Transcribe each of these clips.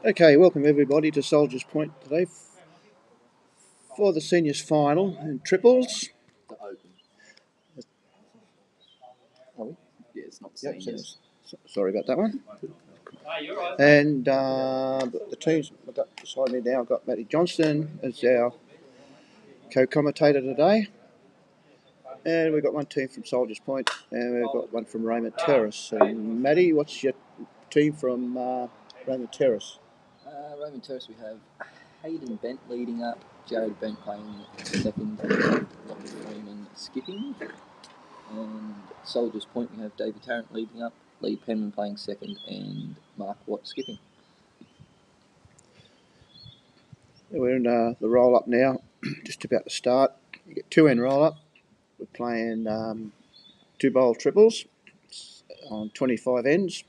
Okay, welcome everybody to Soldiers Point today for the seniors final in triples. The Open. Are we? Yeah, it's not Yep, seniors. sorry about that one. And the teams I've got beside me now, I've got Matty Johnston as our co-commentator today. And we've got one team from Soldiers Point and we've got one from Raymond Terrace. And Matty, what's your team from Raymond Terrace? Roman Terrace, we have Hayden Bent leading up, Jared Bent playing second, Freeman skipping. And Soldiers Point, we have David Tarrant leading up, Lee Penman playing second, and Mark Watt skipping. We're in the roll-up now, just about to start. You get two in roll-up. We're playing two bowl triples on 25 ends.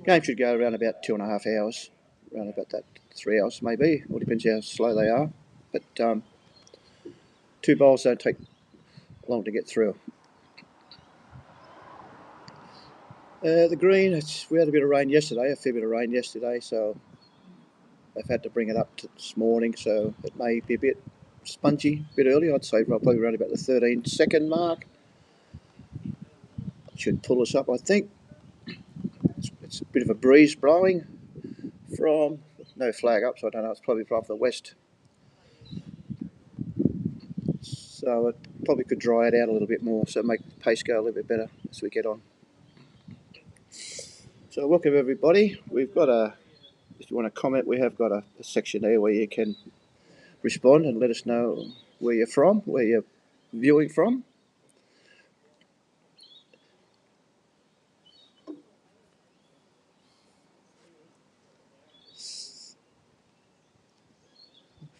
Game should go around about 2.5 hours, around about that 3 hours maybe. All depends how slow they are. But two bowls don't take long to get through. The green, we had a bit of rain yesterday, a fair bit of rain yesterday, so they've had to bring it up to this morning, so it may be a bit spongy, a bit early. I'd say probably around about the 13-second mark. Should pull us up, I think. It's a bit of a breeze blowing from, no flag up, so I don't know, it's probably from the west. So it probably could dry it out a little bit more, so make the pace go a little bit better as we get on. So welcome everybody. We've got if you want to comment, we have got a section there where you can respond and let us know where you're from, where you're viewing from.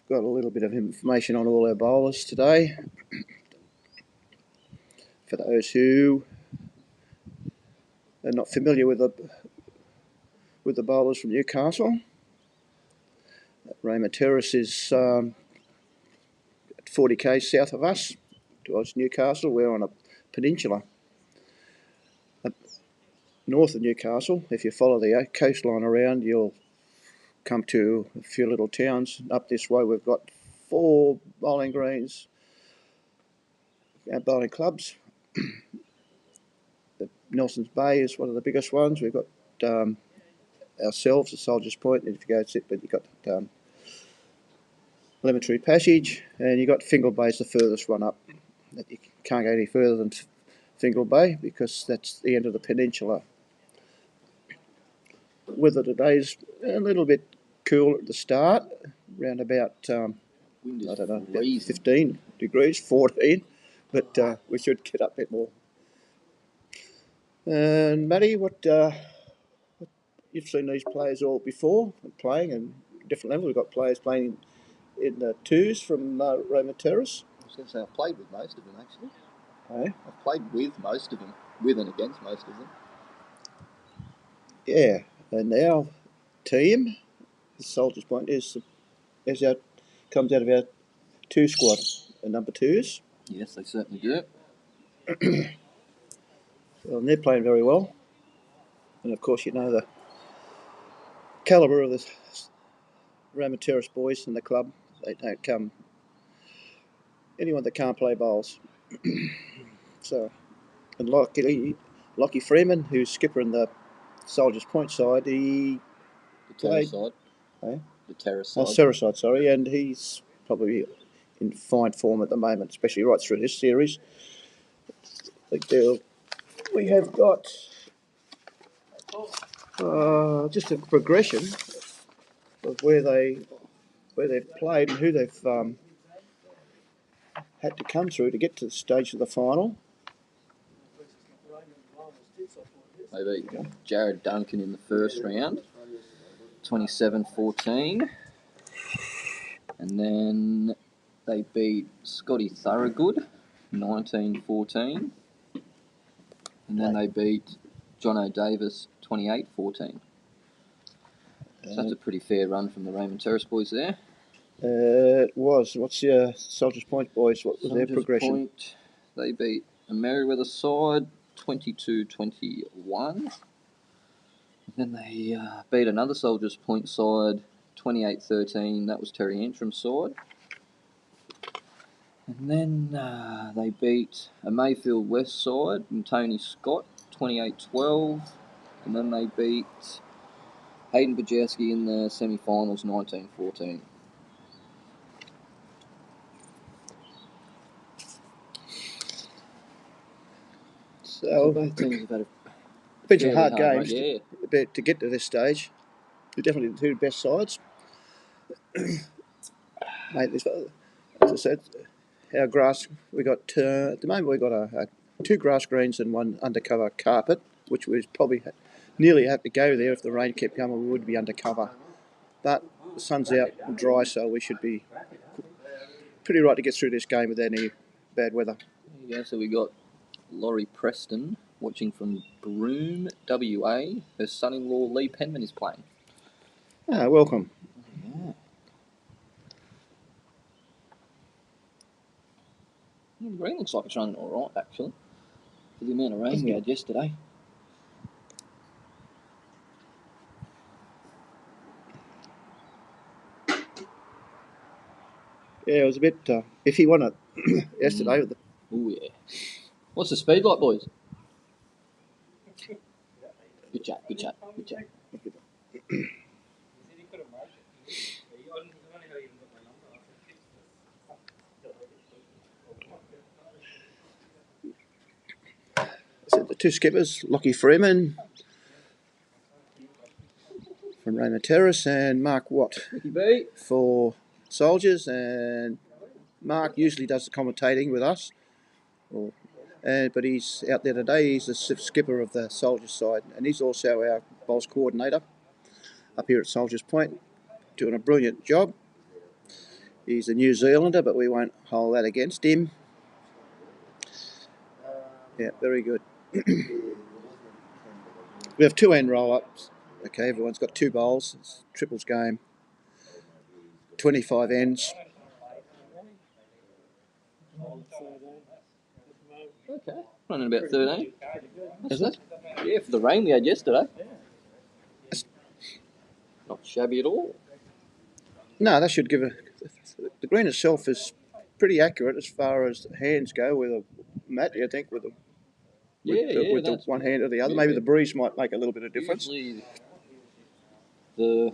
We've got a little bit of information on all our bowlers today. For those who are not familiar with the bowlers from Newcastle, Raymond Terrace is 40 k's south of us, towards Newcastle. We're on a peninsula. North of Newcastle, if you follow the coastline around, you'll come to a few little towns. Up this way, we've got 4 bowling greens, bowling clubs. The Nelson's Bay is one of the biggest ones. We've got ourselves, the Soldiers Point, and if you go sit, but you've got Lemon Tree Passage, and you've got Fingal Bay is the furthest one up. You can't go any further than Fingal Bay because that's the end of the peninsula. Weather today's a little bit cool at the start, around about, I don't know, about 15 degrees, 14, but we should get up a bit more. And Matty, what you've seen these players all before playing and different levels. We've got players playing in the twos from Raymond Terrace. I was going to say I've played with most of them actually. Hey? I've played with most of them, with and against most of them. Yeah, and our team, the Soldiers Point, comes out of our 2 squad, the number 2s. Yes, they certainly do. And they're playing very well. And of course, you know the calibre of the Raymond Terrace boys in the club. They don't come anyone that can't play bowls. So, and Lockie Freeman, who's skipper in the Soldiers Point side, The terrace side. Eh? The terrace side. Terrace side, sorry, and he's probably in fine form at the moment, especially right through this series. We have got just a progression of where they've played and who they've had to come through to get to the stage of the final. They beat Jared Duncan in the first round, 27-14. And then they beat Scotty Thorogood, 19-14. And then they beat John O'Davis, 28-14. So that's a pretty fair run from the Raymond Terrace boys there. It was. What's your Soldiers Point boys? What was their progression? Point, they beat a Merriweather side, 22-21. Then they beat another Soldiers Point side 28-13. That was Terry Antrim's side. And then they beat a Mayfield West side and Tony Scott 28-12. And then they beat Hayden Bajewski in the semi-finals 19-14. So both teams have had been some hard games run, to get to this stage. They're definitely the two best sides. Mate, as I said, our grass, we got, at the moment we got two grass greens and one undercover carpet, which we probably nearly have to go there. If the rain kept coming, we would be undercover. But the sun's out and dry, so we should be pretty right to get through this game without any bad weather. Yeah, so we got Laurie Preston watching from Broome, WA. Her son-in-law Lee Penman is playing. Ah, welcome. Yeah. The green looks like it's running all right, actually, for the amount of rain we had yesterday. Yeah, it was a bit iffy, wasn't it, yesterday? Oh, yeah. What's the speed like, boys? Good chat. So the two skippers, Lockie Freeman from Raymond Terrace and Mark Watt for Soldiers, and Mark usually does the commentating with us, but he's out there today. He's the skipper of the Soldiers side, and he's also our bowls coordinator up here at Soldiers Point, doing a brilliant job. He's a New Zealander, but we won't hold that against him. Yeah, very good. We have two end roll-ups. Okay, everyone's got two bowls. It's a triples game. 25 ends. Okay, running about 13. Is it? Yeah, for the rain we had yesterday. Not shabby at all. No, that should give the green itself is pretty accurate as far as hands go with a mat, I think, with the one hand or the other. Maybe the breeze might make a little bit of difference. Usually the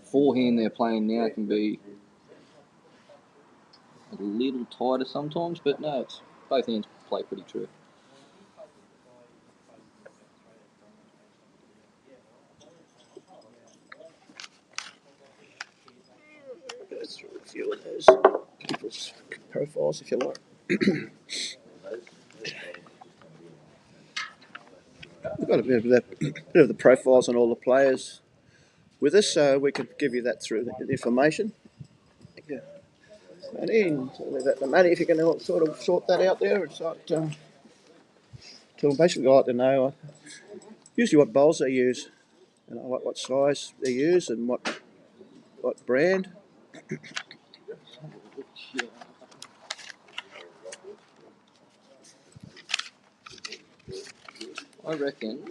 forehand they're playing now can be a little tighter sometimes, but no, it's both hands play pretty true. Go through a few of those people's profiles, if you like. We've got a bit of the profiles on all the players with us, so we can give you that through the information. Yeah. Manny, if you can sort of sort that out there, it's like, to basically like to know usually what bowls they use, and what size they use, and what brand. I reckon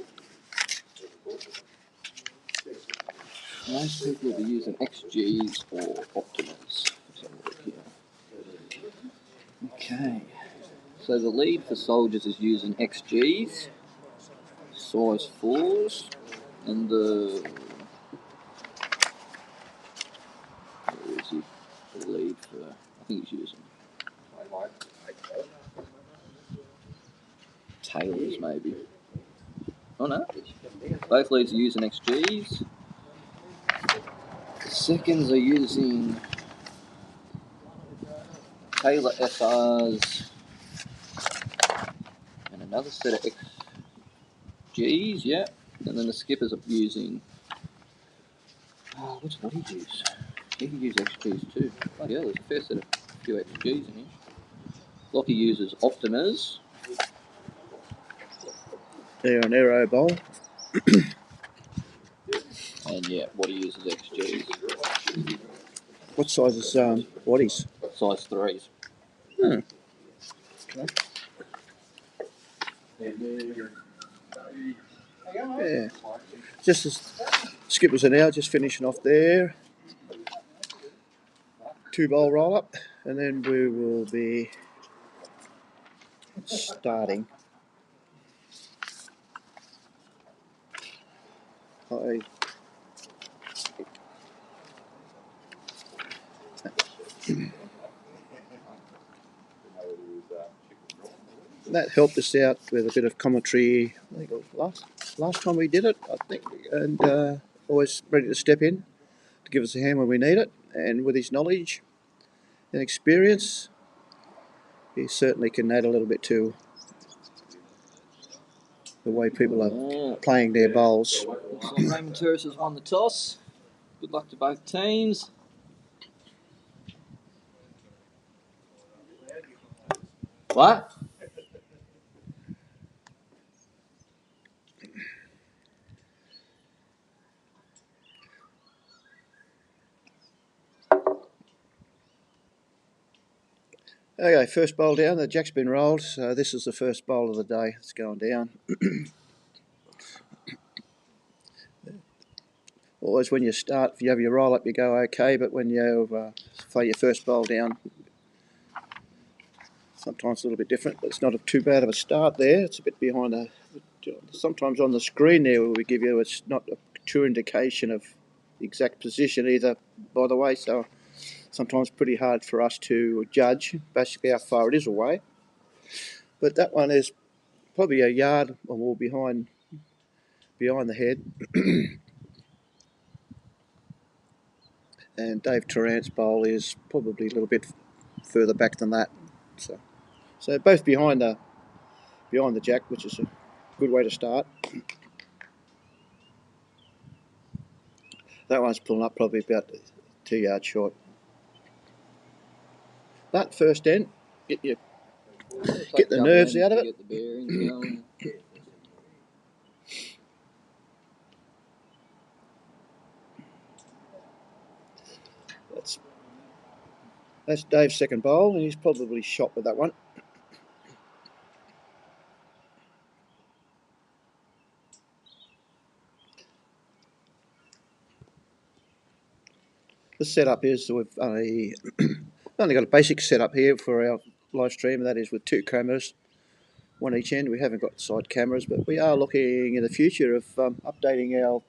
most people will be using XGs or Optimas. Okay, so the lead for Soldiers is using XGs, size 4s, and the where is he? The lead for, I think he's using Taylors maybe. Oh no, both leads are using XGs. The seconds are using Taylor SRs and another set of XGs, yeah. And then the skippers are using, what did he use? He could use XGs too. Bloody hell, there's a fair set of few XGs in here. Lockie uses Optimas. They're an aero bowl. And yeah, Waddy uses XGs. What size is Waddy's? Size 3s. Okay. Yeah. Just as skippers are now just finishing off there. 2-bowl roll up, and then we will be starting. That helped us out with a bit of commentary. I think it was last time we did it, I think, and always ready to step in to give us a hand when we need it. And with his knowledge and experience, he certainly can add a little bit to the way people are playing their bowls. Looks like Raymond Terrace has won the toss. Good luck to both teams. What? Okay, first bowl down. The jack's been rolled, so this is the first bowl of the day. It's going down. Always when you start, if you have your roll up, you go okay, but when you play your first bowl down, sometimes a little bit different, but it's not too bad of a start there. It's a bit behind the. Sometimes on the screen there, we give you, it's not a true indication of the exact position either, by the way, so sometimes pretty hard for us to judge basically how far it is away. But that one is probably a yard or more behind the head. And Dave Tarrant's bowl is probably a little bit further back than that. So both behind the jack, which is a good way to start. That one's pulling up probably about 2 yards short. But first end, get the nerves out of it. Get the bearings going. That's Dave's second bowl, and he's probably shot with that one. The setup is we've only got a basic setup here for our live stream, and that is with 2 cameras, one each end. We haven't got side cameras, but we are looking in the future of updating our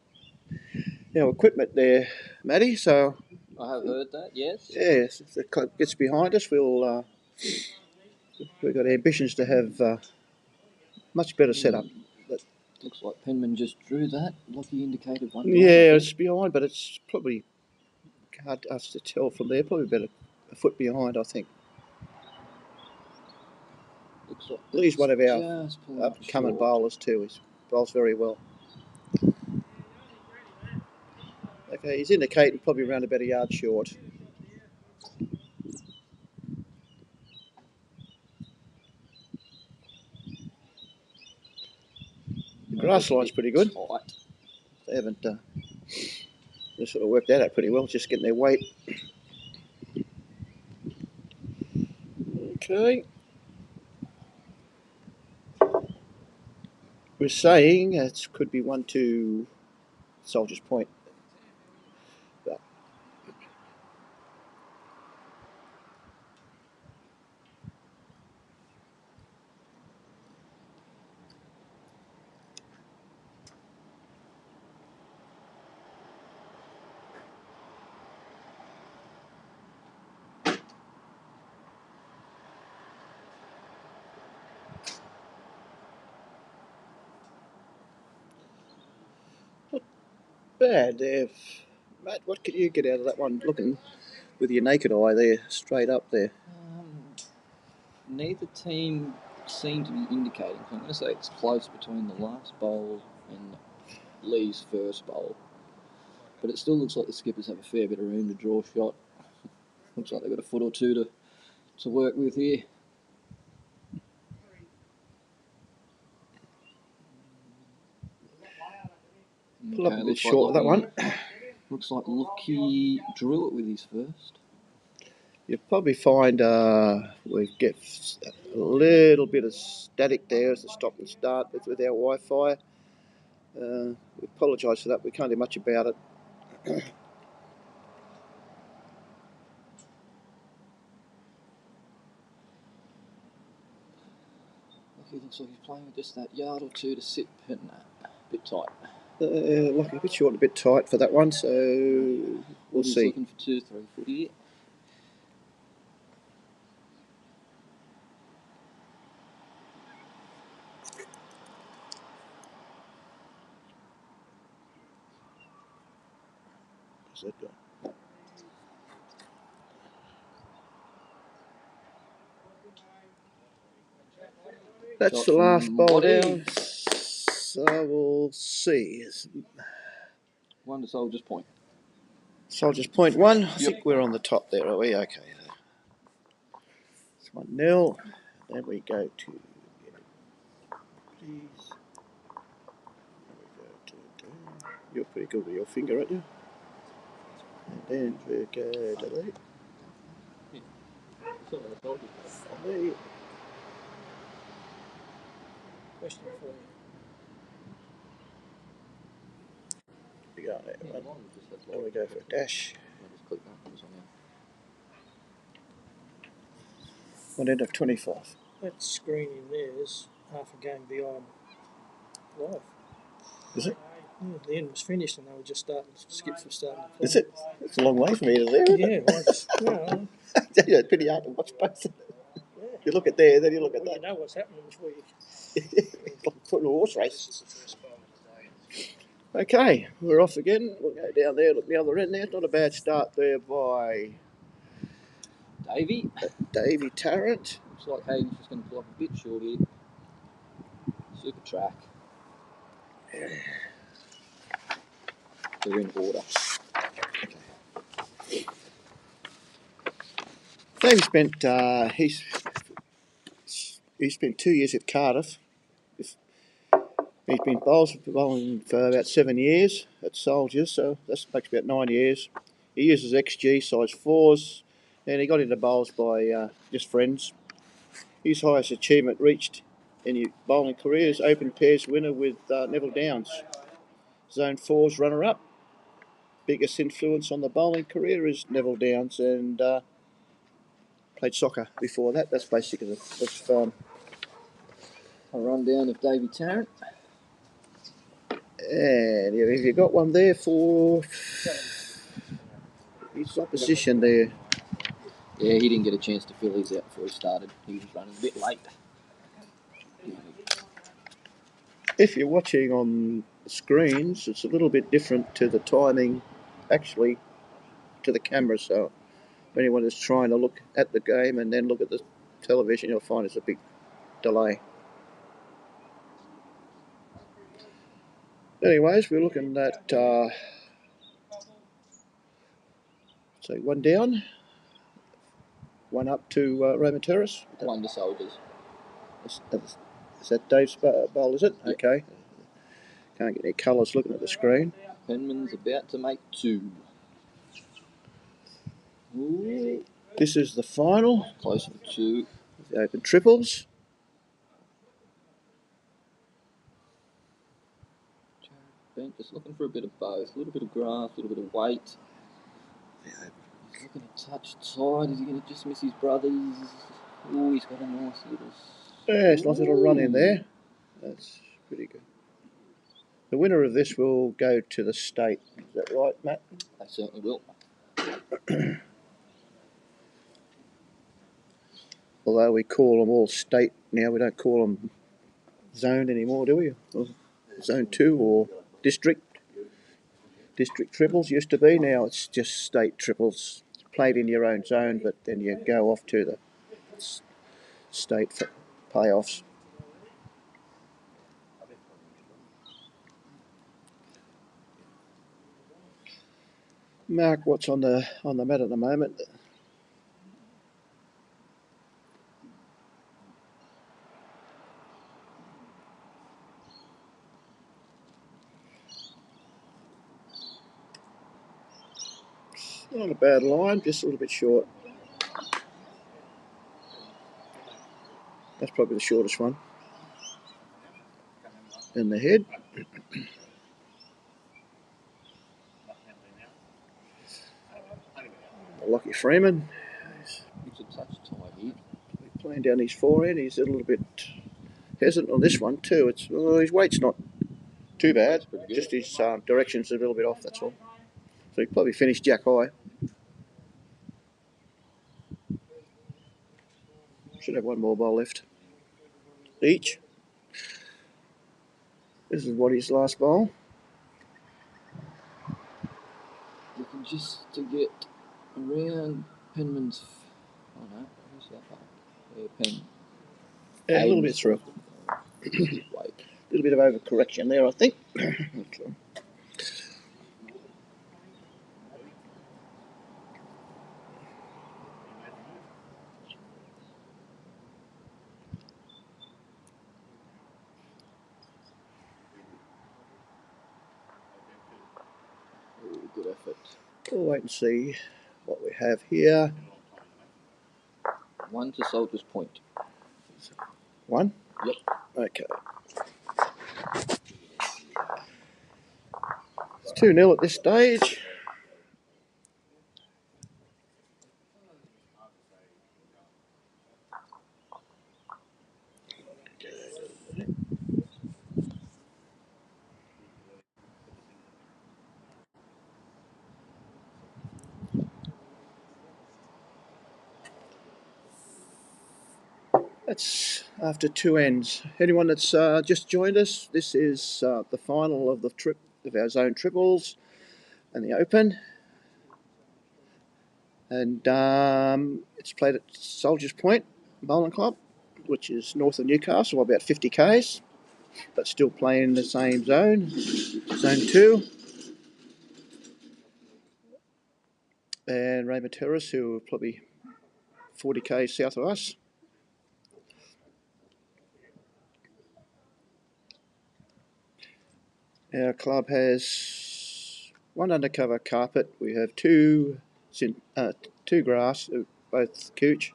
equipment there, Matty. So I have heard that, yes. Yes, if the club gets behind us, we've got ambitions to have much better setup. But looks like Penman just drew that, like he indicated one. Yeah, it's behind, but it's probably hard for us to tell from there. Probably about a foot behind, I think. Looks like he's one of our upcoming bowlers too. He bowls very well. Okay, he's indicating probably around about a yard short. The grass line's pretty good. They haven't they sort of worked that out pretty well, just getting their weight. Okay. We're saying it could be 1-2 Soldiers Point. Bad there. Matt, what could you get out of that one looking with your naked eye there, straight up there? Neither team seem to be indicating. I'm going to say it's close between the last bowl and Lee's first bowl. But it still looks like the skippers have a fair bit of room to draw shot. Looks like they've got a foot or two to work with here. Pull up a bit short of that one. Looks like Lockie drew it with his first. You'll probably find we get a little bit of static there as a stop and start with our Wi-Fi. We apologise for that. We can't do much about it. He looks like he's playing with just that yard or two to sit, but no, a bit tight. Lucky a bit short, a bit tight for that one, so we'll see. Looking for 2-3 foot here. What's that got? That's Shot the last from bowl Waddy. down. So we'll see. One to Soldier's Point. Soldier's Point 1. I Yep. think we're on the top there, are we? Okay. It's 1-0. Then we go to. Please. You're pretty good with your finger, aren't you? And then we go to the. Question for you. We go there. Then we go for a dash. One end of 25. That screen in there is half a game behind live. Is it? Yeah, the end was finished and they were just starting to skip for starting to play. Is it? It's a long way from here to there, isn't Yeah, it? I just, no, Yeah, it's pretty hard to watch both. yeah. You look at there, then you look at Well, that. you know what's happening before you. It's like putting a horse race. Okay, we're off again. We'll go down there, look the other end there. Not a bad start there by Davey. Davey Tarrant. Looks like Hayden's just going to pull up a bit short here. Super track. They're in order. Davey spent he spent 2 years at Cardiff. He's been bowling for about 7 years at Soldiers, so that makes about 9 years. He uses XG size 4s, and he got into bowls by just friends. His highest achievement reached in his bowling career is Open Pairs winner with Neville Downs. Zone 4's runner-up. Biggest influence on the bowling career is Neville Downs, and played soccer before that. That's basically A rundown of Davey Tarrant. And have you got one there for his opposition there? Yeah, he didn't get a chance to fill his out before he started. He was running a bit late. If you're watching on the screens, it's a little bit different to the timing, actually, to the camera. So if anyone is trying to look at the game and then look at the television, you'll find there's a big delay. Anyways, we're looking at, say, one down, one up to Roman Terrace. One to Soldiers. Is that Dave's bowl, is it? Yep. Okay. Can't get any colours looking at the screen. Penman's about to make 2. Ooh. This is the final. Closer to 2. The open triples. Bent just looking for a bit of both. A little bit of grass, a little bit of weight. He's looking to touch tight. Is he going to just miss his brothers? Oh, he's got a nice little... Yeah, it's a nice little run in there. That's pretty good. The winner of this will go to the state. Is that right, Matt? They certainly will. Although we call them all state now, we don't call them zone anymore, do we? Or zone 2 or district. District triples used to be. Now it's just state triples. Played in your own zone, but then you go off to the state for playoffs. Mark, what's on the mat at the moment? Not a bad line, just a little bit short. That's probably the shortest one. in the head. Lucky Freeman. Gives it such tight here. Playing down his forehand. He's a little bit hesitant on this one too. His weight's not too bad. Just his direction's a little bit off, that's all. So he probably finished jack high. Should have one more ball left each. This is what his last bowl. Looking just to get around Penman's. Oh no, who's that back? Yeah, Penn. Yeah, a little bit through. Wait. A little bit of overcorrection there, I think. Good effort. We'll wait and see what we have here. 1 to Soldier's Point. 1? Yep. Okay. It's 2-0 at this stage. That's after 2 ends. Anyone that's just joined us, this is the final of our zone triples and the Open. And it's played at Soldiers Point Bowling Club, which is north of Newcastle, about 50 k's, but still playing in the same zone, Zone 2. And Raymond Terrace, who are probably 40 k's south of us. Our club has 1 undercover carpet. We have 2 grass, both couch,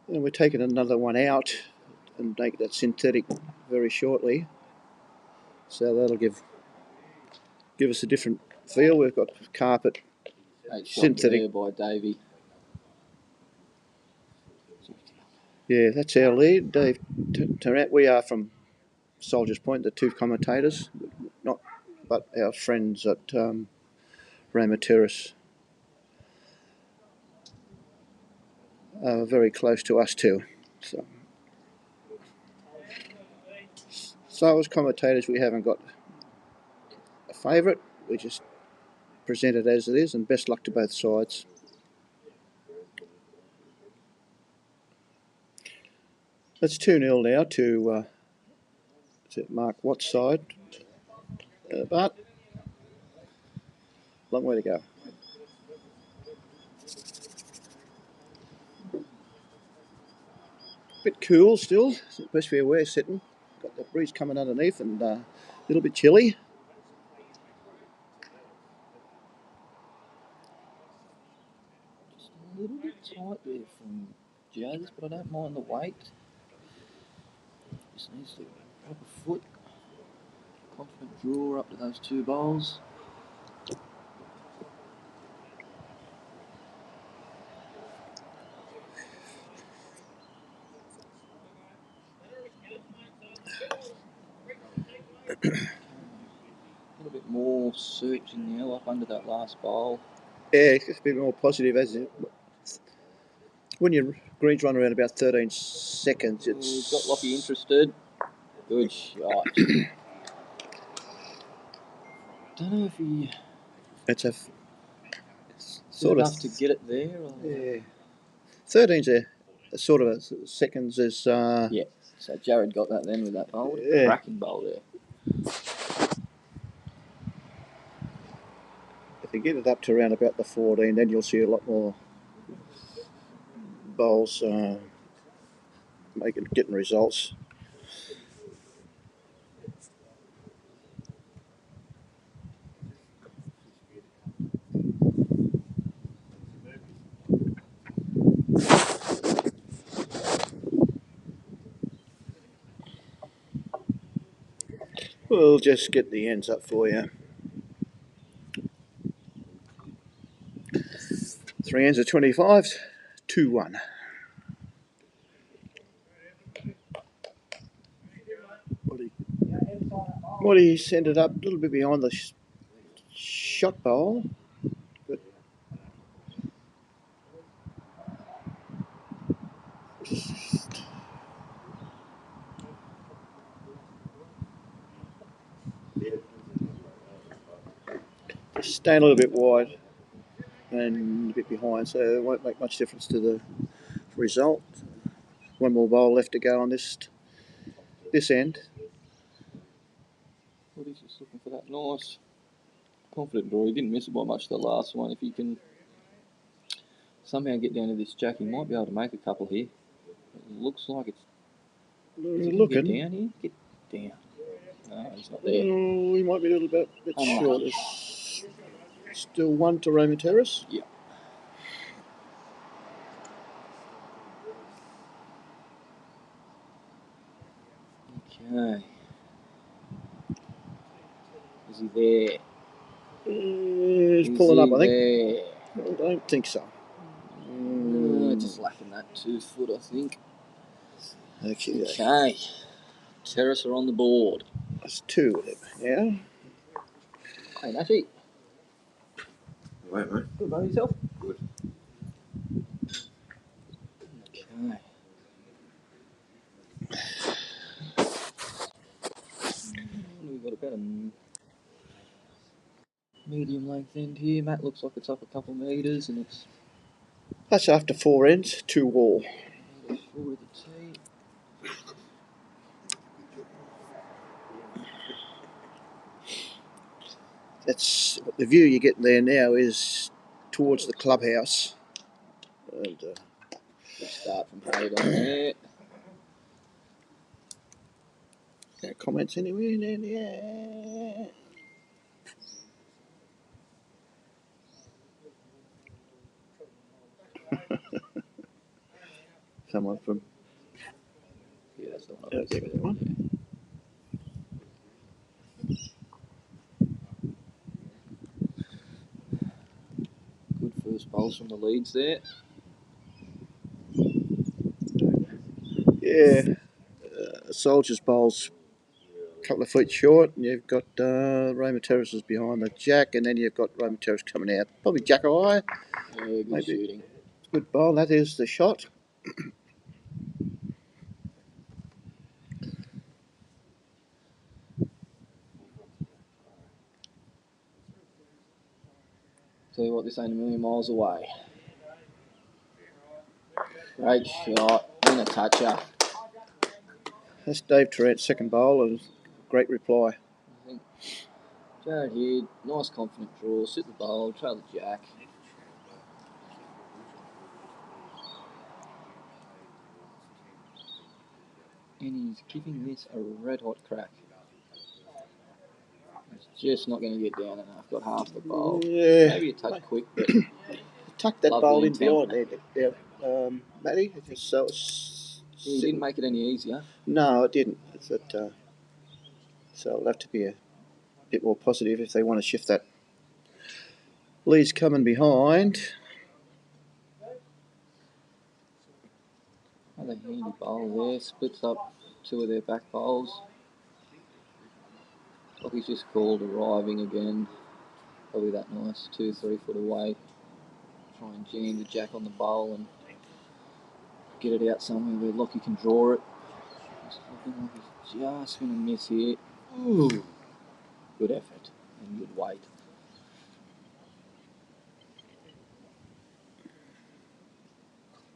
and we're taking another one out and make that synthetic very shortly. So that'll give us a different feel. We've got carpet, synthetic. There by Davey. Yeah, that's our lead, Dave Tarrant. We are from Soldiers Point, the 2 commentators, but our friends at Raymond Terrace are very close to us too. So as commentators, we haven't got a favourite. We just present it as it is, and best luck to both sides. It's 2-0 now to Mark Watt's side, but long way to go. Bit cool still, especially where we're sitting. Got the breeze coming underneath and a little bit chilly. Just a little bit tight there from Jazz, but I don't mind the weight. Just needs to drop a foot. Confident draw up to those 2 bowls. A little bit more searching now up under that last bowl. Yeah, it's just a bit more positive when your greens run around about 13 seconds. It's got Lockie interested. Good shot. Don't know if he. It's sort enough to get it there. Or... Yeah, 13's a sort of a seconds is. Yeah. So Jared got that then with that bowl. Yeah. Cracking bowl there. If you get it up to around about the 14, then you'll see a lot more bowls getting results. We'll just get the ends up for you. 3 ends of 25s, 2-1. Woody's ended up a little bit behind the shot bowl. But just staying a little bit wide and a bit behind, so it won't make much difference to the result. One more bowl left to go on this end. Woody's just looking for that nice, confident draw. He didn't miss it by much the last one. If he can somehow get down to this jack, he might be able to make a couple here. It looks like it's. Is he Looking. get down here? Get down. No, he's not there. Oh, he might be a little bit short. It's still 1 to Roman Terrace. Yeah. Okay. Is he there? He's pulling up, I think. There? I don't think so. Just lacking that 2 foot, I think. Okay. Okay. Terrace are on the board. That's 2 of them, yeah. Hey, Natty. Right, mate. Good about yourself? Good. Okay. We've got about a medium length end here. Matt looks like it's up a couple metres and it's That's after 4 ends, 2 wall. forward of the tee. That's the view you get there now is towards the clubhouse. And Good start from Hayden there. comments anywhere? Yeah. Someone from. Yeah, that's the one up Yeah, there. that's the one. Good first bowls from the leads there. Yeah. Soldiers Bowl's a couple of feet short, and you've got Roman Terraces behind the jack, and then you've got Roman Terrace coming out. Probably Jack Eye. Yeah, good Maybe. shooting. Good bowl. That is the shot. Tell you what, this ain't a million miles away. Great shot. In a toucher. That's Dave Turret's second bowl, and great reply. I think Jared here, nice confident draw, sit the bowl, trail the jack. And he's giving this a red hot crack. It's just not going to get down enough. Got half the bowl. Yeah. Maybe a touch quick, but Tuck that lovely bowl in intent. behind there, Matty. Just so it's He didn't make it any easier. No, it didn't. So it'll have to be a bit more positive if they want to shift that. Lee's coming behind. Another handy bowl there. Splits up 2 of their back bowls. Lockie's just called arriving again. Probably that nice 2-3 foot away. Try and jam the jack on the bowl and get it out somewhere where Lockie can draw it. It's looking like he's just going to miss here. Ooh. Good effort and good weight.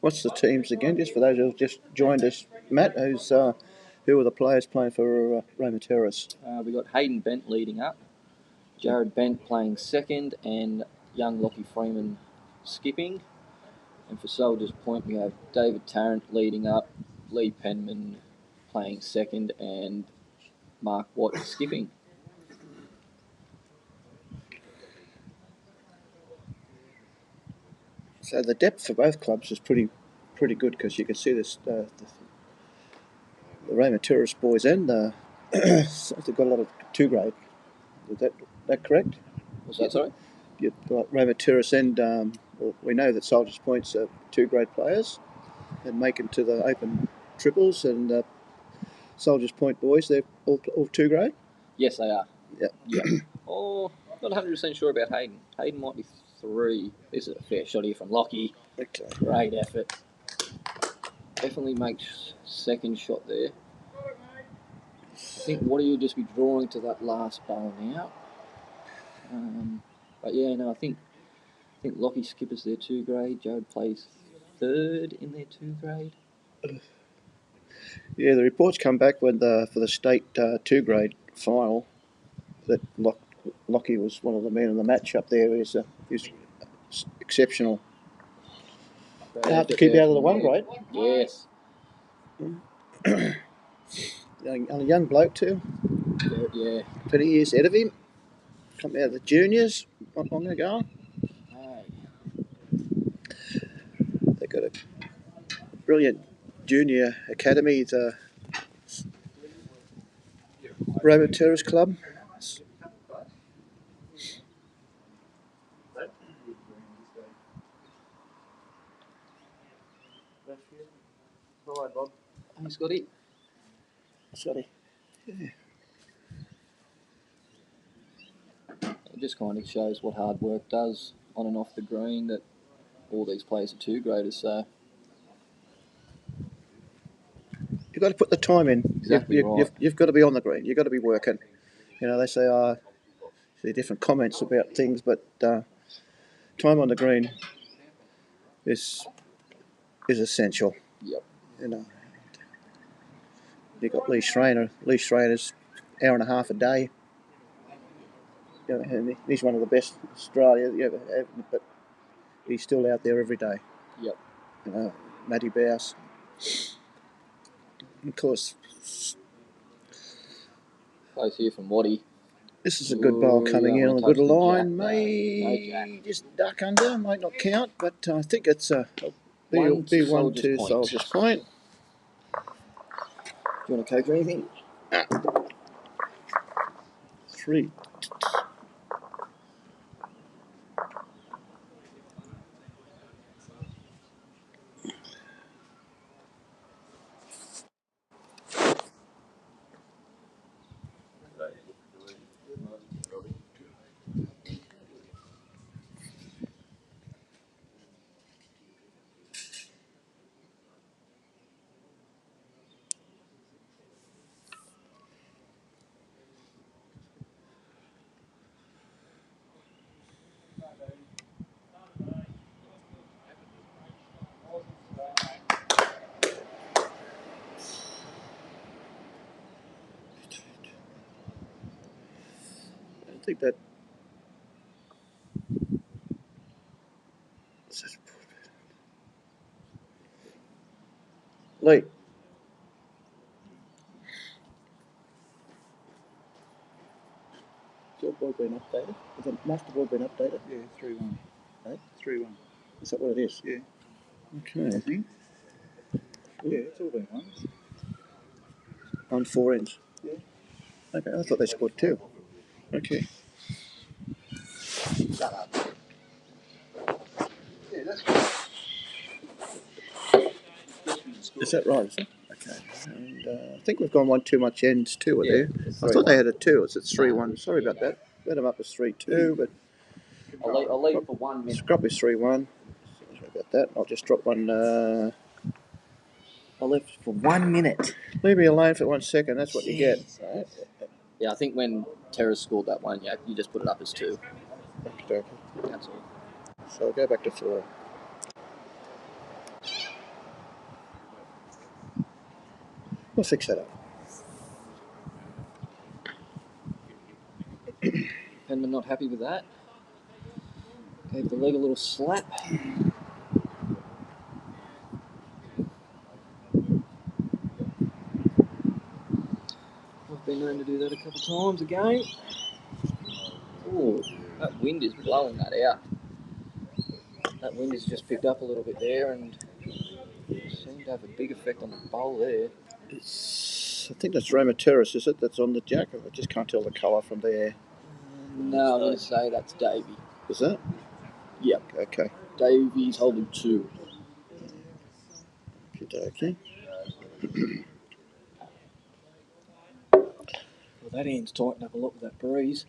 What's the teams again? Just for those who've just joined us, Matt, who are the players playing for Roman Terrace? We got Hayden Bent leading up, Jared Bent playing second, and young Lockie Freeman skipping. And for Soldiers Point, we have David Tarrant leading up, Lee Penman playing second, and Mark Watt skipping. So the depth for both clubs is pretty good because you can see this the Roman Terrace boys and the So they've got a lot of 2 grade. Is that correct? Was that sorry? You've got Roma Terrace and well, we know that Soldiers Point's are 2 grade players and make it to the open triples, and Soldiers Point boys, they're all 2 grade? Yes, they are. Yeah. Oh, not 100% sure about Hayden. Hayden might be 3. This is a fair shot here from Lockie. Okay. Great effort. Definitely makes second shot there. I think Waddy will just be drawing to that last ball now. But yeah, no, I think Lockie skippers their 2 grade. Jared plays 3rd in their 2 grade. Yeah, the reports come back for the state 2 grade final that Lockie was one of the men in the match up there. He's exceptional. Hard to keep out of the 1 grade. Yes. A young bloke too. Yeah. 20 years ahead of him. Come out of the juniors not long ago. Hey. They've got a brilliant junior academy, the Roma Terrace Club. Hi, Bob. Hey, Scotty. Sorry. It just kind of shows what hard work does on and off the green, that all these players are 2 graders, so You've got to put the time in. Exactly right. You've got to be on the green. You've got to be working. You know, they say, see different comments about things, but time on the green is essential. Yep. You know, you've got Lee Schreiner. Lee Schreiner's hour and a half a day. You know, and he's one of the best in Australia you ever have, but he's still out there every day. Yep. You know, Matty Bouse. Of course, Close here from Waddy. this is a good ball coming in on a good line. May Just duck under, might not count, but I think it's a One to B1 Soldiers' Soldiers Point. Do you want to coach or anything? 3. I think that. Lee. Has your board been updated? Has the master board been updated? Yeah, 3-1. Hey? 3-1. Is that what it is? Yeah. Okay. I think. Yeah, it's all been won. On 4 ends? Yeah. Okay, I thought they scored 2. Okay. Yeah, that's good. Is that right? Is it? Okay. And I think we've gone 1 too much ends too, are Yeah, there? it's I thought 3-1. they had a 2. It's 3-1. Sorry about that. Let them up as 3-2, but I'll leave for 1 minute. scrub is 3-1. Sorry about that. I'll just drop one. I left for 1 minute. Leave me alone for 1 second. That's what you get. Right? Yeah, I think when Terrace scored that one, yeah, you just put it up as 2. Okay. That's all. So I'll go back to 4. We'll fix that up. Penman not happy with that. Gave the leg a little slap. I've been known to do that a couple times again. Ooh, that wind is blowing that out. That wind has just picked up a little bit there and seemed to have a big effect on the bowl there. It's I think that's Ramateris, is it? That's on the jack. I just can't tell the colour from there. No, I'm going to say that's Davey. Is that? Yep. Okay. Davey's holding 2. Okay. Well, that end's tightened up a lot with that breeze.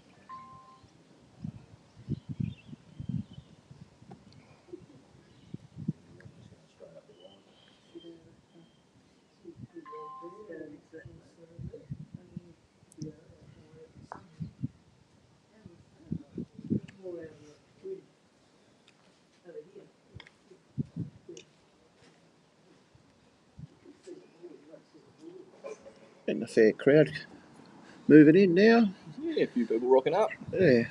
Getting a fair crowd moving in now. Yeah, a few people rocking up. Yeah.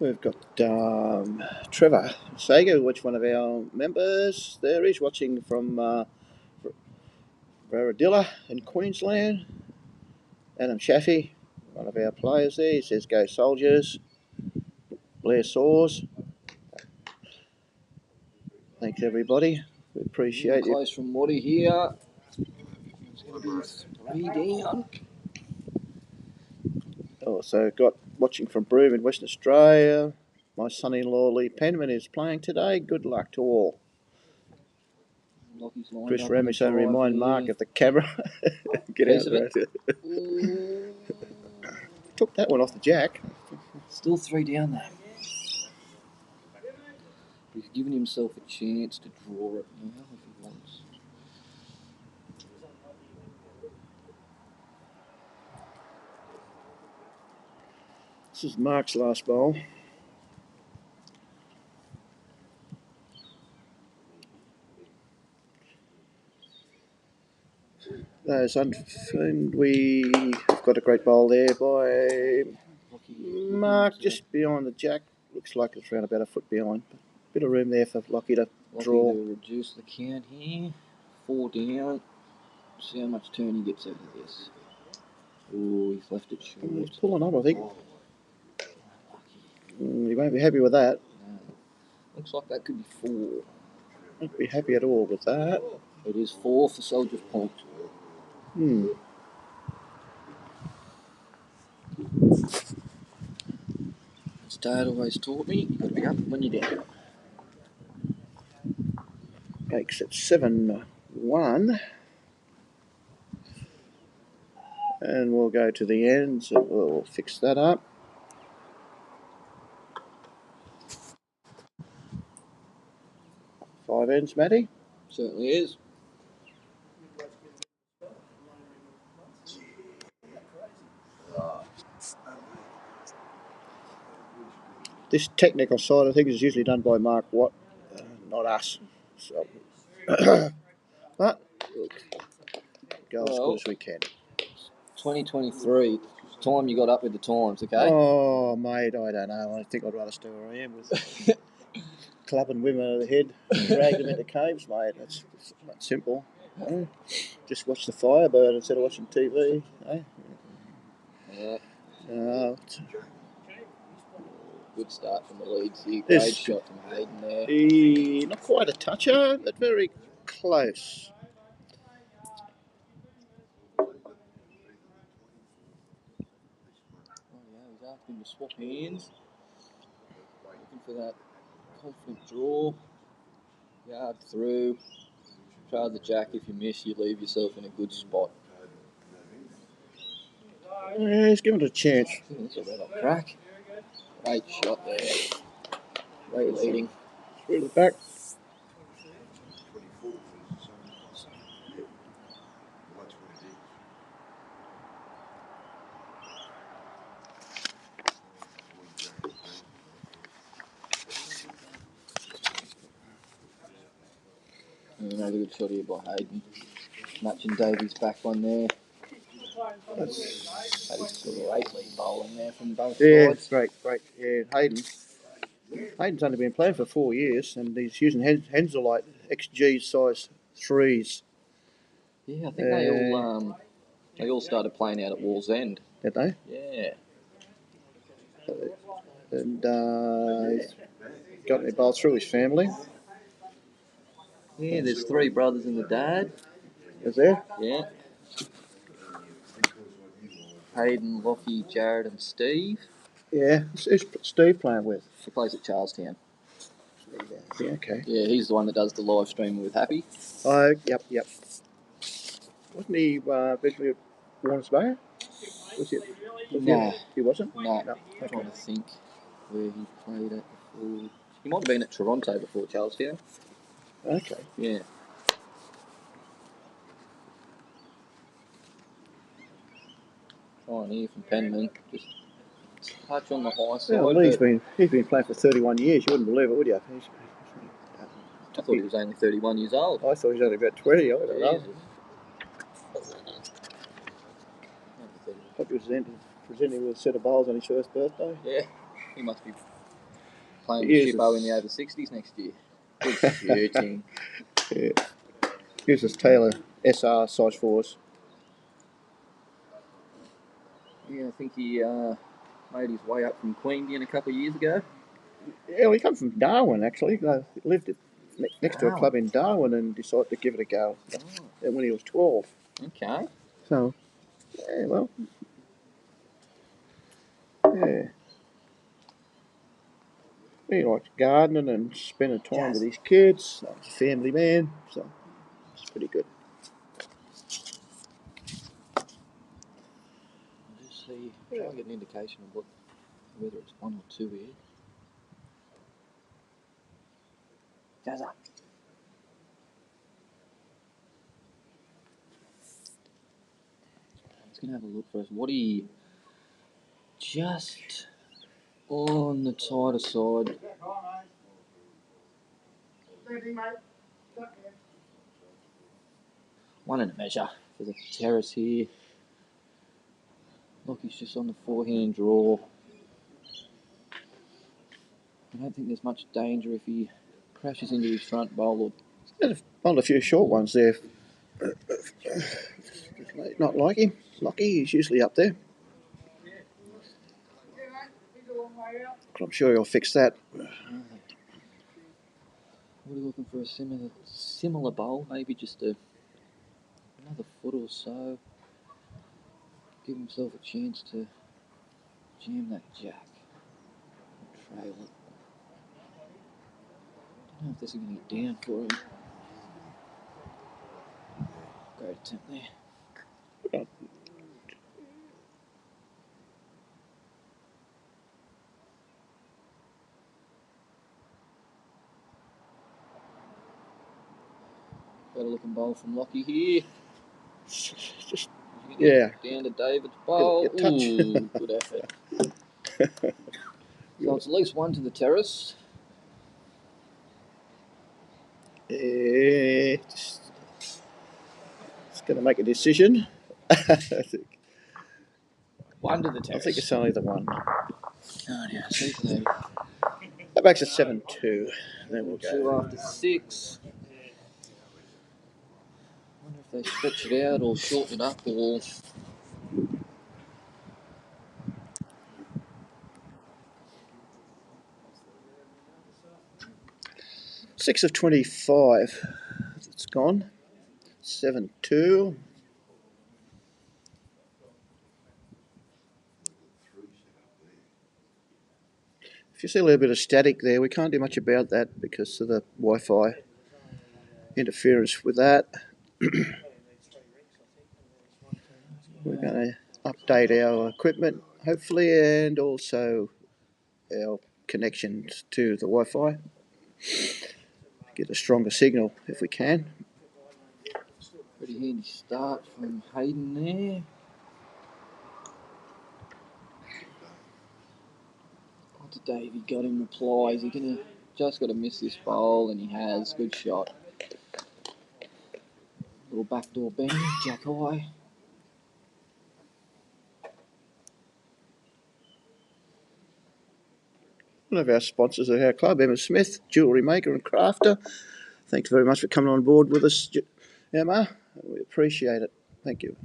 We've got Trevor Sager, which one of our members there is watching from Barradilla in Queensland. Adam Chaffee, one of our players there, he says go Soldiers. Blair Saws. Thanks everybody. We appreciate you. Close from Waddy here. It's going to be 3 down. Also got watching from Broome in Western Australia. My son-in-law Lee Penman is playing today. Good luck to all. Lockie's lined Chris up Remy saying remind here. Mark of the camera. Get Piece out of there. Took that one off the jack. Still 3 down there. He's given himself a chance to draw it now if he wants. This is Mark's last bowl. Those unfilmed, we've got a great bowl there by Mark, just behind the jack. Looks like it's around about a foot behind. Bit of room there for Lockie to draw. Lockie to reduce the count here. 4 down. See how much turn he gets out of this. Oh, he's left it short. He's pulling up, I think. He won't be happy with that. No. Looks like that could be 4. Won't be happy at all with that. It is 4 for Soldier's Point. As Dad always taught me, you've got to be up when you're down. Makes it 7-1. And we'll go to the ends and we'll fix that up. Five ends, Matty. Certainly is. This technical side of things is usually done by Mark Watt, not us. So, but look, go as good as we can. 2023. Time you got up with the times, okay? Oh, mate, I don't know. I think I'd rather stay where I am with clubbing women over the head, drag them into caves, mate. That's simple. Just watch the fire burn instead of watching TV. Eh? Yeah. Good start from the leads here. Great shot from Hayden there. Not quite a toucher, but very close. Oh yeah, he's asking to swap hands. Looking for that confident draw. Yard through. Try the jack. If you miss, you leave yourself in a good spot. Yeah, he's given it a chance. That's a red hot crack. Great shot there. Great leading. Through the back. Another good shot here by Hayden. Matching Davies' back one there. That's great lead bowling there from both sides. Great. Yeah, Hayden's only been playing for 4 years, and he's using Henselite XG size 3s. Yeah, I think they all started playing out at Wall's End. did they? Yeah. And he's got any bowls through his family. Yeah, there's 3 brothers and a dad. Is there? Yeah. Hayden, Lockie, Jared and Steve. Yeah. Who's Steve playing with? He plays at Charlestown. Yeah, okay. Yeah, he's the one that does the live streaming with Happy. Oh, yep. Wasn't he originally at Warners Bay? No. He wasn't? No. No. I'm trying to think where he played at before. He might have been at Toronto before Charlestown. Okay. Yeah. Trying here from Penman. Just touch on the high side. Well, he's been playing for 31 years. You wouldn't believe it, would you? I thought he was only 31 years old. I thought he was only about 20. I don't know. Jesus. Hope he was presenting with a set of bowls on his first birthday. Yeah. He must be playing with Shippo in the over 60s next year. Good shooting. Yeah. Uses Taylor SR size 4s. Yeah, I think he made his way up from Queanbeyan a couple of years ago. Yeah, well, he comes from Darwin, actually. He lived next to a club in Darwin and decided to give it a go when he was 12. Okay. So, yeah, well, yeah. He likes gardening and spending time with his kids. He's a family man, so it's pretty good. I'll just see, try and get an indication of whether it's 1 or 2 here. Jazza. I'm just going to have a look first. Waddy just on the tighter side. One and a measure for the terrace here. Look, he's just on the forehand draw. I don't think there's much danger if he crashes into his front bowl. There's a few short ones there. Not like him. Lucky, he's usually up there. But I'm sure he'll fix that. We're looking for a similar bowl, maybe just another foot or so. Give himself a chance to jam that jack. Trail it. Don't know if this is going to get down for him. Great attempt there. Better looking bowl from Lockie here. Just Down to David's bowl. Get touch. Ooh, good effort. So it's at least 1 to the terrace. Yeah, just going to make a decision. 1 to the terrace. I think it's only the one. Oh, yeah, see there. That makes it 7-2. Then we'll 2 go. after 6. Wonder if they stretch it out or shorten it up or. 6 of 25. It's gone. 7-2. If you see a little bit of static there, we can't do much about that because of the Wi-Fi interference with that. We're going to update our equipment, hopefully, and also our connections to the Wi-Fi. Get a stronger signal if we can. Pretty handy start from Hayden there. What did Davey got in reply? Is he going to just got to miss this bowl? And he has. Good shot. Little backdoor bend, jack high. One of our sponsors at our club, Emma Smith, jewellery maker and crafter. Thanks very much for coming on board with us, Emma. We appreciate it. Thank you.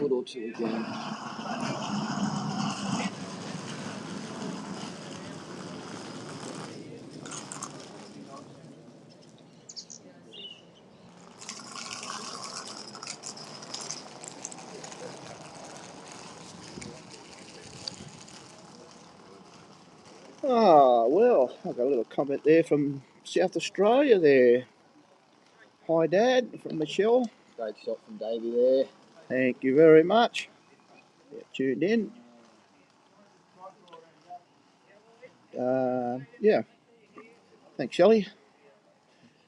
foot or two again. Ah, well, I've got a little comment there from South Australia there. Hi, Dad, from Michelle. Great shot from Davey there. Thank you very much. Yeah, tuned in. Yeah. Thanks, Shelley.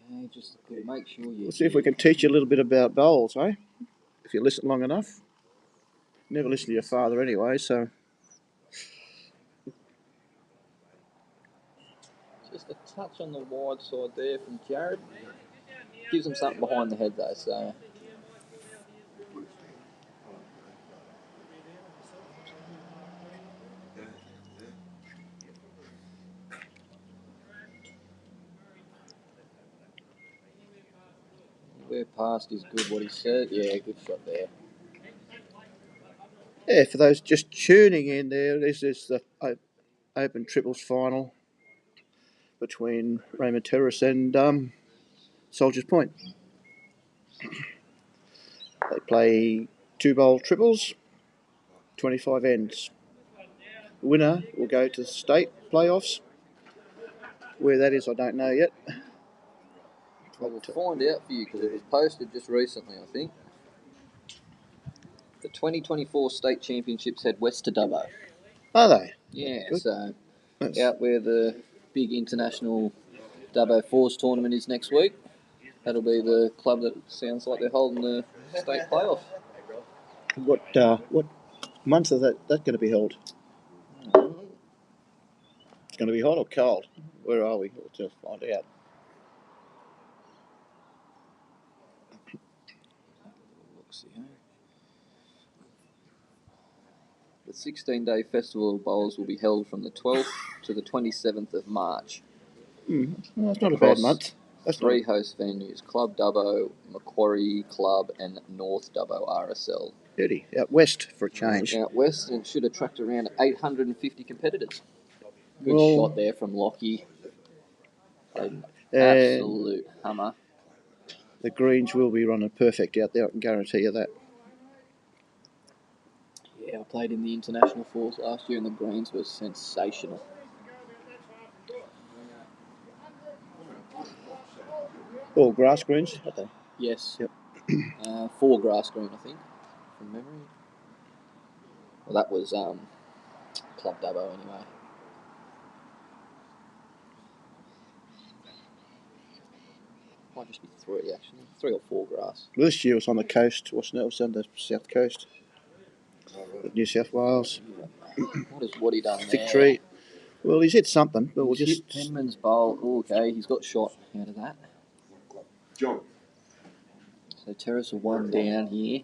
Okay, just make sure you. We'll see if we can teach you a little bit about bowls, eh? If you listen long enough. Never listen to your father anyway, so. Just a touch on the wide side there from Jared. Gives him something behind the head though, so. Where past is good, what he said. Yeah, good shot there. Yeah, for those just tuning in there, this is the Open Triples final between Raymond Terrace and Soldiers Point. They play 2-bowl triples, 25 ends. The winner will go to the state playoffs. Where that is, I don't know yet. I will find out for you because it was posted just recently, I think. The 2024 state championships head west to Dubbo. Are they? Yeah, Good. so That's, out where the big international Dubbo Fours tournament is next week. That'll be the club that sounds like they're holding the state playoff. what month is that going to be held? It's going to be hot or cold? Where are we? We'll just find out. The 16-day Festival of Bowls will be held from the 12th to the 27th of March. Well, that's not a Across bad month. That's three host venues, Club Dubbo, Macquarie Club and North Dubbo RSL. Dirty. Out west for a change. Out west, and it should attract around 850 competitors. Good Well, shot there from Lockie. An absolute hammer. The greens will be running perfect out there, I can guarantee you that. Yeah, I played in the international fours last year and the greens were sensational. All grass greens, are they? Yes. Yep. 4 grass green, I think, from memory. Well, that was Club Dubbo anyway. Might just be 3 actually. 3 or 4 grass. Well, this year was on the coast, wasn't it? It was on the south coast of New South Wales. What has Woody done there? Victory. Well, he's hit something, but we'll He's just. hit Penman's bowl. Oh, okay, he's got shot out of that. John. So Terrace are 1 down here.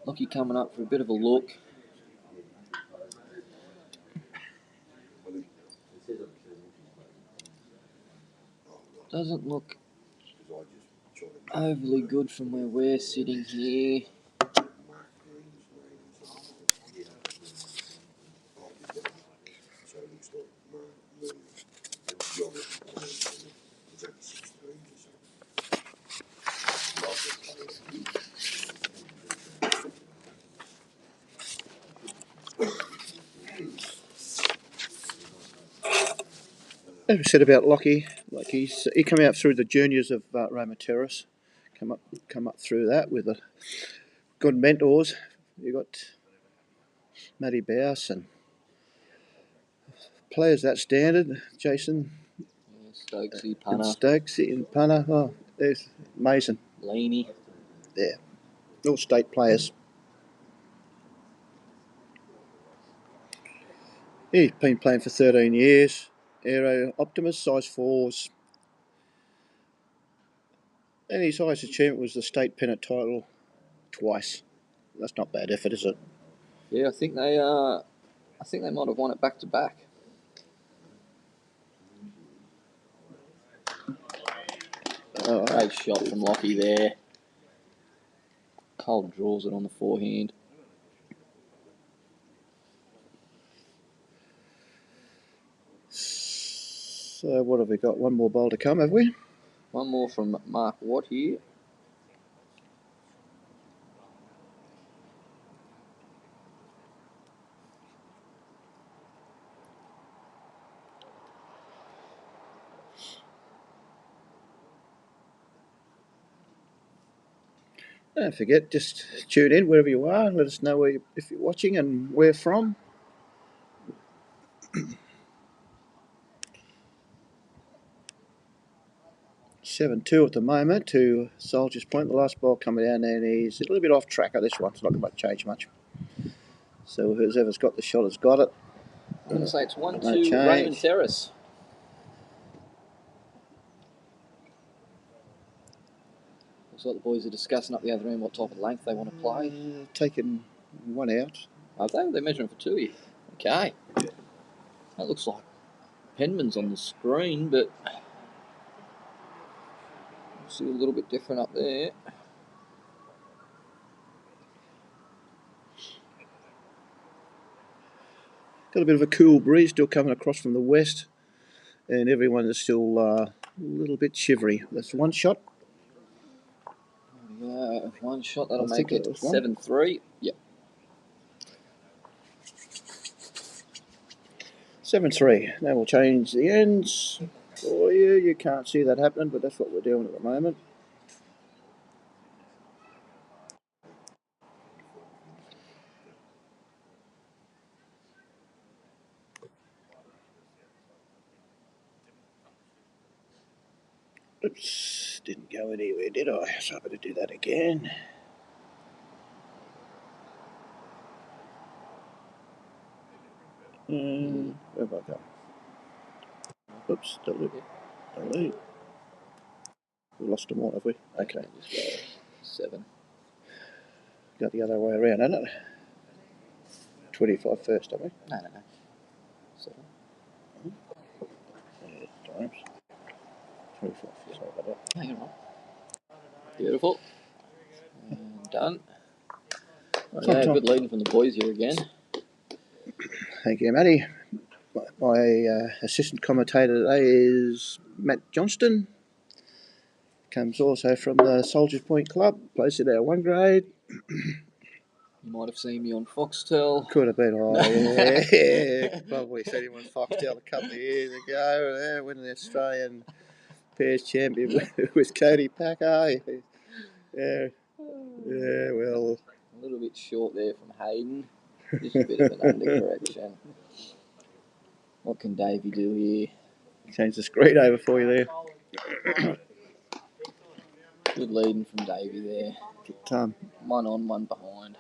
Lockie coming up for a bit of a look. Doesn't look overly good from where we're sitting here. As we said about Lockie, like he came out through the juniors of Raymond Terrace, come up through that with good mentors. You got Matty Bouse and players that standard, Jason Stokesy, and Punner, Stokesy and Punner. Oh, there's amazing. Leany. Yeah, all state players. He's been playing for 13 years. Aero Optimus, size 4s. And his highest achievement was the state pennant title twice. That's not bad effort, is it? Yeah, I think they might have won it back to back. Great shot from Lockie there. Cold draws it on the forehand. So what have we got? One more bowl to come, have we? One more from Mark Watt here. Don't forget, just tune in wherever you are. Let us know if you're watching and where from. (7-2) at the moment to Soldiers Point. The last ball coming down, and he's a little bit off track of this one. It's not going to change much. So whoever's got the shot has got it. I'm going to say it's 1-2 change. Raymond Terrace. Looks like the boys are discussing up the other end what type of length they want to play. Taking one out. Are they? They're measuring for 2 here. Okay. That looks like Penman's on the screen, but see a little bit different up there. Got a bit of a cool breeze still coming across from the west, and everyone is still a little bit shivery. That's one shot. Yeah, one shot, that'll I make think it it was 7-3. Yep. 7-3. Now we'll change the ends for you. You can't see that happening, but that's what we're doing at the moment. Oops, didn't go anywhere, did I? So I better do that again. Where have I gone? Oops, delete. Delete. We lost them all, have we? Okay. Just go 7. Got the other way around, hasn't it? 25 first, have we? No. 7. Times. 25. Sorry about that. Hang on. Beautiful. And done. Yeah, good leading from the boys here again. Thank you, Matty. My assistant commentator today is Matt Johnston. Comes also from the Soldiers Point Club. Plays in our 1 grade. You might have seen me on Foxtel. Could have been. Oh, yeah. Probably seen him on Foxtel a couple of years ago. Winning the Australian Pairs Champion with Cody Packer. Yeah, well. A little bit short there from Hayden. Just a bit of an undercorrection. What can Davey do here? Change the screen over for you there. Good leading from Davey there. One on, one behind.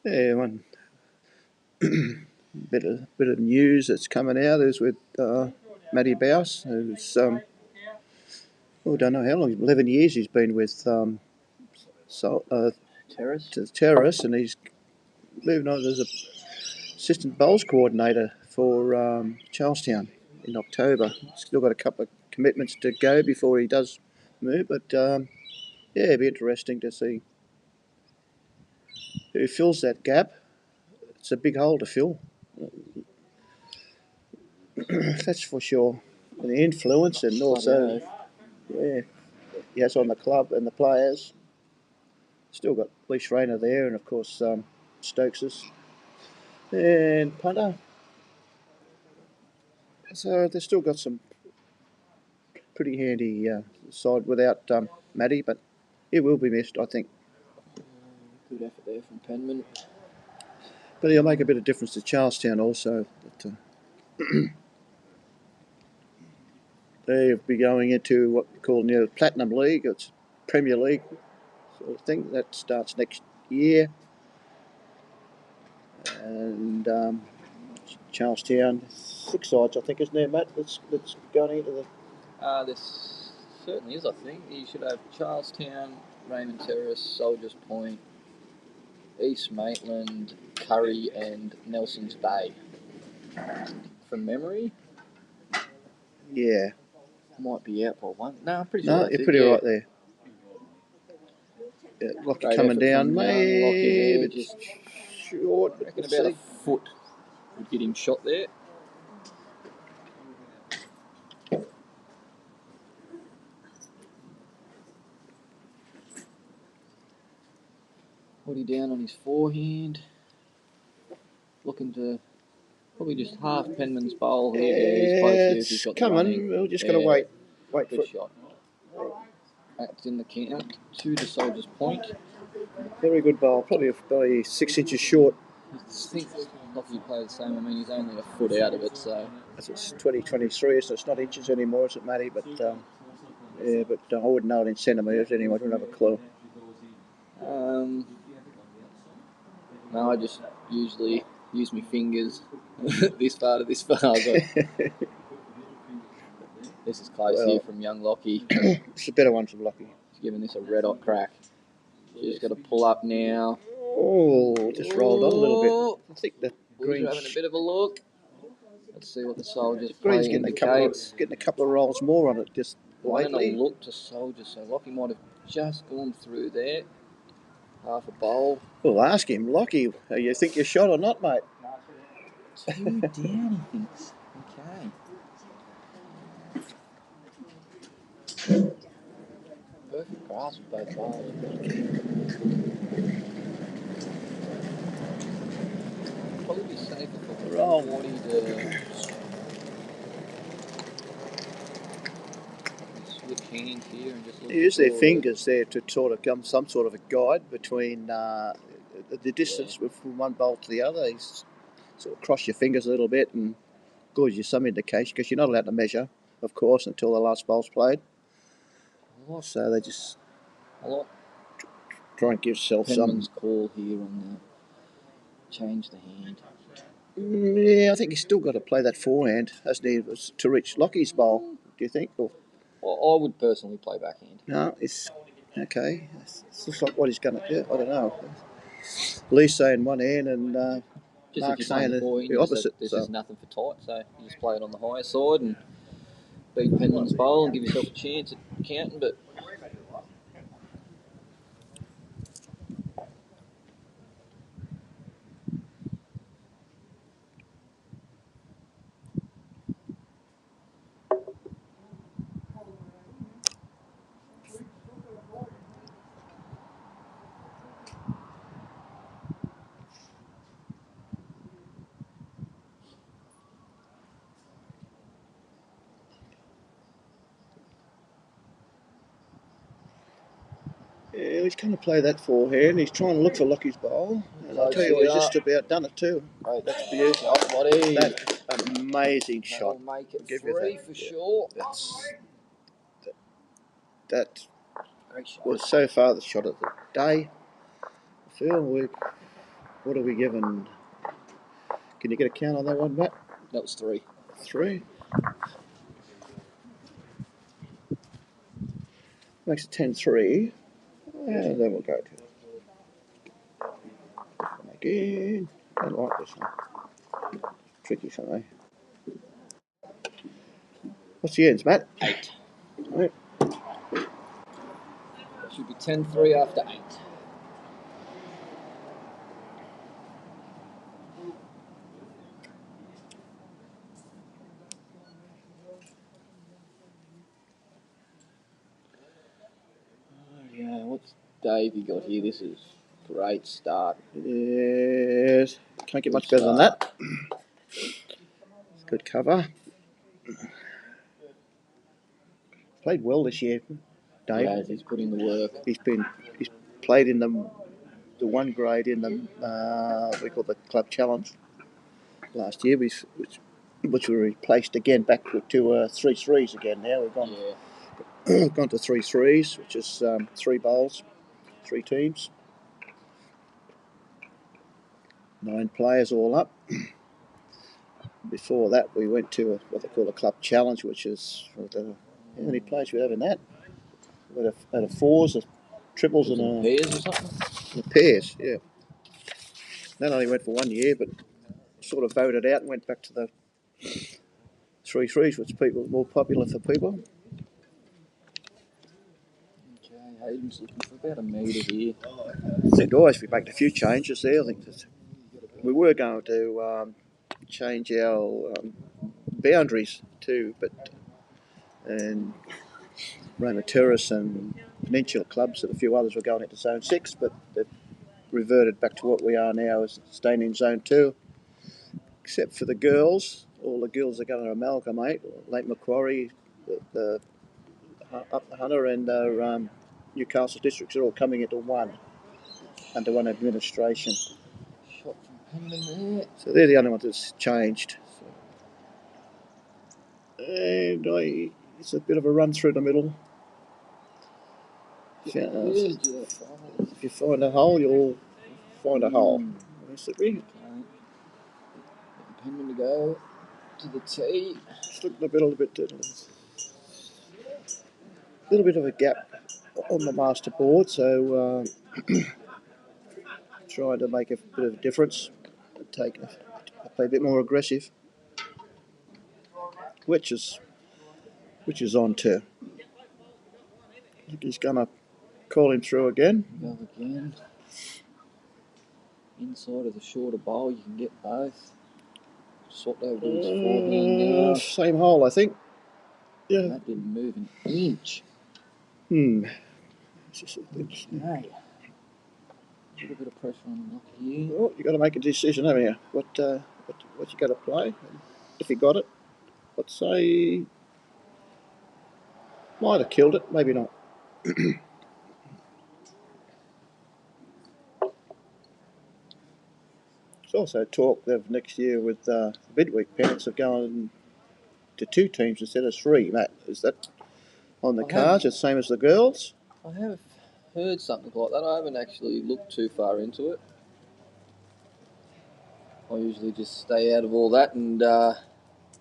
Yeah, one bit of news that's coming out is with Matty Bouse, who's I don't know how long, 11 years he's been with Terrace, and he's moving on as assistant bowls coordinator for Charlestown in October. Still got a couple of commitments to go before he does move, but yeah, it'd be interesting to see who fills that gap. It's a big hole to fill. That's for sure. And the influence, and also, yeah, he has on the club and the players. Still got Lee Schreiner there, and of course Stokes's and punter. So they've still got some pretty handy side without Matty, but he will be missed, I think. Good effort there from Penman. But he'll make a bit of difference to Charlestown also. But, they'll be going into what we call now the Platinum League. It's Premier League sort of thing. That starts next year. And Charlestown, 6 sides, I think, isn't there, Matt? That's going into the... This certainly is, I think. You should have Charlestown, Raymond Terrace, Soldiers Point, East Maitland, Curry, and Nelson's Bay. From memory? Yeah. Might be out by one. No, I'm pretty sure No, that's you're it, pretty yeah. right there. Yeah, Lockie Great coming effort down, from young Lockie there, mate. but just Short, I but reckon we'll about see. a foot would get him shot there. Body down on his forehand. Looking to probably just half Penman's bowl here. Yeah, he's close here if he's It's got the coming. running. We're just going to wait for Good it. shot. That's in the count. 2 to Soldier's Point. Very good bowl. Probably 6 inches short. I think Lockie played the same. I mean, he's only a foot out of it, so. As it's 2023, so it's not inches anymore, is it, Matty? But yeah, but I wouldn't know it in centimetres anyway. I don't have a clue. No, I just usually use my fingers this far to this far. But this is close here from young Lockie. It's a better one from Lockie. He's giving this a red hot crack. She's got to pull up now. Oh, just rolled on a little bit. I think the Green's green's having a bit of a look. Let's see what the Soldier's Green's play getting indicates. a couple of rolls more on it just One and a lately. look to Soldier, so Lockie might have just gone through there. Half a bowl. Well, ask him, Lockie, you think you're shot or not, mate? 2 down, he thinks. Okay. Perfect grasp with both bowls. Probably be safer for Roll. 40 to switch hands here and just look. They use their fingers there to sort of come some sort of a guide between the distance from one bowl to the other. You sort of cross your fingers a little bit and gives you some indication because you're not allowed to measure, of course, until the last bowl's played. So they just try and give yourself Penman's some call here on the change the hand. Yeah, I think he's still got to play that forehand, hasn't he, to reach Lockie's bowl, do you think? Or, well, I would personally play backhand. no, it's okay. It looks like what he's going to do. I don't know. Lee's saying one hand and Mark's saying the opposite. This is nothing for tight, so you just play it on the higher side and beat Penman's bowl and give yourself a chance at counting, but Yeah, he's going to play that forehand. He's trying to look for Lockie's bowl. And I'll tell you what, he's just about done it too. Right, that's beautiful. That's amazing shot. That'll make it Give 3 for sure. That Great shot. was so far the shot of the day. Phil, what are we given? Can you get a count on that one, Matt? That was 3. 3. Makes it 10-3. And then we'll go to again. I like this one. Tricky for me. What's the ends, Matt? 8. Right. Should be 10-3 after 8. Yeah, what's Davey got here? This is great start. Yes. Can't get much better than that. Good cover. Played well this year, Dave. Yeah, he's put in the work. He's played in the one grade in the we call the Club Challenge last year, which we replaced again back to 3-3s again. Now we've gone to 3-3s, which is 3 bowls, 3 teams, 9 players all up. Before that, we went to what they call a Club Challenge, which is how many players we have in that? We had a 4s, a triples, and a pairs or something. Pairs, yeah. That only went for 1 year, but sort of voted out and went back to the 3-3s, which people more popular for people. Hayden's looking for about a metre here. I think always we make a few changes there. I think that we were going to change our boundaries too, and Roma Terrace and Peninsula clubs and a few others were going into Zone 6, but they've reverted back to what we are now, as staying in Zone 2, except for the girls. All the girls are going to amalgamate. Lake Macquarie, up the Hunter, and the Newcastle districts are all coming into one, under one administration. Shot from Penman there. So they're the only ones that's changed. And it's a bit of a run through the middle. If you find a hole, you'll find a hole. Basically. Penman to go to the tee. Just looking a little bit of a gap on the master board, so trying to make a bit of a difference. Play a bit more aggressive, which is on to. I think he's gonna call him through again. Go again. Inside of the shorter bowl, you can get both. Swapped over to his forehand now. Same hole, I think. Yeah. That didn't move an inch. Okay. A little bit of pressure on the knock here. Well, you got to make a decision, haven't you? What you got to play? If you got it, I'd say might have killed it, maybe not. There's also talk of next year with the midweek pennants of going to 2 teams instead of 3. Matt, is that on the cards? The same as the girls? I have heard something like that. I haven't actually looked too far into it. I usually just stay out of all that and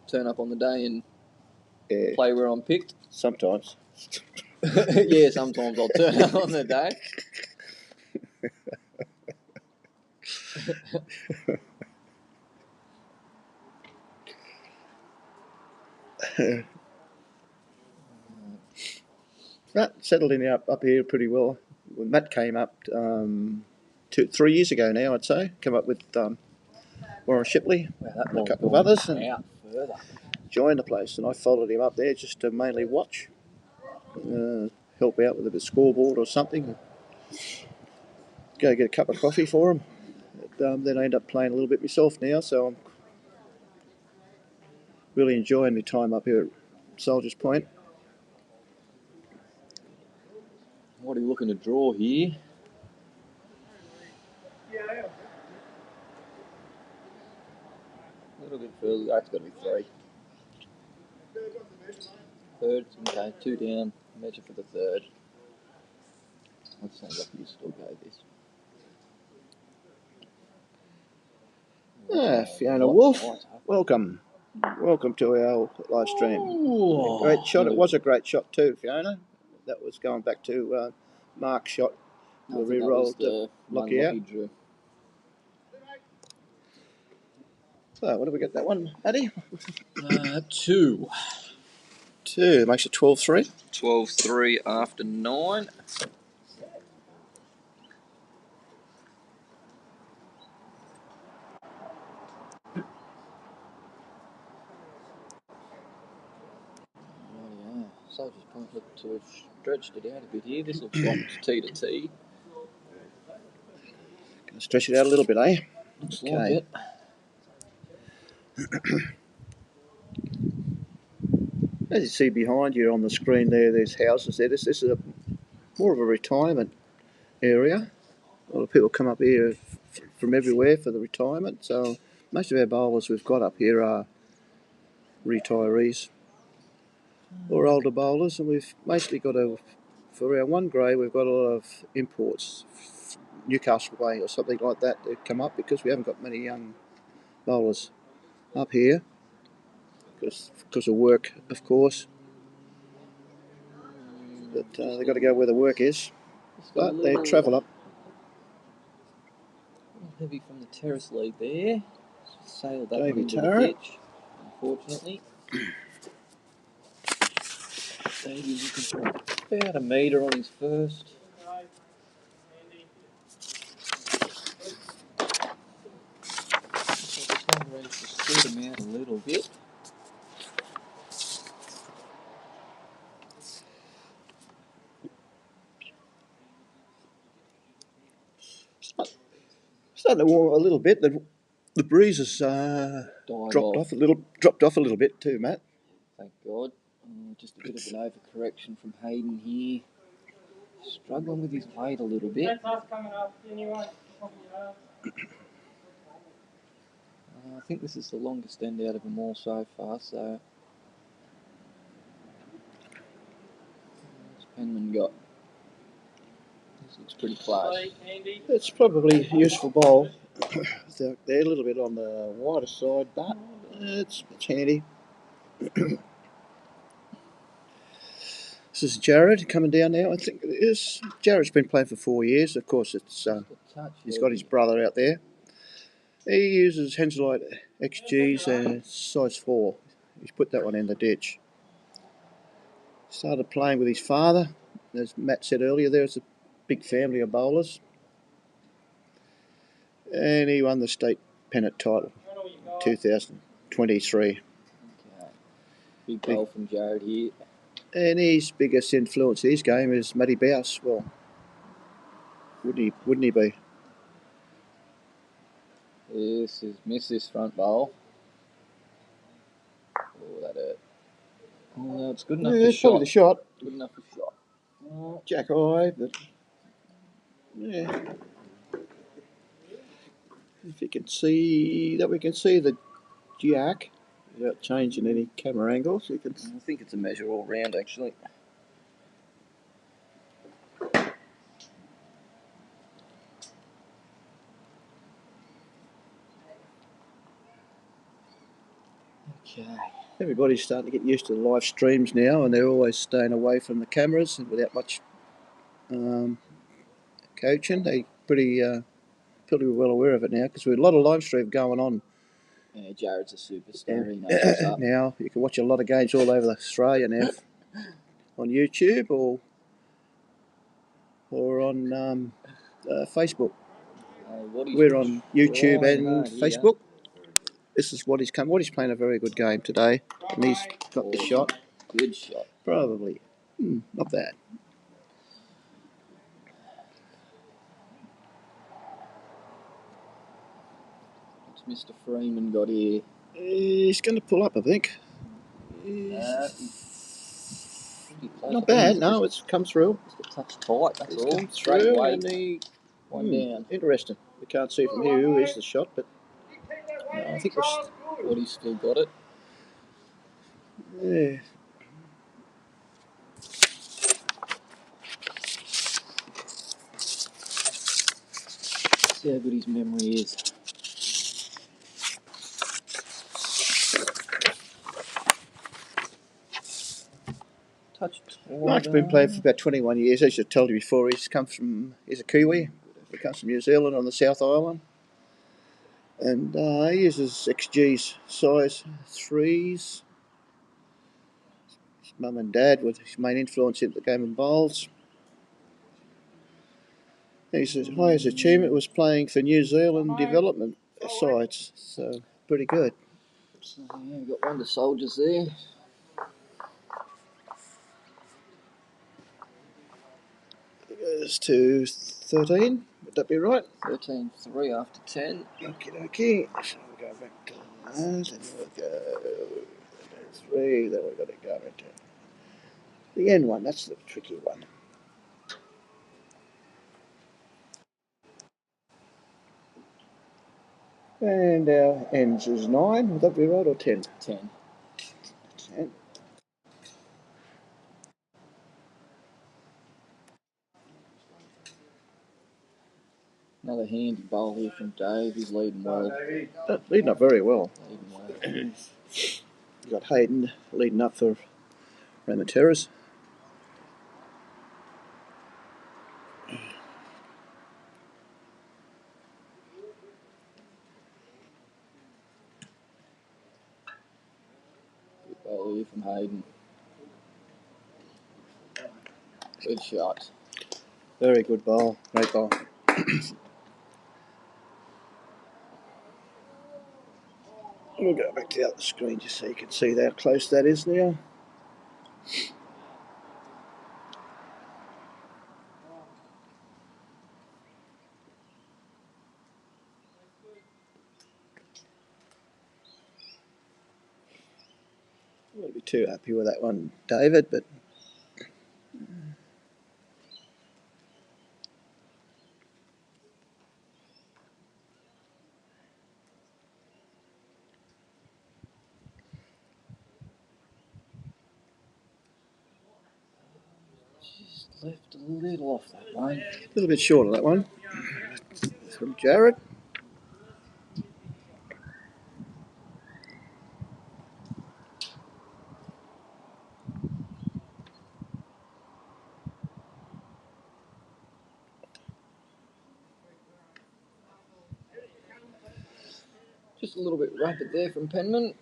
turn up on the day and play where I'm picked. Sometimes. Yeah, sometimes I'll turn up on the day. Matt settled in up here pretty well. When Matt came up 3 years ago now, I'd say. Come up with Warren Shipley and a couple of others and joined the place. And I followed him up there just to mainly watch, help out with a bit of scoreboard or something. Go get a cup of coffee for him. Then I end up playing a little bit myself now, so I'm really enjoying my time up here at Soldiers Point. What are you looking to draw here? A little bit further. That's got to be 3. Third, okay, 2 down. Measure for the third. I'd say that you still go this. Fiona Wolf, welcome to our live stream. Ooh, Great shot. It was a great shot too, Fiona. That was going back to Mark's shot. The re-rolled Lockie out. Drew. So, what do we get that one, Addy? 2. 2 makes it 12-3. 12-3 after 9. Soldiers Point look to have stretched it out a bit here. This looks like it's T to T. Going to stretch it out a little bit, eh? Looks like it. As you see behind you on the screen there's houses there. This is more of a retirement area. A lot of people come up here from everywhere for the retirement. So most of our bowlers we've got up here are retirees or older bowlers, and we've mostly got for our 1 grade we've got a lot of imports, Newcastle way or something like that come up because we haven't got many young bowlers up here because of work, of course. But they've got to go where the work is. But they travel up. Heavy from the terrace lead there. Sailed that Davey into Tara. the ditch, unfortunately. Davey's looking for about a metre on his first. managed to sort him out a little bit. Starting to warm up a little bit. The breeze has dropped off a little bit too, Matt. Thank God. Just a bit of an overcorrection from Hayden here. Struggling with his weight a little bit. I think this is the longest end out of them all so far, so... What's Penman got? This looks pretty close. It's probably a useful bowl. They're a little bit on the wider side, but it's handy. This is Jared coming down now, I think it is. Jared's been playing for 4 years. Of course, he's got his brother out there. He uses Henselite XGs and size 4. He's put that one in the ditch. Started playing with his father. As Matt said earlier, there's a big family of bowlers. And he won the state pennant title 2023. Okay. Big bowl from Jared here. And his biggest influence in his game is Matty Bouse. Well, wouldn't he be? This is missed this front bowl. Oh, that hurt. Oh, no, it's good enough for It's probably the shot. Good enough for shot. Oh. Jack high, but yeah. If you can see that, we can see the jack without changing any camera angles. You can. I think it's a measure all round, actually. Okay. Everybody's starting to get used to the live streams now, and they're always staying away from the cameras and without much coaching. They pretty well aware of it now because we've a lot of live stream going on. Yeah, Jared's a superstar. He knows what's up. Now you can watch a lot of games all over Australia now on YouTube or on Facebook. We're on YouTube and Facebook. This is Waddy's come. Waddy's playing a very good game today, and he's got the shot. Good shot. Probably not bad. What's Mr. Freeman got here? He's going to pull up, I think. Not bad. No, it's come through. It's a touch tight. That's all. Come through, and one down. Interesting. We can't see from here who is the shot, but no, I think Waddy's still got it. Yeah. See how good his memory is. Mark's been playing for about 21 years. As I told you before, he's a Kiwi. He comes from New Zealand on the South Island. And he uses XG's size 3s. His mum and dad were his main influence in the game of bowls. His highest achievement was playing for New Zealand development sides. So, pretty good. So, yeah, we've got one of the soldiers there. Goes to 13. Would that be right? 13-3 after 10. Okay. So we'll go back to that. And we'll go 3. Then we've got to go into the end one. That's the tricky one. And our ends is 9. Would that be right, or 10? 10. 10. Another handy bowl here from Dave. He's leading well. Leading up very well. Leading well. You've got Hayden leading up for Raymond Terrace. Good bowl here from Hayden. Good shot. Very good bowl. Great bowl. We'll go back to the other screen just so you can see how close that is now. I wouldn't be too happy with that one, David, but Just left a little off that way. a little bit short of that one. From Jared. Just a little bit rapid there from Penman.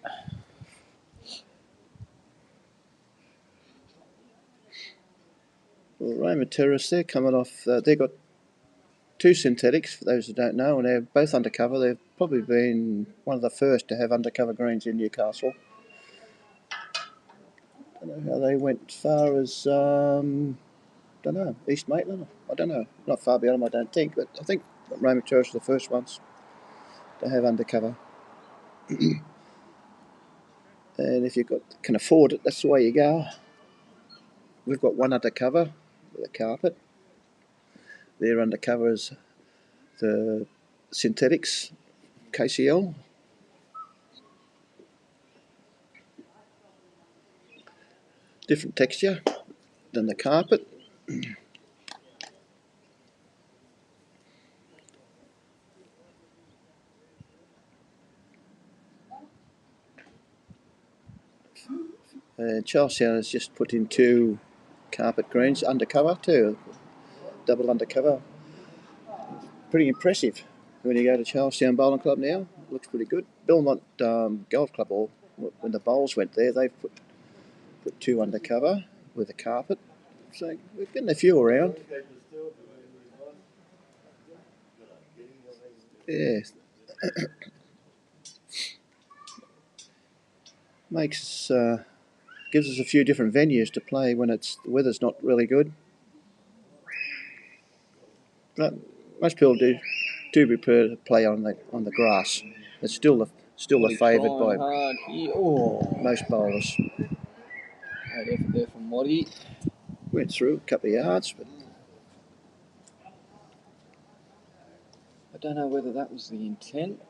Well, Roma Terrace, they're coming off. They've got two synthetics, for those who don't know, and they're both undercover. They've probably been one of the first to have undercover greens in Newcastle. Don't know how they went as far as, don't know, East Maitland? I don't know. Not far beyond them, I don't think, but I think Roma Terrace are the first ones to have undercover. And if you can afford it, that's the way you go. We've got one undercover with a carpet. Their undercover is the synthetics, KCL. Different texture than the carpet. Charlestown has just put in two carpet greens undercover too, double undercover. Pretty impressive when you go to Charlestown Bowling Club now. Looks pretty good. Belmont Golf Club, or when the bowls went there, they've put two undercover with a carpet. So we're getting a few around. Yeah. Gives us a few different venues to play when the weather's not really good. But most people do prefer to play on the grass. It's still the favoured by most bowlers. Great effort there from Waddy. Went through a couple of yards, but I don't know whether that was the intent.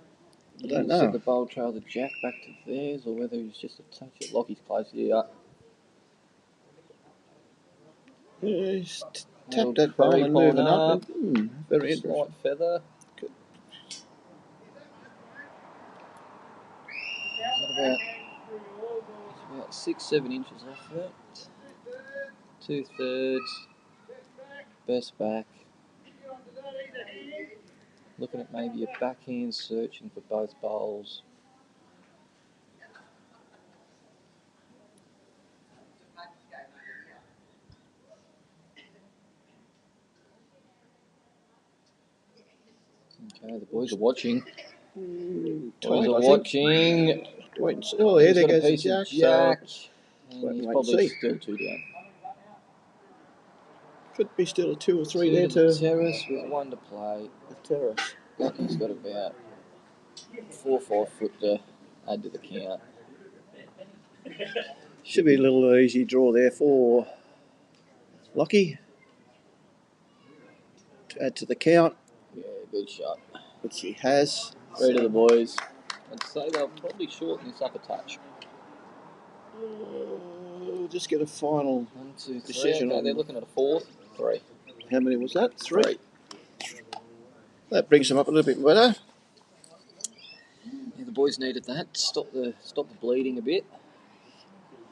I don't Set know. the bowl trail the jack back to theirs, or whether it was just a touch it. Lockie's close here. He's tapped that bowl and moving up. Very interesting. Slight feather. Good. About 6-7 inches off it. 2/3. Best back. Looking at maybe a backhand, searching for both bowls. Okay, the boys are watching. Boys are watching. Wait and see. Oh, yeah, there goes the jack. Jack. So, And he's wait probably and see. still 2 down. Could be still a 2 or 3 Two there to the to terrace with 1 to play. the terrace. Lockie's got about 4 or 5 foot to add to the count. Should be a little easy draw there for Lockie to add to the count, Yeah, good shot. which he has. 3 to the boys. I'd say they'll probably shorten this up a touch. We'll just get a final 1, 2, 3. decision Okay, on. they're looking at a 4th. 3. How many was that? 3. 3. That brings them up a little bit better. Yeah, the boys needed that. Stop the bleeding a bit.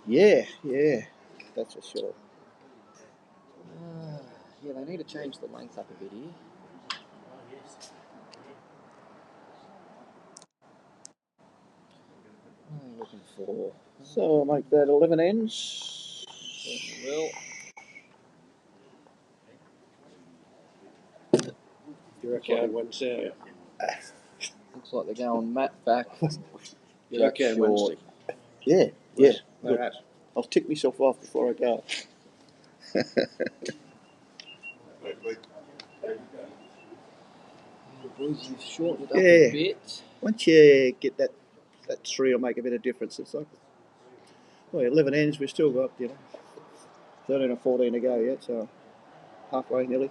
Yeah, that's for sure. Yeah, they need to change the length up a bit here. What are they looking for? So I'll make that 11 ends. Certainly will. You reckon it went out? Looks like they're going Matt back. You're Jack okay on short. Wednesday. Yeah, yeah. Where Good. at? I'll tick myself off before I go. The boys have shortened it up Yeah. a bit. Once you get that 3, will make a bit of difference. It's like, well, 11 ends, we've still got, 13 or 14 to go yet, so halfway nearly.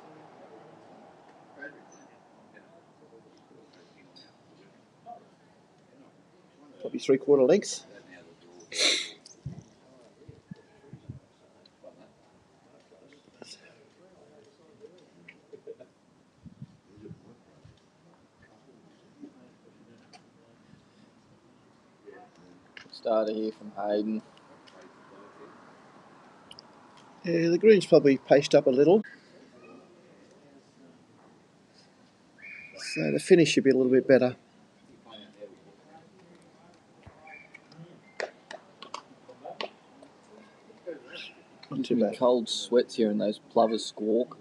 Probably 3/4 lengths. Starter here from Hayden. Yeah, the green's probably paced up a little. So the finish should be a little bit better. Not too bad. Cold sweats here and those plovers squawk.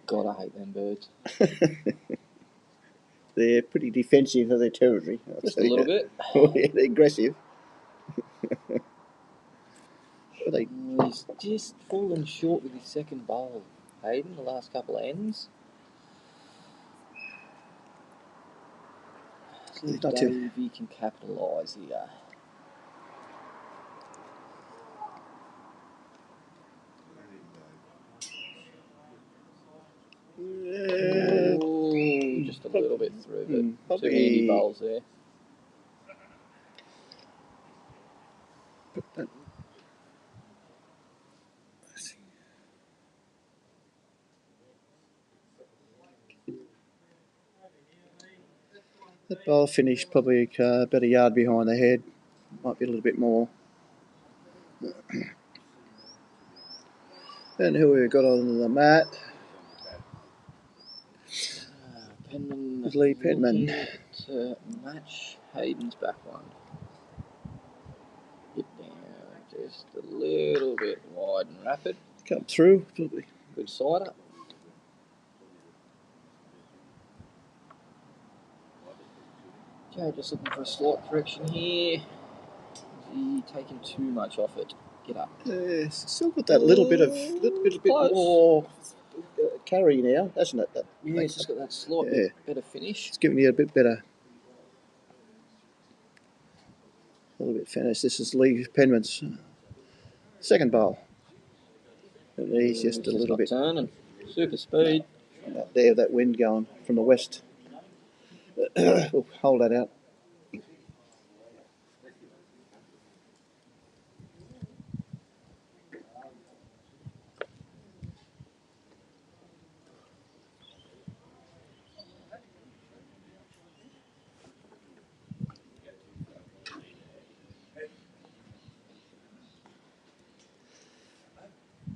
God, I hate them birds. They're pretty defensive of their territory. Just a little bit. Oh, yeah, they're aggressive. But He's just fallen short with his second bowl, Hayden, the last couple of ends. See if Not too- Davey can capitalise here. Ooh, just a little bit through, but probably- 2 handy bowls there. That bowl finished probably about a yard behind the head. Might be a little bit more. And who we've got on the mat? Penman Lee Penman. looking to match Hayden's back one. Get down just a little bit wide and rapid. Come through. Probably. Good cider. Joe just looking for a slight correction here. Is he taking too much off it? Get up. Still got that little bit Close. more carry now, hasn't it? Yeah, it's just got that slight Yeah. bit better finish. It's giving you a bit better. A little bit finish. This is Lee Penman's second bowl. And he's just a little bit turning. Super speed. there, that wind going from the west. We'll hold that out.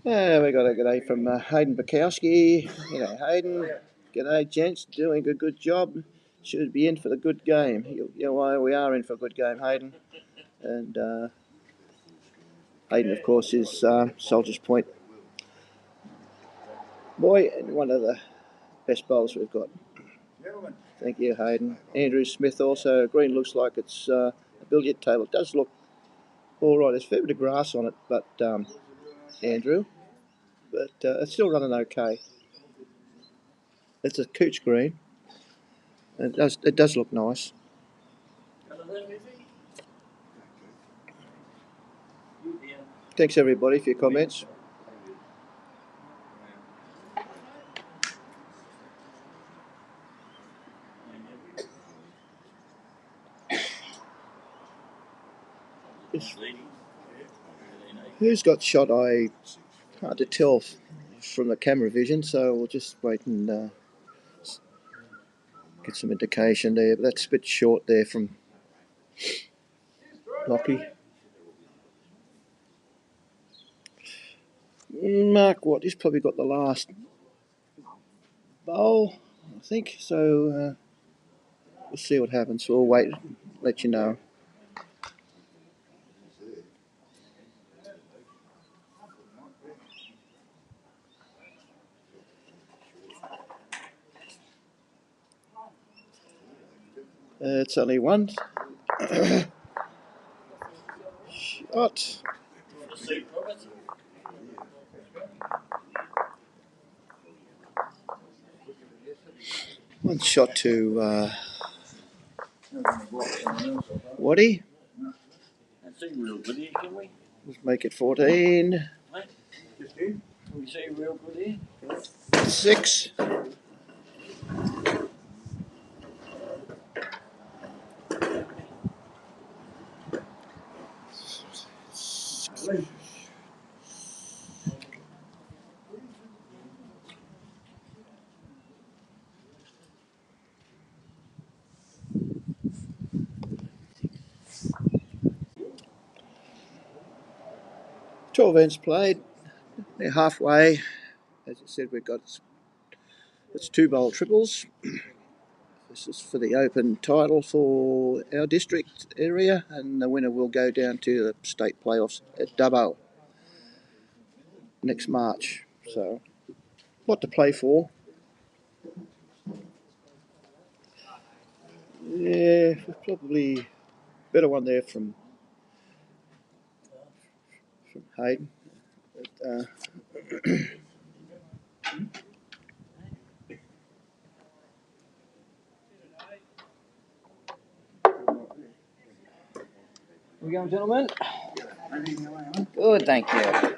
We got a g'day from Hayden Bukowski. Hayden. G'day, gents. Doing a good job. Should be in for the good game. We are in for a good game, Hayden. And Hayden, of course, is Soldiers Point boy and one of the best bowlers we've got. Thank you, Hayden. Andrew Smith also. Green looks like it's a billiard table. It does look all right. There's a fair bit of grass on it, but Andrew, but it's still running okay. It's a cooch green. It does look nice. Thanks everybody for your comments. Who's got shot? I hard to tell from the camera vision, so we'll just wait and get some indication there. But that's a bit short there from Lockie. Mark Watt, he's probably got the last bowl, I think. So we'll see what happens. We'll wait, let you know. That's only one shot. One shot to Waddy. That's real good here, can we? Let's make it 14. Can we see real good here? 6. Twelve ends played. They're halfway. As I said, we've got it's 2 bowl triples. This is for the open title for our district area, and the winner will go down to the state playoffs at Dubbo next March. So, what to play for? Yeah, probably better one there from Hayden. But, We going, gentlemen? Good, thank you.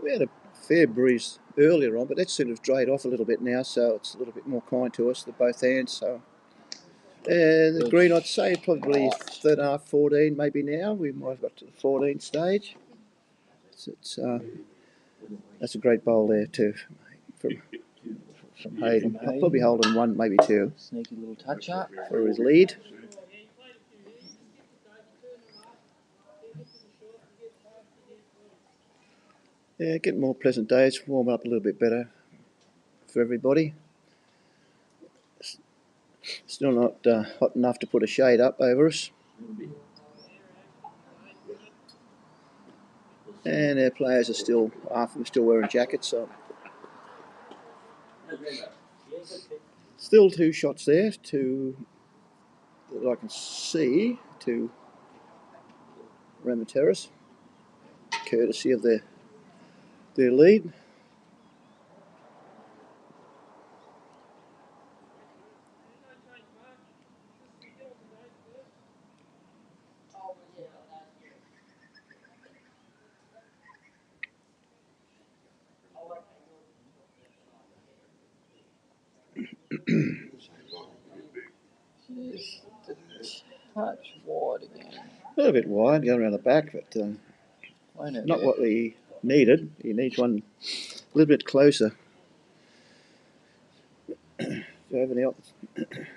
we had a fair breeze earlier on, but that's sort of dried off a little bit now, so it's a little bit more kind to us, the both hands. So, the green, I'd say probably 13.5, 14 maybe now. We might have got to the 14 stage. That's a great bowl there too from Hayden. I'll probably holding 1, maybe 2 Sneaky little touch up. for his lead. Yeah, getting more pleasant days, warming up a little bit better for everybody. Still not hot enough to put a shade up over us. And our players are still, half of them still wearing jackets, so still 2 shots there that I can see to Ramateras, courtesy of their lead. Just a touch wide again. A little bit wide, going around the back, but not what he needed. He needs one a little bit closer. Over the opposite.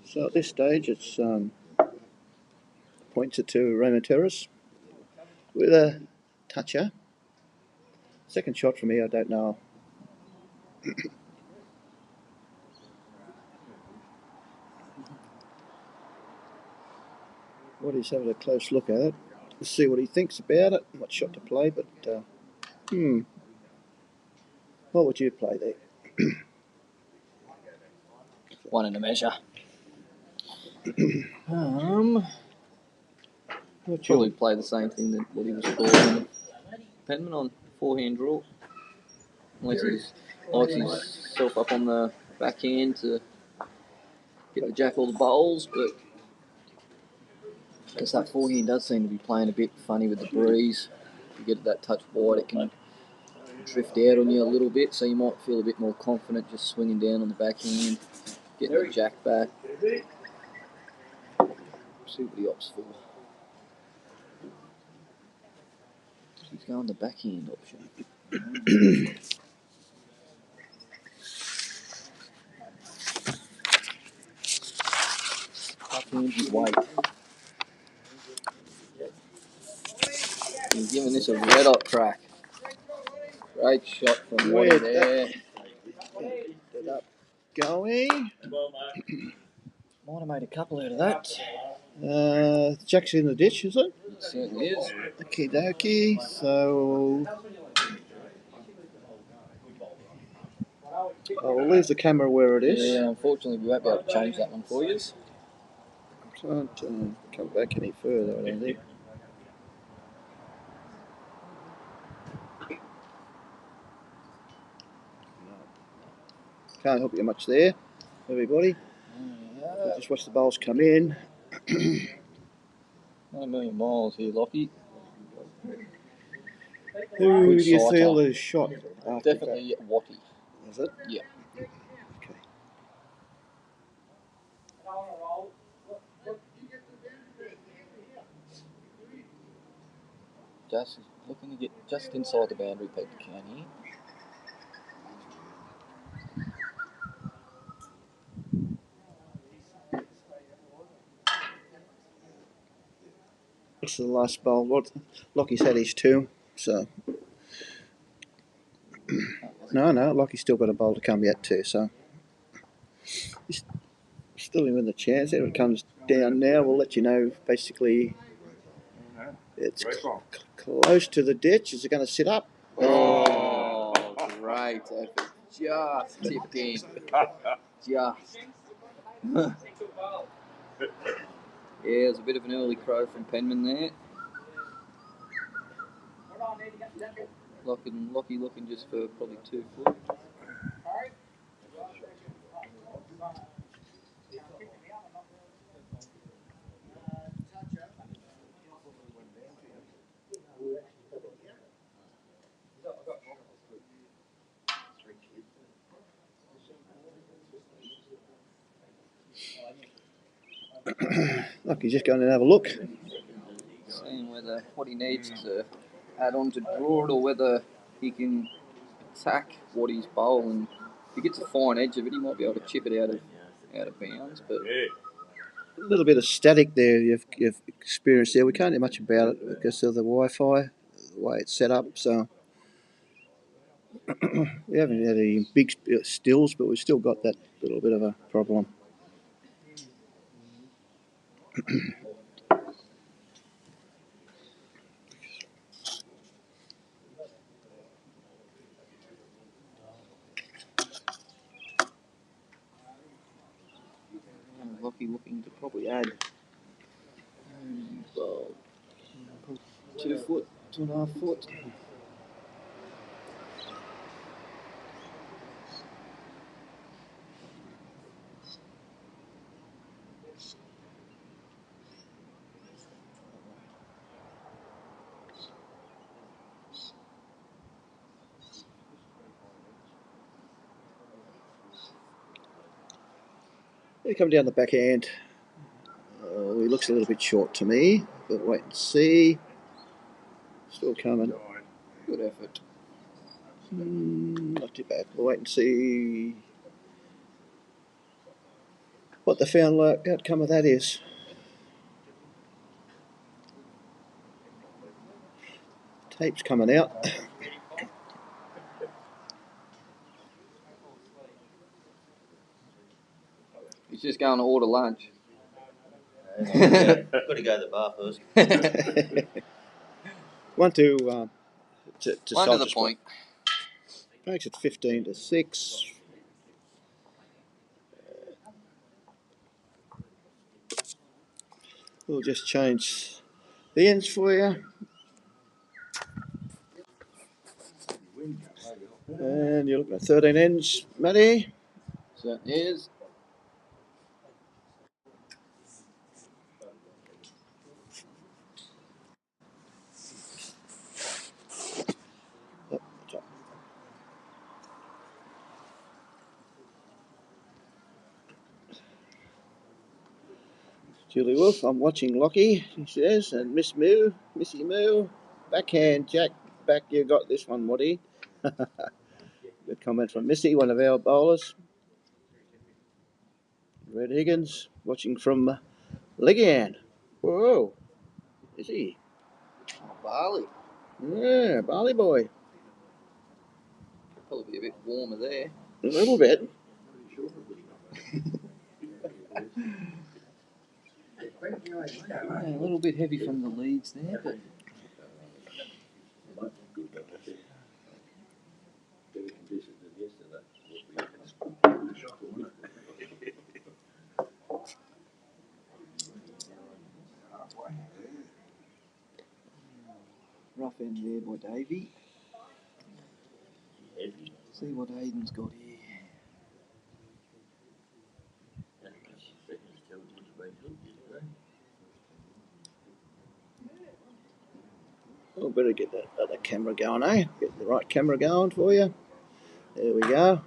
So at this stage, it's pointed to Ramateras with a toucher. Second shot for me, I don't know. What he's having a close look at it. Let's see what he thinks about it. What shot to play, but what would you play there? 1 in a measure. Probably play the same thing that what he was calling Penman on forehand draw. Unless he's likes himself up on the backhand to get the jack all the bowls, but I guess that forehand does seem to be playing a bit funny with the breeze. If you get that touch wide, it can drift out on you a little bit, so you might feel a bit more confident just swinging down on the backhand, getting the jack back. See what he opts for. He's going the backhand option. Backhand his weight. He's giving this a red hot crack. Great shot from Waddy there. Ended up going. Might have made a couple out of that. Jack's in the ditch, is it? It certainly is. Okie dokie. So I'll leave the camera where it is. Yeah, unfortunately we won't be able to change that one for you. Can't come back any further, I don't think. No. Can't help you much there, everybody. Just watch the bowls come in. Not a million miles here, Lockie. Who Good do you sighter. feel is shot? Definitely Watty. Is it? Yeah. Okay. Just looking to get just inside the boundary peak count here. This is the last bowl. What? Lockie's had his two, so. No, Lockie's still got a bowl to come yet too, so. He's still in the chance. There it comes down now. We'll let you know. Basically, it's close to the ditch. Is it going to sit up? Oh, great effort. Just tipped in. Just. Yeah, there's a bit of an early crow from Penman there. Lockie looking just for probably 2 foot. Lockie's just going to have a look. Seeing whether what he needs to add on to draw it or whether he can attack Watty's bowl, and if he gets a fine edge of it, he might be able to chip it out of bounds. But A little bit of static there you've experienced there. We can't do much about it because of the Wi-Fi, the way it's set up. So we haven't had any big stills, but we've still got that little bit of a problem. Lockie looking to probably add 2 foot, 2.5 foot. He come down the backhand. He looks a little bit short to me, but wait and see. Still coming. Good effort. Not too bad. We'll wait and see what the final outcome of that is. Tape's coming out. He's just going to order lunch. Got to go to the bar first. One to One to the Soldiers point. Makes it 15-6. We'll just change the ends for you. And you're looking at 13 ends, Matty. Certainly is. Julie Wolf, I'm watching Lockie, he says, and Missy Moo, backhand, Jack, back, you got this one, Waddy. Good comment from Missy, one of our bowlers. Red Higgins, watching from Legian. Whoa, is he? Barley. Yeah, Barley boy. Probably be a bit warmer there. A little bit. Yeah, a little bit heavy from the leads there, but rough end there by Davey. See what Aiden's got here. Oh, better get that other camera going, eh? Get the right camera going for you. There we go.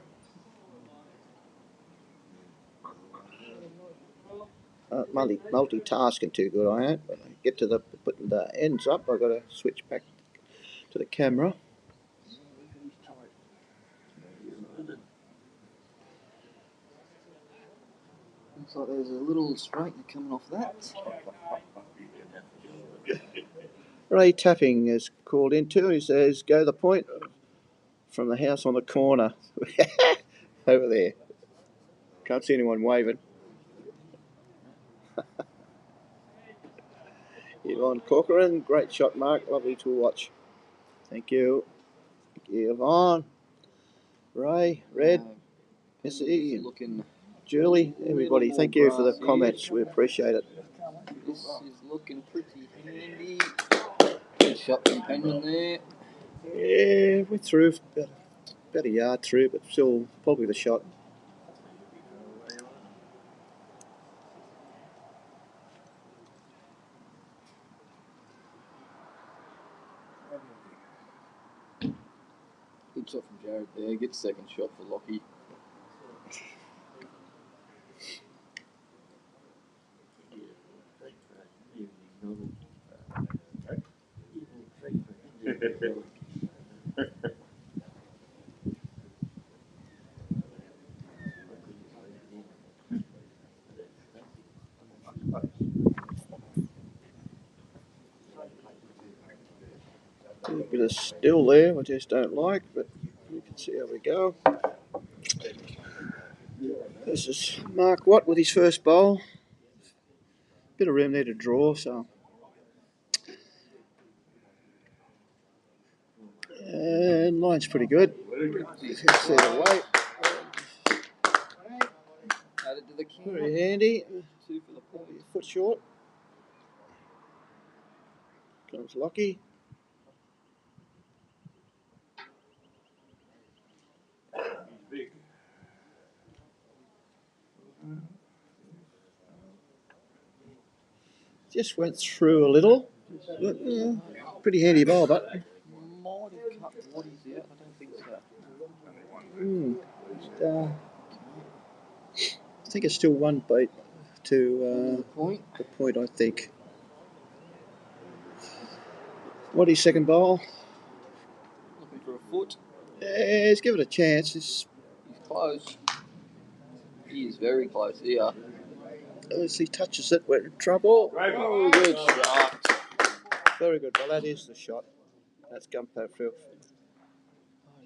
Multitasking too good, I ain't. When I get to the putting the ends up, I've got to switch back to the camera. Looks like there's a little straightener coming off that. Ray Tapping is called into. He says, "Go the point from the house on the corner over there." Can't see anyone waving. Yvonne Corcoran, great shot, Mark. Lovely to watch. Thank you. Thank you, Yvonne. Ray, Red, Missy, Looking Julie, everybody. Thank you for the comments. We appreciate it. This is looking pretty handy. Good shot from Penman there. Yeah, we're through about a yard through, but still probably the shot. Good shot from Jared there. Good second shot for Lockie. A bit of still there, I just don't like, but you can see how we go. This is Mark Watt with his first bowl. Bit of room there to draw, so. And line's pretty good. You can see the weight. Added to the camp. Very handy. 2 for the point. Foot short. Comes Lockie. Just went through a little. Yeah, pretty handy bowl, but. Might have cut Waddies out. I don't think so. I think it's still one beat to Point. the point, I think. Waddy's second bowl. Looking for a foot. Yeah, let's give it a chance. He's close. He is very close here. As he touches it, we're in trouble. Oh, good shot. Very good. Well, that is the shot. That's Gumpo Phil.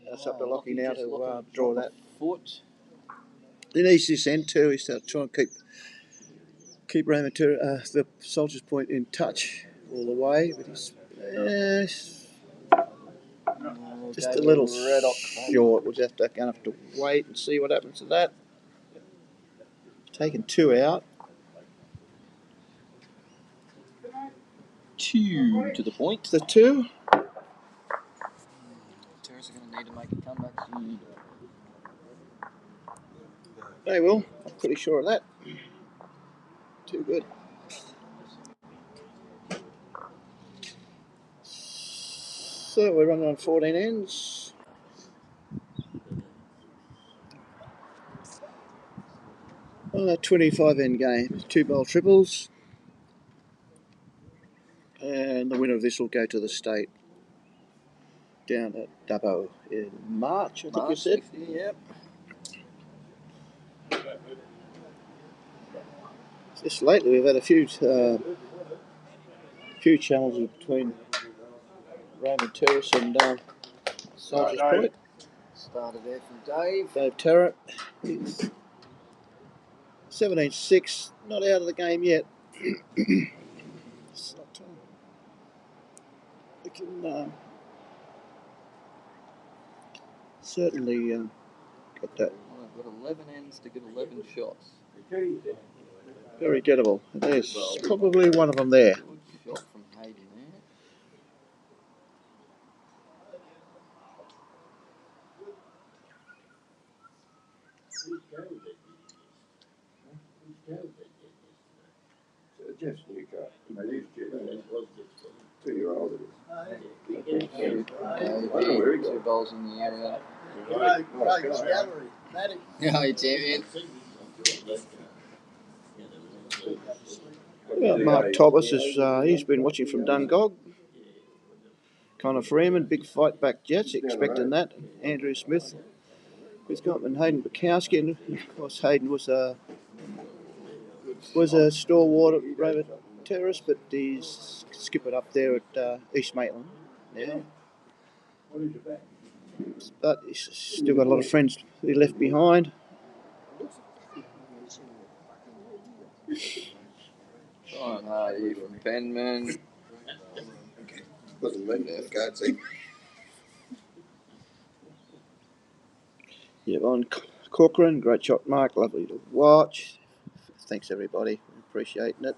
That's up to Lockie now to draw that. Foot. He needs this end too. He's trying to keep the Soldier's Point in touch all the way, but he's just a little short. We'll just gonna have to wait and see what happens to that. Taking 2 out. 2 to the point. The 2. Terrace are going to need to make a comeback soon. They will. I'm pretty sure of that. Too good. So we're running on 14 ends. On a 25 end game. 2 bowl triples. And the winner of this will go to the state down at Dubbo in March, I think you said. Yep. Just lately we've had a few challenges between Raymond Terrace and Soldier's Point. Started there from Dave. Dave Tarrant. 17-6, not out of the game yet. It's not, we can certainly get that. Well, I've got 11 ends to give 11 shots. Very gettable. There's probably one of them there. Good shot from Hayden there. Jeff's new car. It is Jeff. 2-year-old it is. 2 balls in the area. Nice guy. Yeah, it's champion. Well, Mark Thomas is he's been watching from Dungog. Connor Freeman, big fight back Jets, expecting that. Andrew Smith, with Gottman, Hayden Bukowski, and of course Hayden was a stalwart at Rabbit Terrace, but he's skipping up there at East Maitland now. But he's still got a lot of friends he left behind. Trying hard here from Penman. Wasn't me, I can't see. Yeah, on Corcoran, great shot, Mark, lovely to watch. Thanks everybody, appreciating it.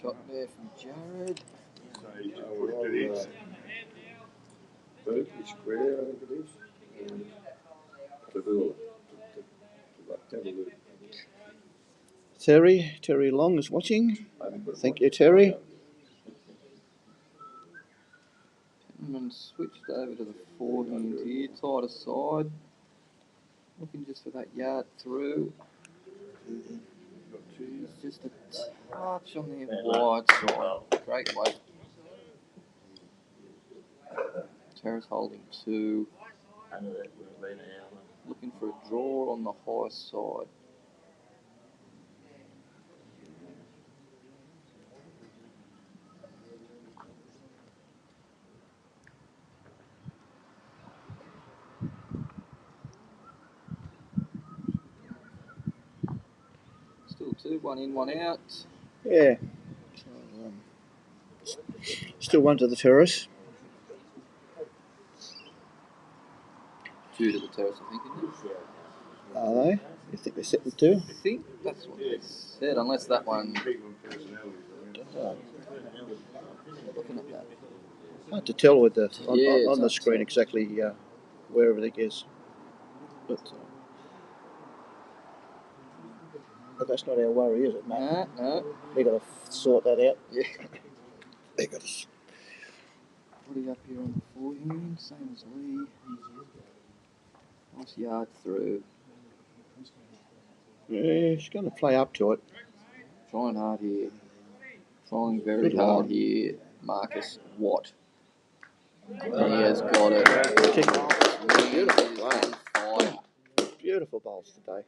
Shot there from Jared. Berkeley Square, I think it is. Terry Long is watching. Thank you, Terry. Penman switched over to the forehand here, tighter side. Looking just for that yard through. It's just a touch on the wide side. Great weight. Terrace holding 2. Looking for a draw on the high side. Still 2, 1 in, 1 out. Yeah. Still one to the terrace. 2 to the terrace, I think, isn't it? Are they? You think they're sitting 2? I think that's what they said, unless that one. Looking at that. Hard to tell with the Yeah, on the hard to screen tell. exactly where everything is. But that's not our worry, is it, Matt? No. We've got to sort that out. Yeah. They got to. What are you up here on the forehand? Same as Lee. Nice yard through. Yeah, she's going to play up to it. Trying hard here. Trying very Good hard line. here. Marcus Watt. And he has got it. Beautiful He is play. on fire. Beautiful bowls today.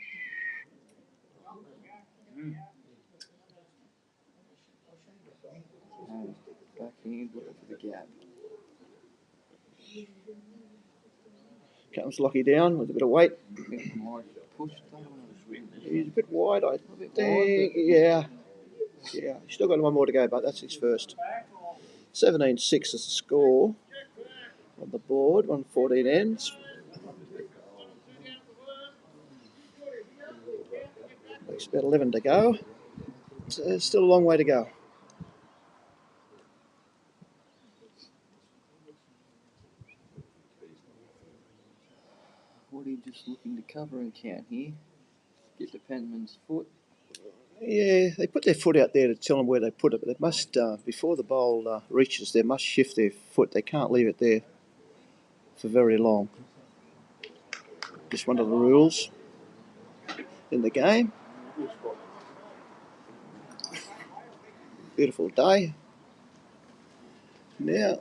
Back in, looking for the gap. Comes Lockie down with a bit of weight. I think I might push that one. He's a bit wide, I bit think. wide, Yeah. He's still got one more to go, but that's his first. 17-6 is the score on the board. 114 ends. There's about 11 to go. So there's still a long way to go. Woody just looking to cover and count here. Get to Penman's foot. Yeah, they put their foot out there to tell them where they put it, but they must, before the bowl reaches, they must shift their foot. They can't leave it there for very long. Just one of the rules in the game. Beautiful day. Now,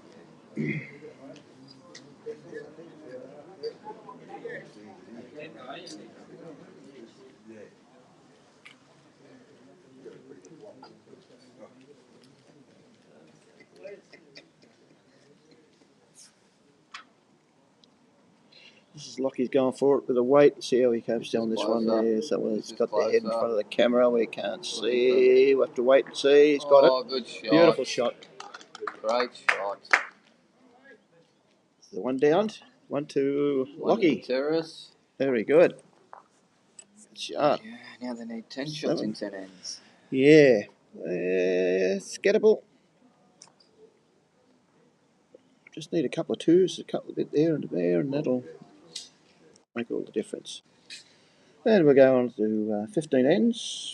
This is Lockie's going for it with a weight. See how he comes down this one there. So he's got their head in front of the camera. We can't see. We'll have to wait and see. He's got it. Good shot. Beautiful shot. Great shot. The one down. 1 to Lockie. Terrace. Very good. Good shot. Yeah, now they need 10 shots in 10 ends. Yeah. It's gettable. Just need a couple of twos, a couple of bit there and there, and that'll make all the difference. And we'll go on to 15 ends.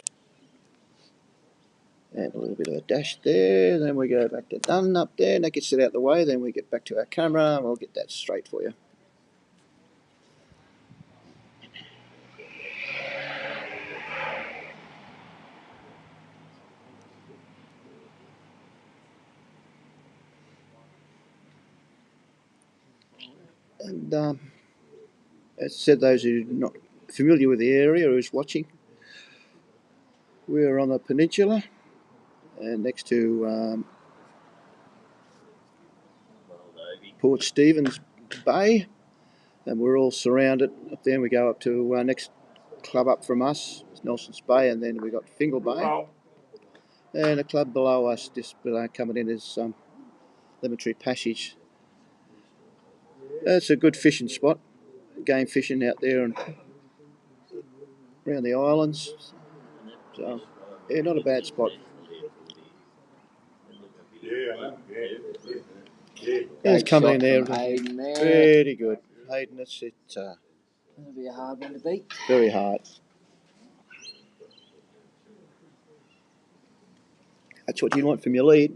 And a little bit of a dash there. Then we go back to done up there, and that gets it out of the way. Then we get back to our camera, and we'll get that straight for you. And as I said, those who are not familiar with the area, who's watching, we're on the peninsula, and next to Port Stephens Bay, and we're all surrounded up there. And we go up to next club up from us, it's Nelson's Bay, and then we've got Fingal Bay, and a club below us, just coming in is Lemmetry Passage. It's a good fishing spot, game fishing out there and around the islands. So, yeah, not a bad spot. It's coming in there. Hayden there. Very good. Hayden, it's That'll be a hard one to beat. very hard. That's what you want from your lead.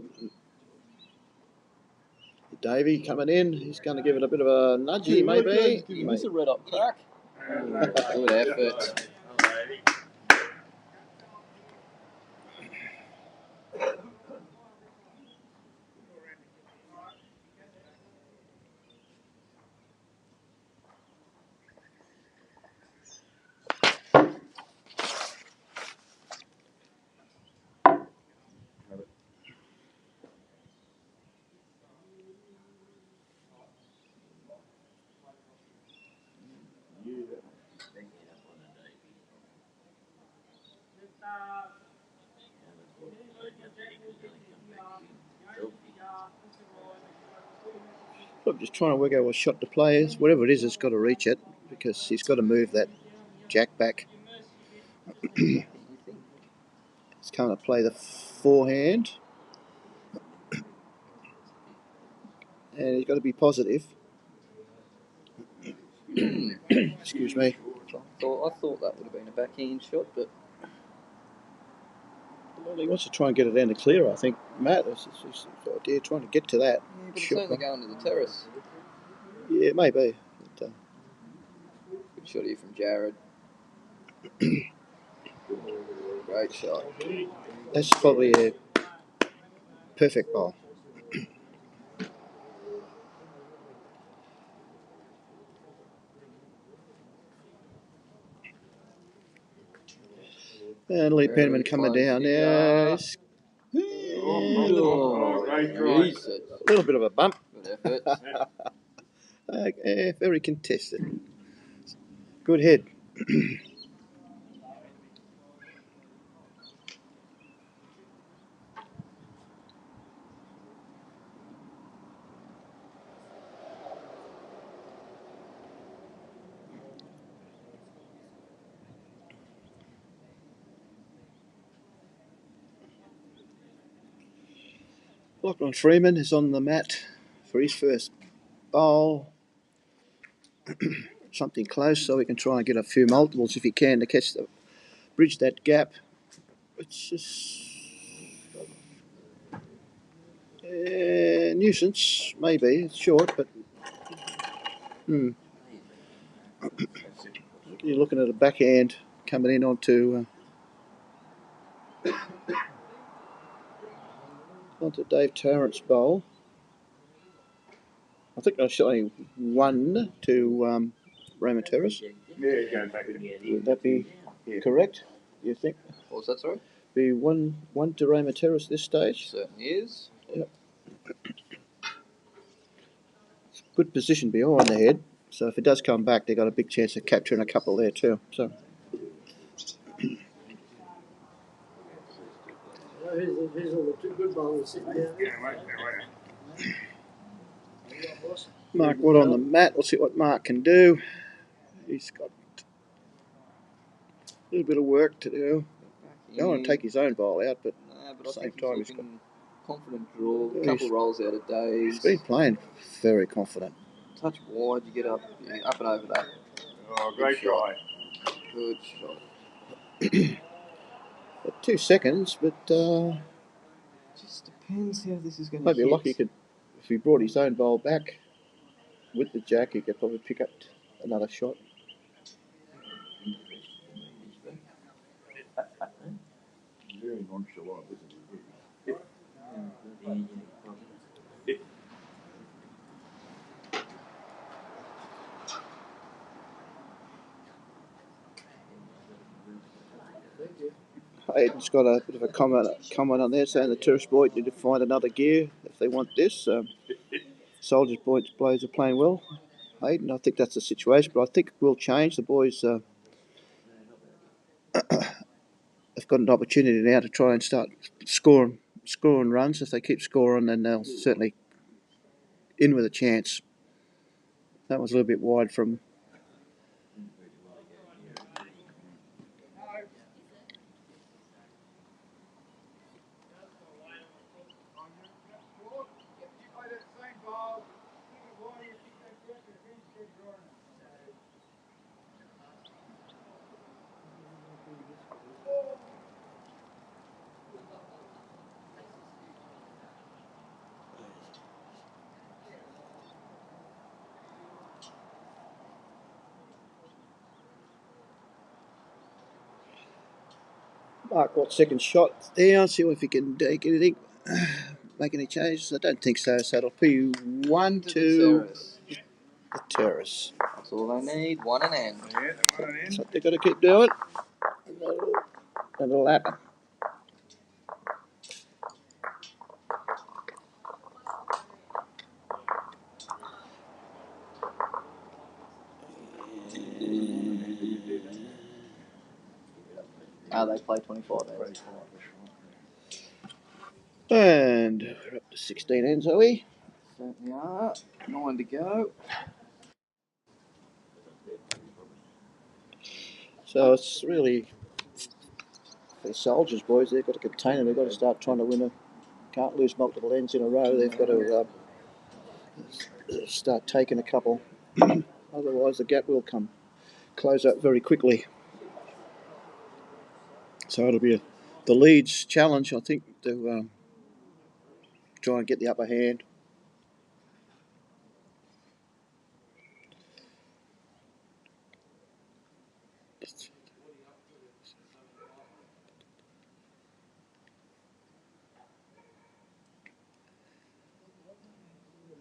Davey coming in. He's going to give it a bit of a nudgy, maybe. Give us a red up crack. Good effort. I'm just trying to work out what shot the play is. Whatever it is, it's got to reach it because he's got to move that jack back. He's coming to play the forehand. And he's got to be positive. Excuse me. I thought that would have been a backhand shot, but Well, he wants to try and get it down to clear, I think. Matt, it's his idea, trying to get to that. but it's certainly going to the terrace. Yeah, maybe. But, Good shot here from Jared. Great shot. that's probably a perfect ball. And Lee Penman coming down now. Jesus. A little bit of a bump. Good effort. Very contested. Good head. Lachlan Freeman is on the mat for his first bowl. Something close so we can try and get a few multiples if he can to bridge that gap. It's just nuisance, maybe. It's short, but you're looking at a backhand coming in onto Dave Tarrant's bowl. I think I shot only 1 to Raymond Terrace. Would that be correct, do you think? What was that, sorry? Be 1 to Raymond Terrace this stage? Certainly is. Yep. Good position behind the head, So if it does come back, they've got a big chance of capturing a couple there too. So Here's all the two good bowlers sitting down there. Mark Wood on the mat. We'll see what Mark can do. He's got a little bit of work to do. I don't want to take his own bowl out, but But at the I same think time, he's he's looking confident draw. Yeah, Couple he's- rolls out of days. he's been playing very confident. Touch wide, you get up, up and over that. Oh, great try. Good shot. But 2 seconds, but Just depends how this is going to maybe hit. lucky could, if he brought his own bowl back with the jack, he could probably pick up another shot. Very nonchalant, isn't he? Hayden's got a bit of a comment on there saying the tourist boys need to find another gear if they want this. Soldiers boys are playing well. Hayden, I think that's the situation, but I think it will change. The boys have got an opportunity now to try and start scoring runs. If they keep scoring, then they'll certainly in with a chance. That was a little bit wide from. Mark Watt's second shot there. See if he can take anything, make any changes. I don't think so. So it'll be 1 To 2 the terrace. the terrace. That's all they need. One and end. Yeah, that's one That's what they've got to keep doing. And it'll happen. They play 25 hours. And we're up to 16 ends, are we? Certainly are. 9 to go. So it's really for the Soldiers boys. They've got to contain it. They've got to start trying to win it. Can't lose multiple ends in a row. They've got to start taking a couple. Otherwise, the gap will close up very quickly. So it'll be the Leeds challenge, I think, to try and get the upper hand.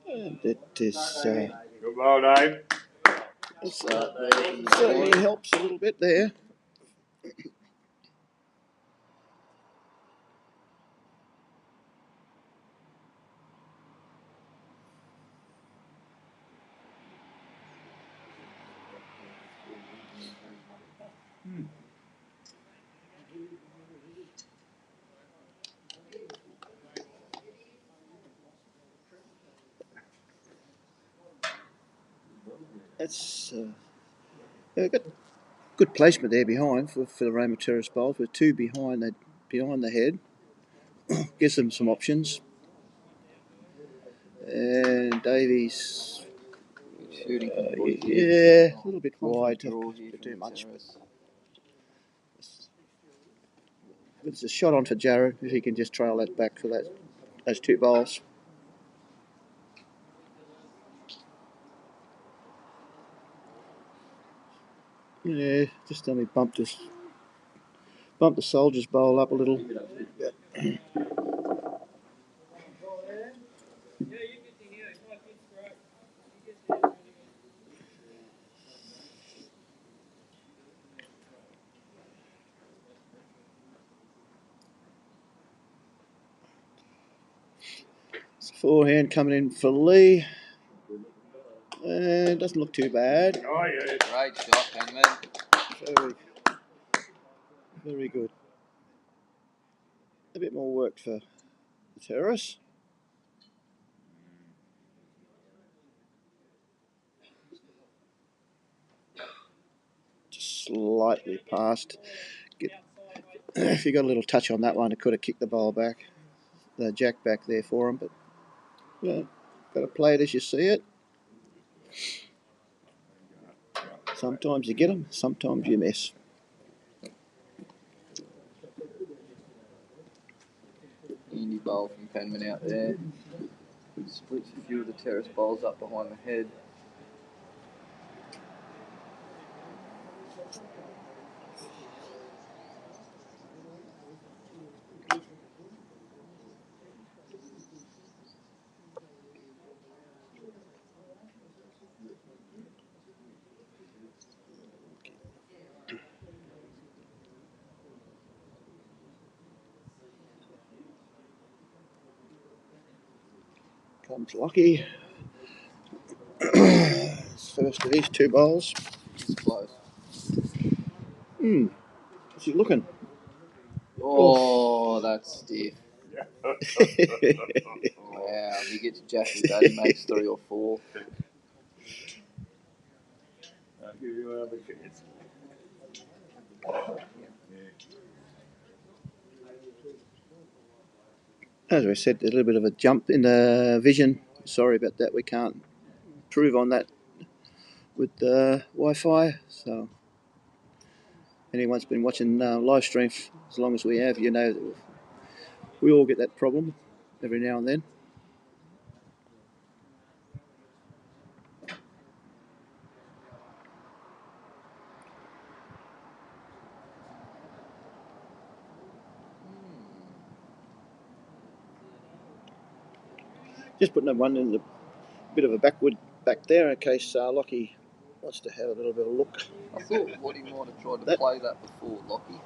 And it is Good ball, Dave. certainly helps a little bit there. That's they've got good placement there behind for the Roma Terrace bowls with two behind the head. Gives them some options. And Davies, Shooting from the body. yeah, a little bit wide Draw to here from do the much. terrace. It's a shot on for Jared if he can just trail that back for those two bowls. Yeah, just only bumped the Soldiers bowl up a little. It's a forehand coming in for Lee. And it doesn't look too bad. Oh, yeah. Great shot, Penman. Very, very good. A bit more work for the terrace. Just slightly past. If you got a little touch on that one, it could have kicked the ball back, the jack back there for him. But yeah, got to play it as you see it. Sometimes you get them, sometimes you miss. Handy bowl from Penman out there. Splits a few of the terrace bowls up behind the head. Comes Lockie. First of these two bowls. It's close. What's he looking? Oh, that's stiff. Wow, he gets jacked with that, he makes 3 or 4. I'll give you another chance. As I said, a little bit of a jump in the vision. Sorry about that. We can't improve on that with the Wi-Fi. So anyone's been watching live stream as long as we have, you know, we all get that problem every now and then. Just putting that one in the bit of a backward back there in case Lockie wants to have a little bit of look. I thought Waddy might have tried to That- play that before, Lockie.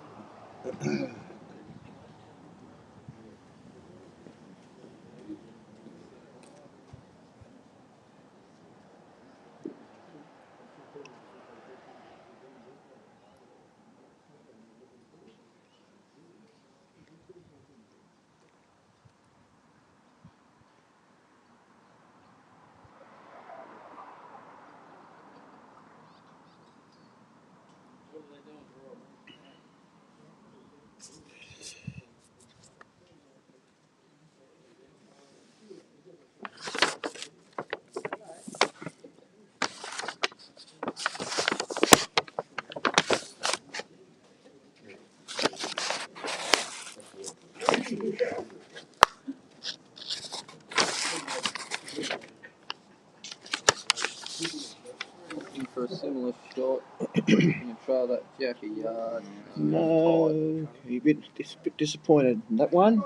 Looking for a similar shot. Gonna try that jack a yard. No, he's a bit disappointed in that one.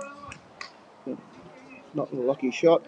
Not a lucky shot.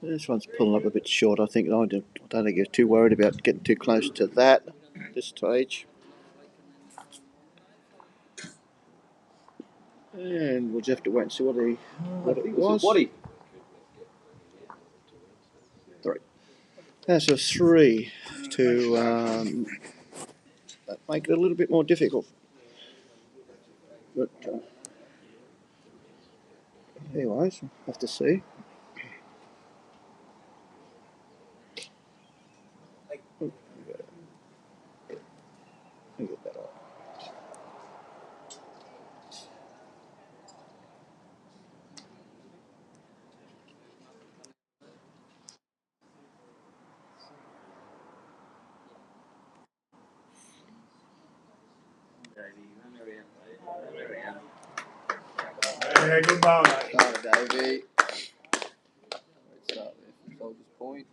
This one's pulling up a bit short. I think I don't think you're too worried about getting too close to that at this stage. And we'll just have to wait and see what it was. Waddy. 3. That's a 3 to make it a little bit more difficult. But anyways, we'll have to see. Let me get that off. Yeah, good ball, mate. Sorry, Davey. Tigers point.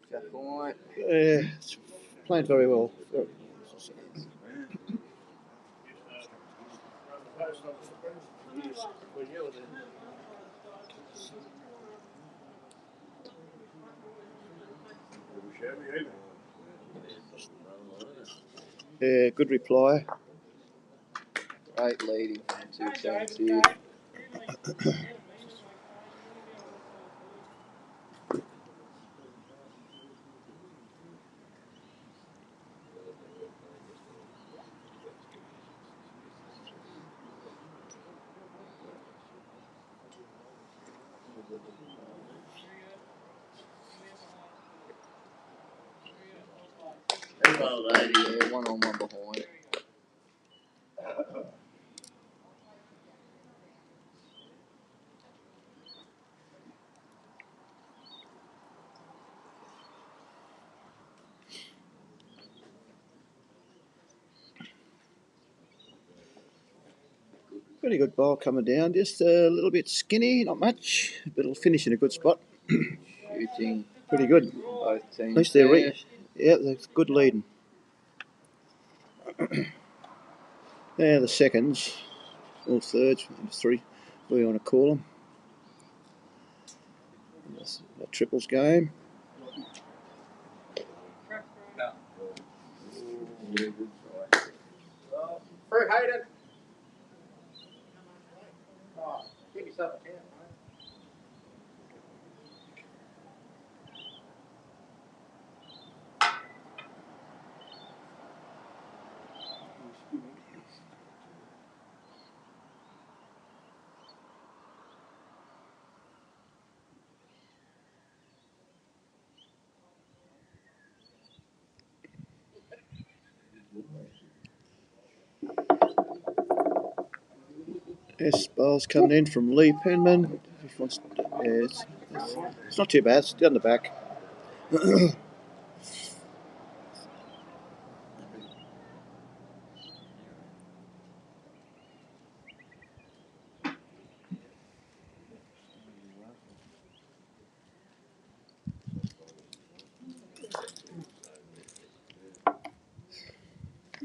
Jack White. It's playing very well. Yeah, good reply. Great leading from two teams here. Yeah, 1 on 1 behind. Pretty good ball coming down. Just a little bit skinny, not much, but it'll finish in a good spot. Shooting Pretty good. both teams. At least they're there. yeah, that's good leading. Yeah, the seconds, or thirds, three, what do you want to call them? That's a triples game. Very Hayden. Give yourself a hand, This ball's coming in from Lee Penman. If he wants, it's not too bad. It's down the back.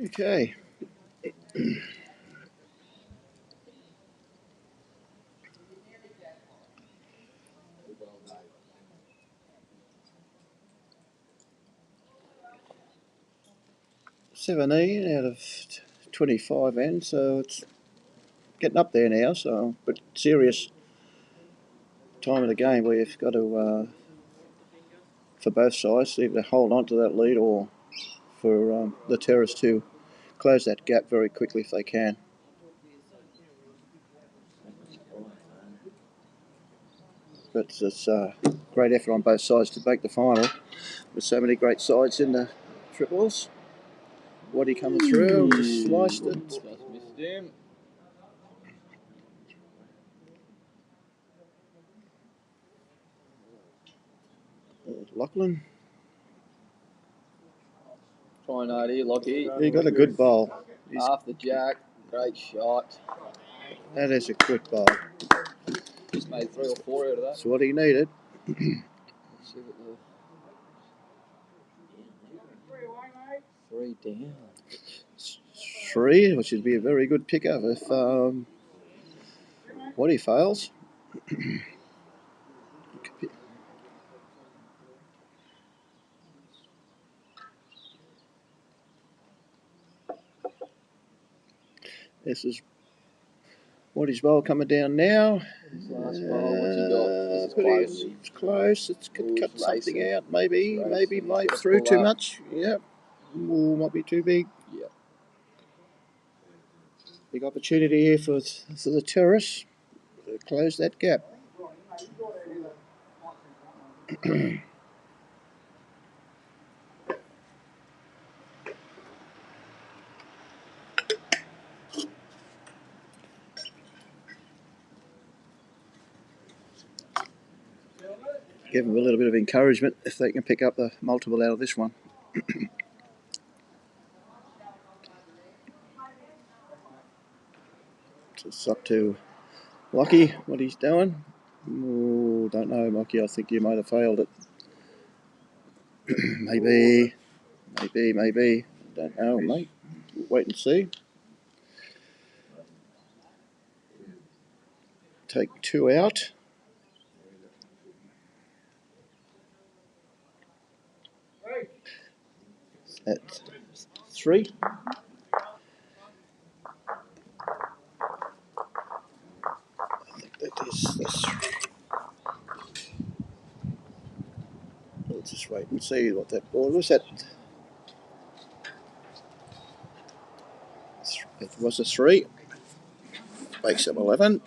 Okay. $17 out of 25 ends, so it's getting up there now. So, but serious time of the game where you've got to, for both sides, either hold on to that lead or for the Terrace to close that gap very quickly if they can. But it's a great effort on both sides to make the final with so many great sides in the triples. Waddy coming through, just sliced it. Just missed him. Lachlan, Trying hard here, Lockie. he got a good ball. Half the jack. Great shot. That is a good ball. Just made 3 or 4 out of that. That's what he needed. Let's see what the 3 down. 3, which would be a very good pickup if Waddy fails. This is Waddy's ball coming down now. Last ball, what's he got? This is close. It's close. It's could cut something out. Maybe might Gotta through pull too up. much. Yep. Ooh, might be too big. Yep. Big opportunity here for the Terrace to close that gap. Give them a little bit of encouragement if they can pick up the multiple out of this one. It's up to Lockie, what he's doing. Oh, don't know, Mikey. I think you might have failed it. Maybe. Don't know, mate. Wait and see. Take 2 out. At 3. I think that is this. We'll just wait and see what that board was at. It was a 3. Makes it 11.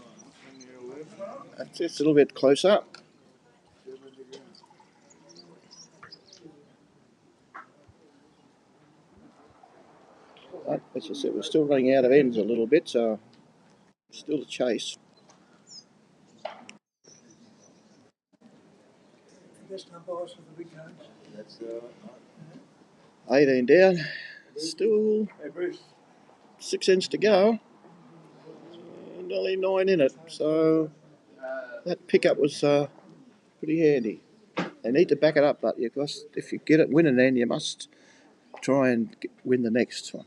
That's just a little bit closer. But as I said, we're still running out of ends a little bit, so still a chase. Best umpires for the big games. That's 18 down. Still Hey, Bruce. 6 ends to go. And only 9 in it. So that pickup was pretty handy. They need to back it up, but if you get it win an end, you must try and win the next one.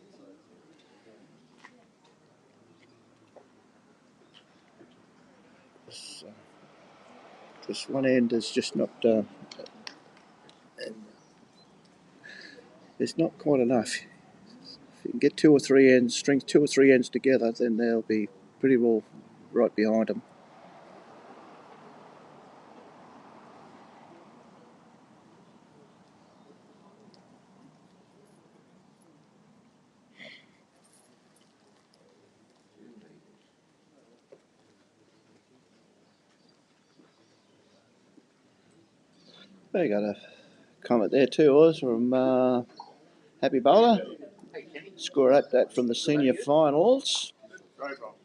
So, just one end is just not. It's not quite enough. If you can get 2 or 3 ends, string 2 or 3 ends together, then they'll be pretty well right behind them. They got a comment there too, Oz, from Happy Bowler. Score update from the senior finals.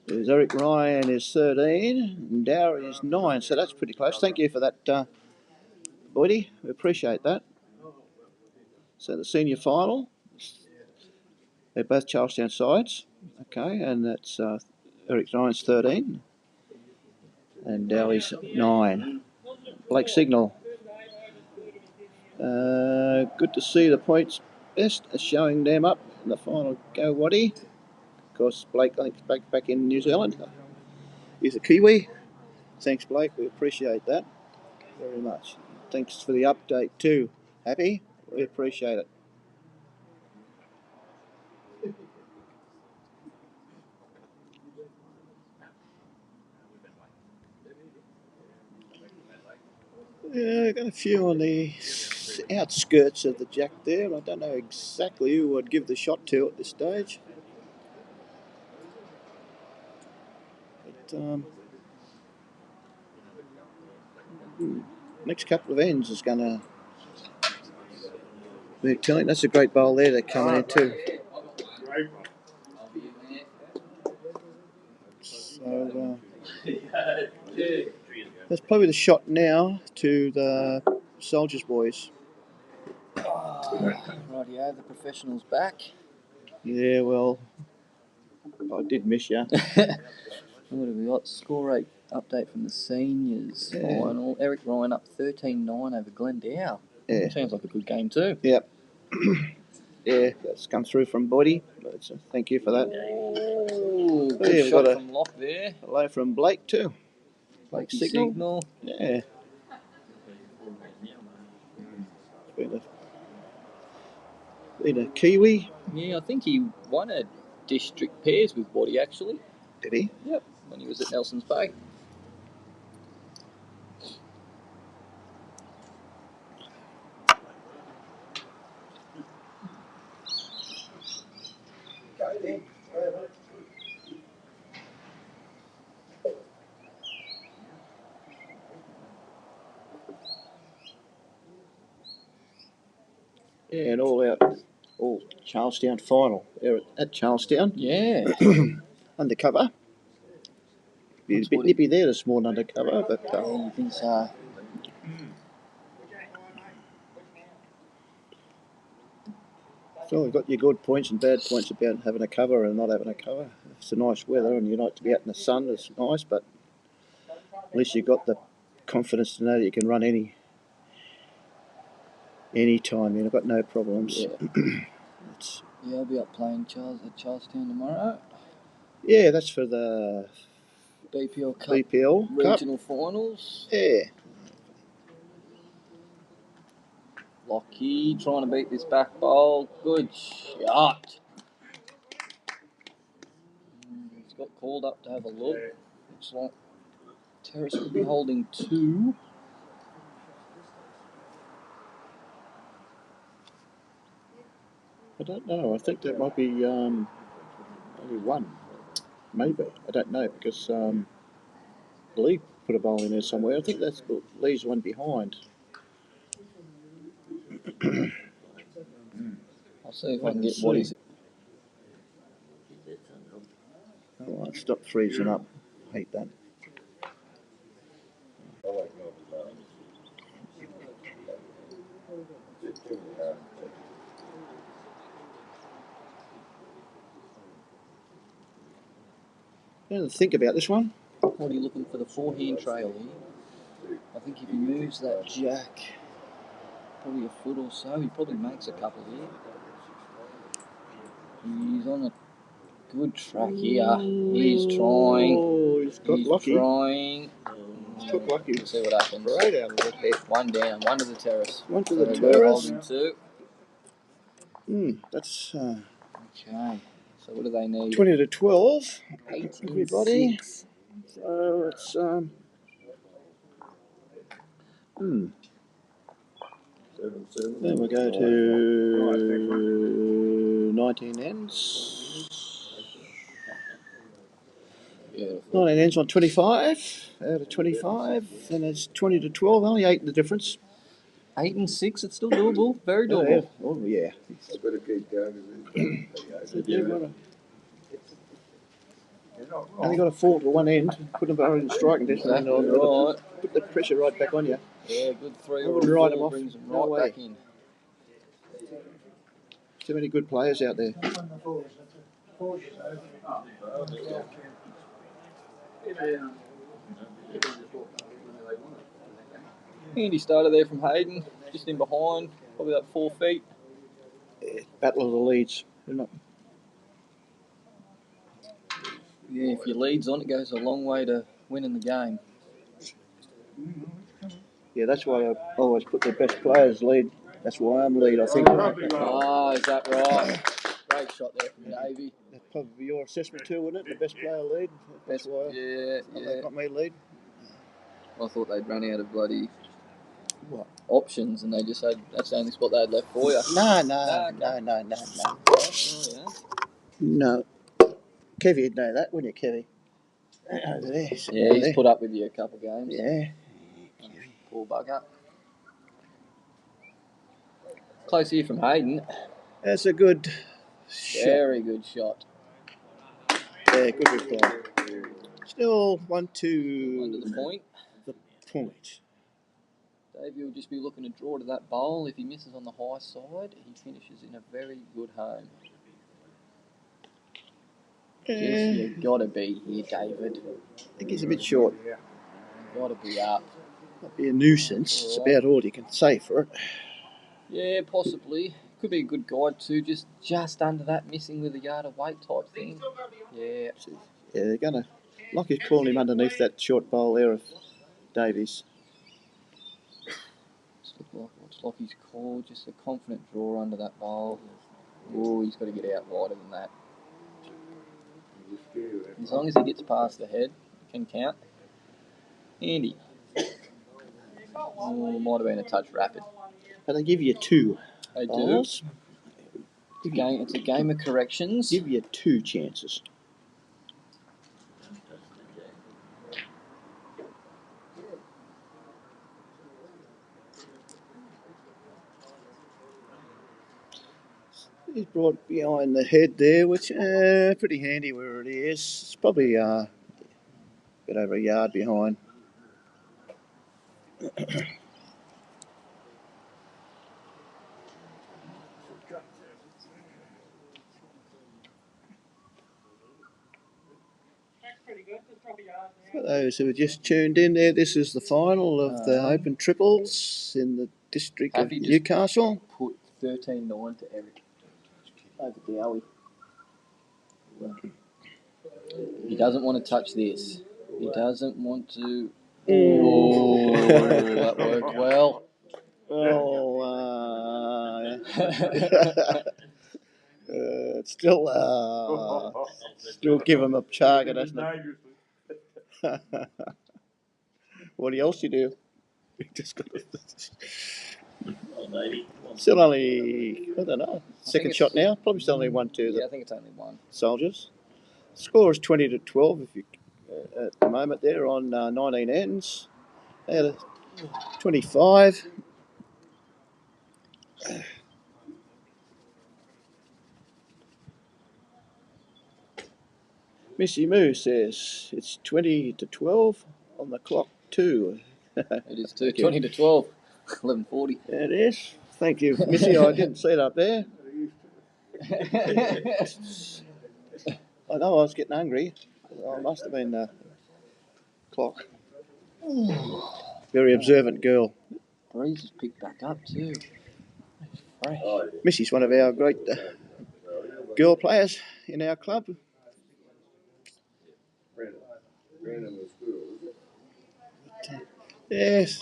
There's Eric Ryan is 13 and Dowry is 9, so that's pretty close. Thank you for that, Boydie. We appreciate that. So the senior final, they're both Charlestown sides. Okay, and that's Eric Ryan's 13 and Dowry's 9. Blake Signal. Good to see the points best showing them up in the final go, Waddy. Of course, Blake, I think, is back in New Zealand. He's a Kiwi. Thanks, Blake. We appreciate that very much. Thanks for the update too, Happy. We appreciate it. Yeah, got a few on the outskirts of the jack there. I don't know exactly who I'd give the shot to at this stage. But next couple of ends is going to be telling. That's a great bowl there they're coming into. So that's probably the shot now to the Soldiers boys. Rightio, the professionals back. Yeah, well, I did miss you. What have we got? Score rate update from the seniors final. Eric Ryan up 13-9 over Glendow. Yeah. Sounds like a good game too. Yep. Yeah, that's come through from Bodie. So thank you for that. Oh, good we've shot got from Locke there. Hello from Blake too. Blake Blakey Signal. Yeah. Been a Kiwi. Yeah, I think he won a district pairs with Waddy actually. Did he? Yep, when he was at Nelson's Bay. Yeah, and all Charlestown final. They're at Charlestown. Yeah. Undercover. Be a bit nippy there this morning undercover, but you think so? so we've got your good points and bad points about having a cover and not having a cover. If it's a nice weather and you like to be out in the sun, it's nice, but at least you've got the confidence to know that you can run any time. I've got no problems. Yeah. Yeah, I'll be up playing at Charlestown tomorrow. Yeah, that's for the BPL Cup BPL regional finals. Yeah. Lockie trying to beat this back bowl. Good shot. He's got called up to have a look. Looks like Terrace will be holding 2. I don't know. I think that might be only 1. Maybe. I don't know because Lee put a bowl in there somewhere. I think that's Lee's one behind. I'll see if I can get what he's. Oh, stop freezing up. Hate that. I don't think about this one. What are you looking for the forehand trail here? I think if he moves that jack probably a foot or so, he probably makes a couple here. He's on a good track here. He's trying. Oh, he's lucky. Trying. He's got lucky. We'll see what happens. Right out of the head. 1 down, 1 to the terrace. 1 to the We're terrace. holding 2. That's Okay. So what do they need? 20 to 12. 8 Everybody. 6. So it's Then we go to 19 ends. Beautiful. 19 ends on 25 out of 25. Then it's 20 to 12. Only 8 in the difference. 8 and 6. It's still doable. Very doable. Oh yeah. I better keep going. Only got a 4 to one end. Put them in striking distance. Exactly And right. Put the pressure right back on you. Yeah, good 3 I or wouldn't a write 4 them off. brings them No right way. back in. Too many good players out there. Handy starter there from Hayden, just in behind, probably about 4 feet. Battle of the leads, isn't it? Yeah, if your lead's on, it goes a long way to winning the game. Yeah, that's why I always put the best players lead. That's why I'm lead, I think. Ah, is that right? Great shot there from Davey. That'd probably be your assessment too, wouldn't it? The best player lead. That's why. Yeah. Not me lead. I thought they'd run out of bloody What? options, and they just had that's the only spot they had left for you. No. No. Kevy would know that, wouldn't you, Kevy? Over there. Yeah, he's put up with you a couple of games. Yeah. Poor bugger. Close here from Hayden. That's a good shot. Very good shot. Yeah, good reply. Still 1-2. Under the point. The point. Davey will just be looking to draw to that bowl. If he misses on the high side, he finishes in a very good home. Yes, you gotta be here, David. I think he's a bit short. Gotta be up. Might be a nuisance. It's about all you can say for it. Yeah, possibly. Could be a good guide too. Just under that, missing with a yard of weight type thing. Yeah. Yeah, they're gonna. Lockie's calling him underneath that short bowl there of Davies. What's Lockie's call? Just a confident draw under that bowl. Oh, he's got to get out wider than that. As long as he gets past the head, he can count. Andy. Oh, might have been a touch rapid. But they give you 2. They bowls. do. It's a game of corrections. Give you 2 chances. He's brought behind the head there, which pretty handy where it is. It's probably a bit over a yard behind. For those who have just tuned in there, this is the final of the Open Triples in the district of Happy just Newcastle. Put 13-9 to Eric over Dowie. He doesn't want to touch this. He doesn't want to. Oh, that worked well. Well, it's still give him a target, doesn't it? What else you do? Just got still only, I don't know, second shot now. Probably still only 1-2. Yeah, I think it's only one. Soldiers. Score is 20-12 if you at the moment there on 19 ends. Out of 25. Missy Moo says it's 20-12 on the clock too. It is too. 20-12. 11:40. It is. Thank you, Missy. I didn't see it up there. I know I was getting hungry. I must have been the clock. Very observant girl. Breeze has picked back up too. Fresh. Missy's one of our great girl players in our club. Random in school, is it? Yes.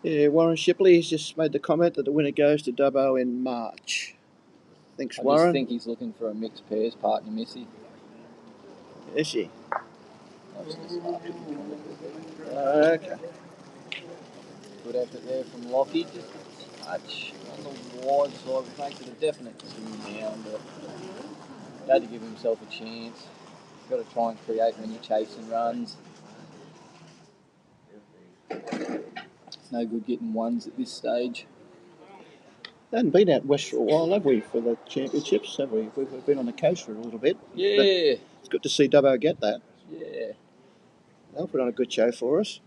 Yeah, Warren Shipley's just made the comment that the winner goes to Dubbo in March. Thanks, I Warren. just think he's looking for a mixed pairs partner, Missy. Is she? Okay. Good effort there from Lockie. Just a touch on the wide side, which makes it a definite 2 now, but he had to give himself a chance. You've got to try and create when you're chasing runs. It's no good getting ones at this stage. They hadn't been out west for a while, have we, for the championships, have we? We've been on the coast for a little bit. Yeah. But it's good to see Dubbo get that. Yeah. They'll put on a good show for us.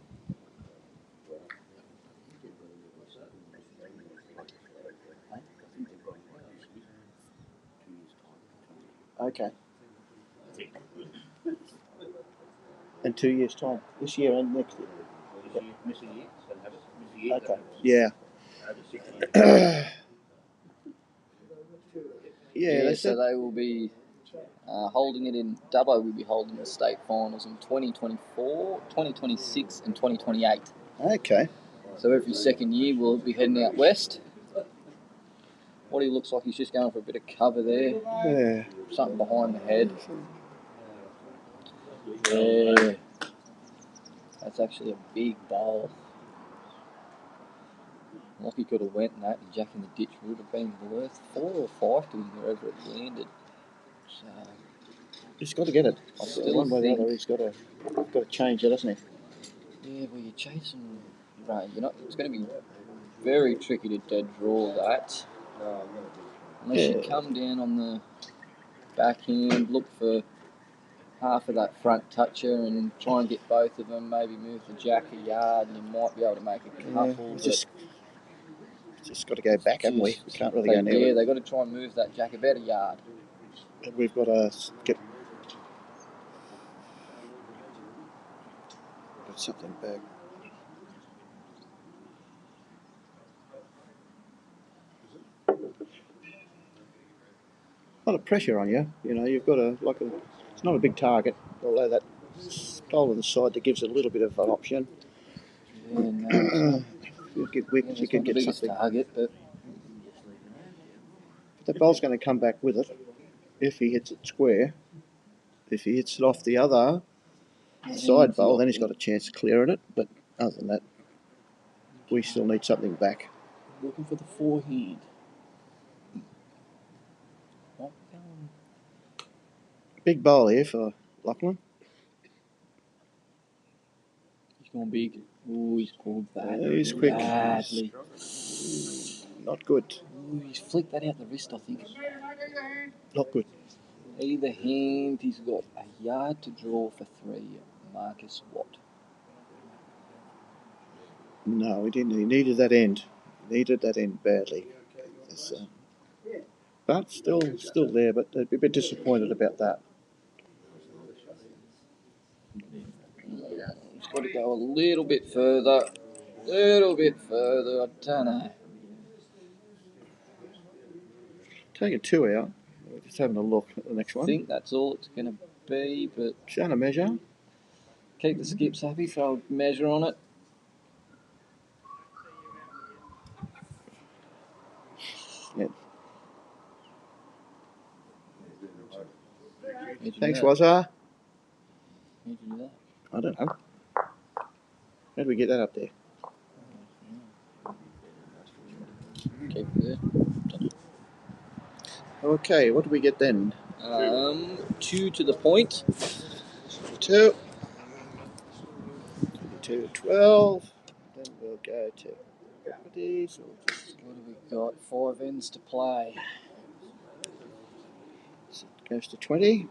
Okay. In 2 years' time. This year and next year. Okay. Yeah. Yeah, so they will be holding it in Dubbo. Will be holding the state finals in 2024, 2026 and 2028. Okay. So every second year we'll be heading out west. What he looks like, he's just going for a bit of cover there. Yeah. Something behind the head. Yeah. That's actually a big bowl. Lockie could have went in that and Jack in the ditch would have been worth 4 or 5 to him wherever it landed. So He's got to get it. I still one way or the think other, he's got to change it, hasn't he? yeah, well, you're chasing rain. It's going to be very tricky to dead draw that. Unless you come down on the backhand, look for half of that front toucher and try and get both of them, maybe move the jack a yard and you might be able to make a couple. Just got to go back, haven't we? We can't really go near it. Yeah, they've got to try and move that jack about a yard. We've got to get something back. A lot of pressure on you. You've got it's not a big target, although that pole on the side that gives it a little bit of an option. Yeah, no, you get wicked, you can get something. Target, but the ball's going to come back with it if he hits it square. If he hits it off the other side bowl, then he's got a chance of clearing it. But other than that, we still need something back. Looking for the forehand. Big bowl here for Lachlan. He's gone big. Ooh, he's called that. He's quick. Badly. Not good. Ooh, he's flicked that out the wrist, I think. Not good. Either hand, he's got a yard to draw for 3. Marcus Watt. No, he didn't. He needed that end. Needed that end badly. But still there, but they'd be a bit disappointed about that. It's got to go a little bit further. I don't know. Taking 2 out. We're just having a look at the next I one. think that's all it's going to be, but Showing a measure. keep the skips happy, throw a measure on it. Yeah. How'd you do Thanks, that? Wazza. How'd you do that? I don't know. How do we get that up there? Keep it there. Okay, what do we get then? 2 to the point. 2. 22, 12. Then we'll go to properties. What have we got? 5 ends to play. So it goes to 20.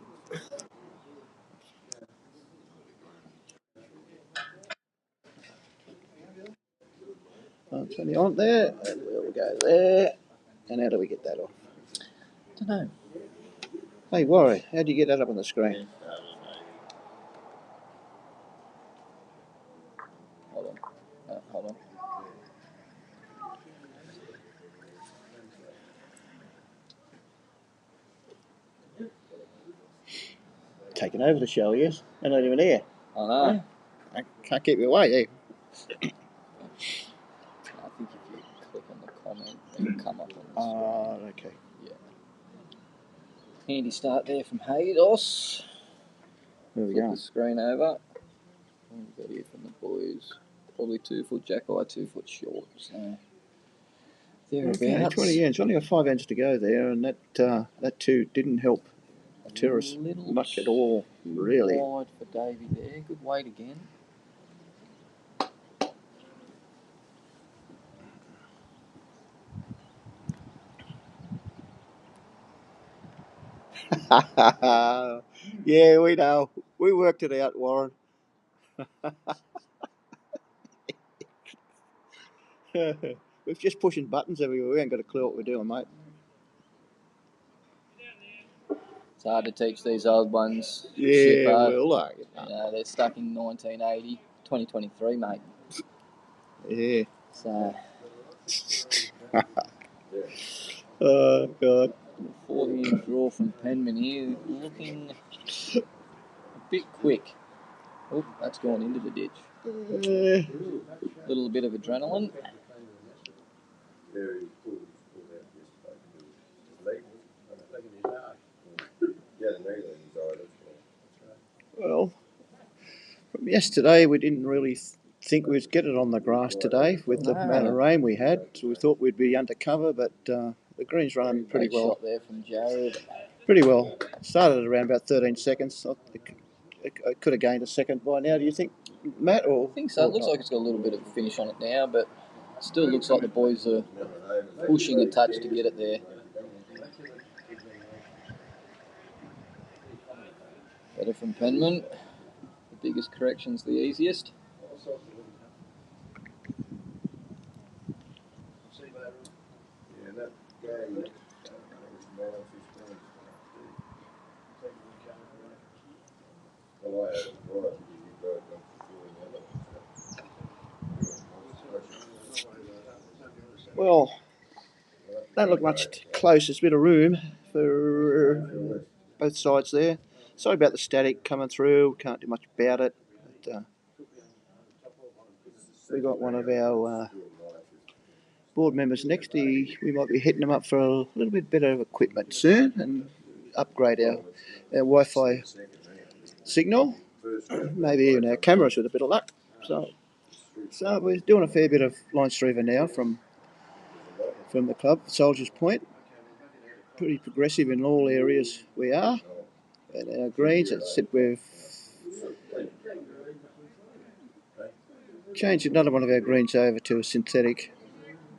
20 on there, and we'll go there. And how do we get that off? Don't know. Hey, Warren, how do you get that up on the screen? Hold on. Taking over the show, yes? They're not even here. I know. I can't keep you away, eh? I think if you click on the comment, it'll come up on the screen. Okay. Yeah. Handy start there from Haydos. There we Flip go. the screen over. What have we got here from the boys? Probably 2 foot jack-eye, 2 foot short. So thereabouts. Okay, 20 ends. Only got 5 ends to go there, and that 2 didn't help Terrace much at all, really. Wide for Davey there. Good weight again. Yeah, we know. We worked it out, Warren. We're just pushing buttons everywhere. We ain't got a clue what we're doing, mate. It's hard to teach these old ones. Yeah, Shippo. well, You know, they're stuck in 1980, 2023, mate. yeah. So, Oh, God. 4-hand draw from Penman here, looking a bit quick. Oh, that's gone into the ditch. Little bit of adrenaline. Well, from yesterday, we didn't really think we'd get it on the grass today with the amount of rain we had. So we thought we'd be under cover, but the greens run pretty Great well. shot there from Jared. Pretty well. Started at around about 13 seconds. I could have gained a second by now, do you think, Matt? Or I think so. It looks like it's got a little bit of a finish on it now, but it still looks like the boys are pushing a touch to get it there. Better from Penman. The biggest correction's the easiest. Well, don't look much close. There's a bit of room for both sides there. Sorry about the static coming through. Can't do much about it. But, we got one of our board members next. We might be hitting them up for a little bit better of equipment soon and upgrade our Wi-Fi signal. Maybe even our cameras with a bit of luck. So we're doing a fair bit of line streamer now from the club, Soldiers Point. Pretty progressive in all areas we are. And our greens, as I said, we've changed another one of our greens over to a synthetic.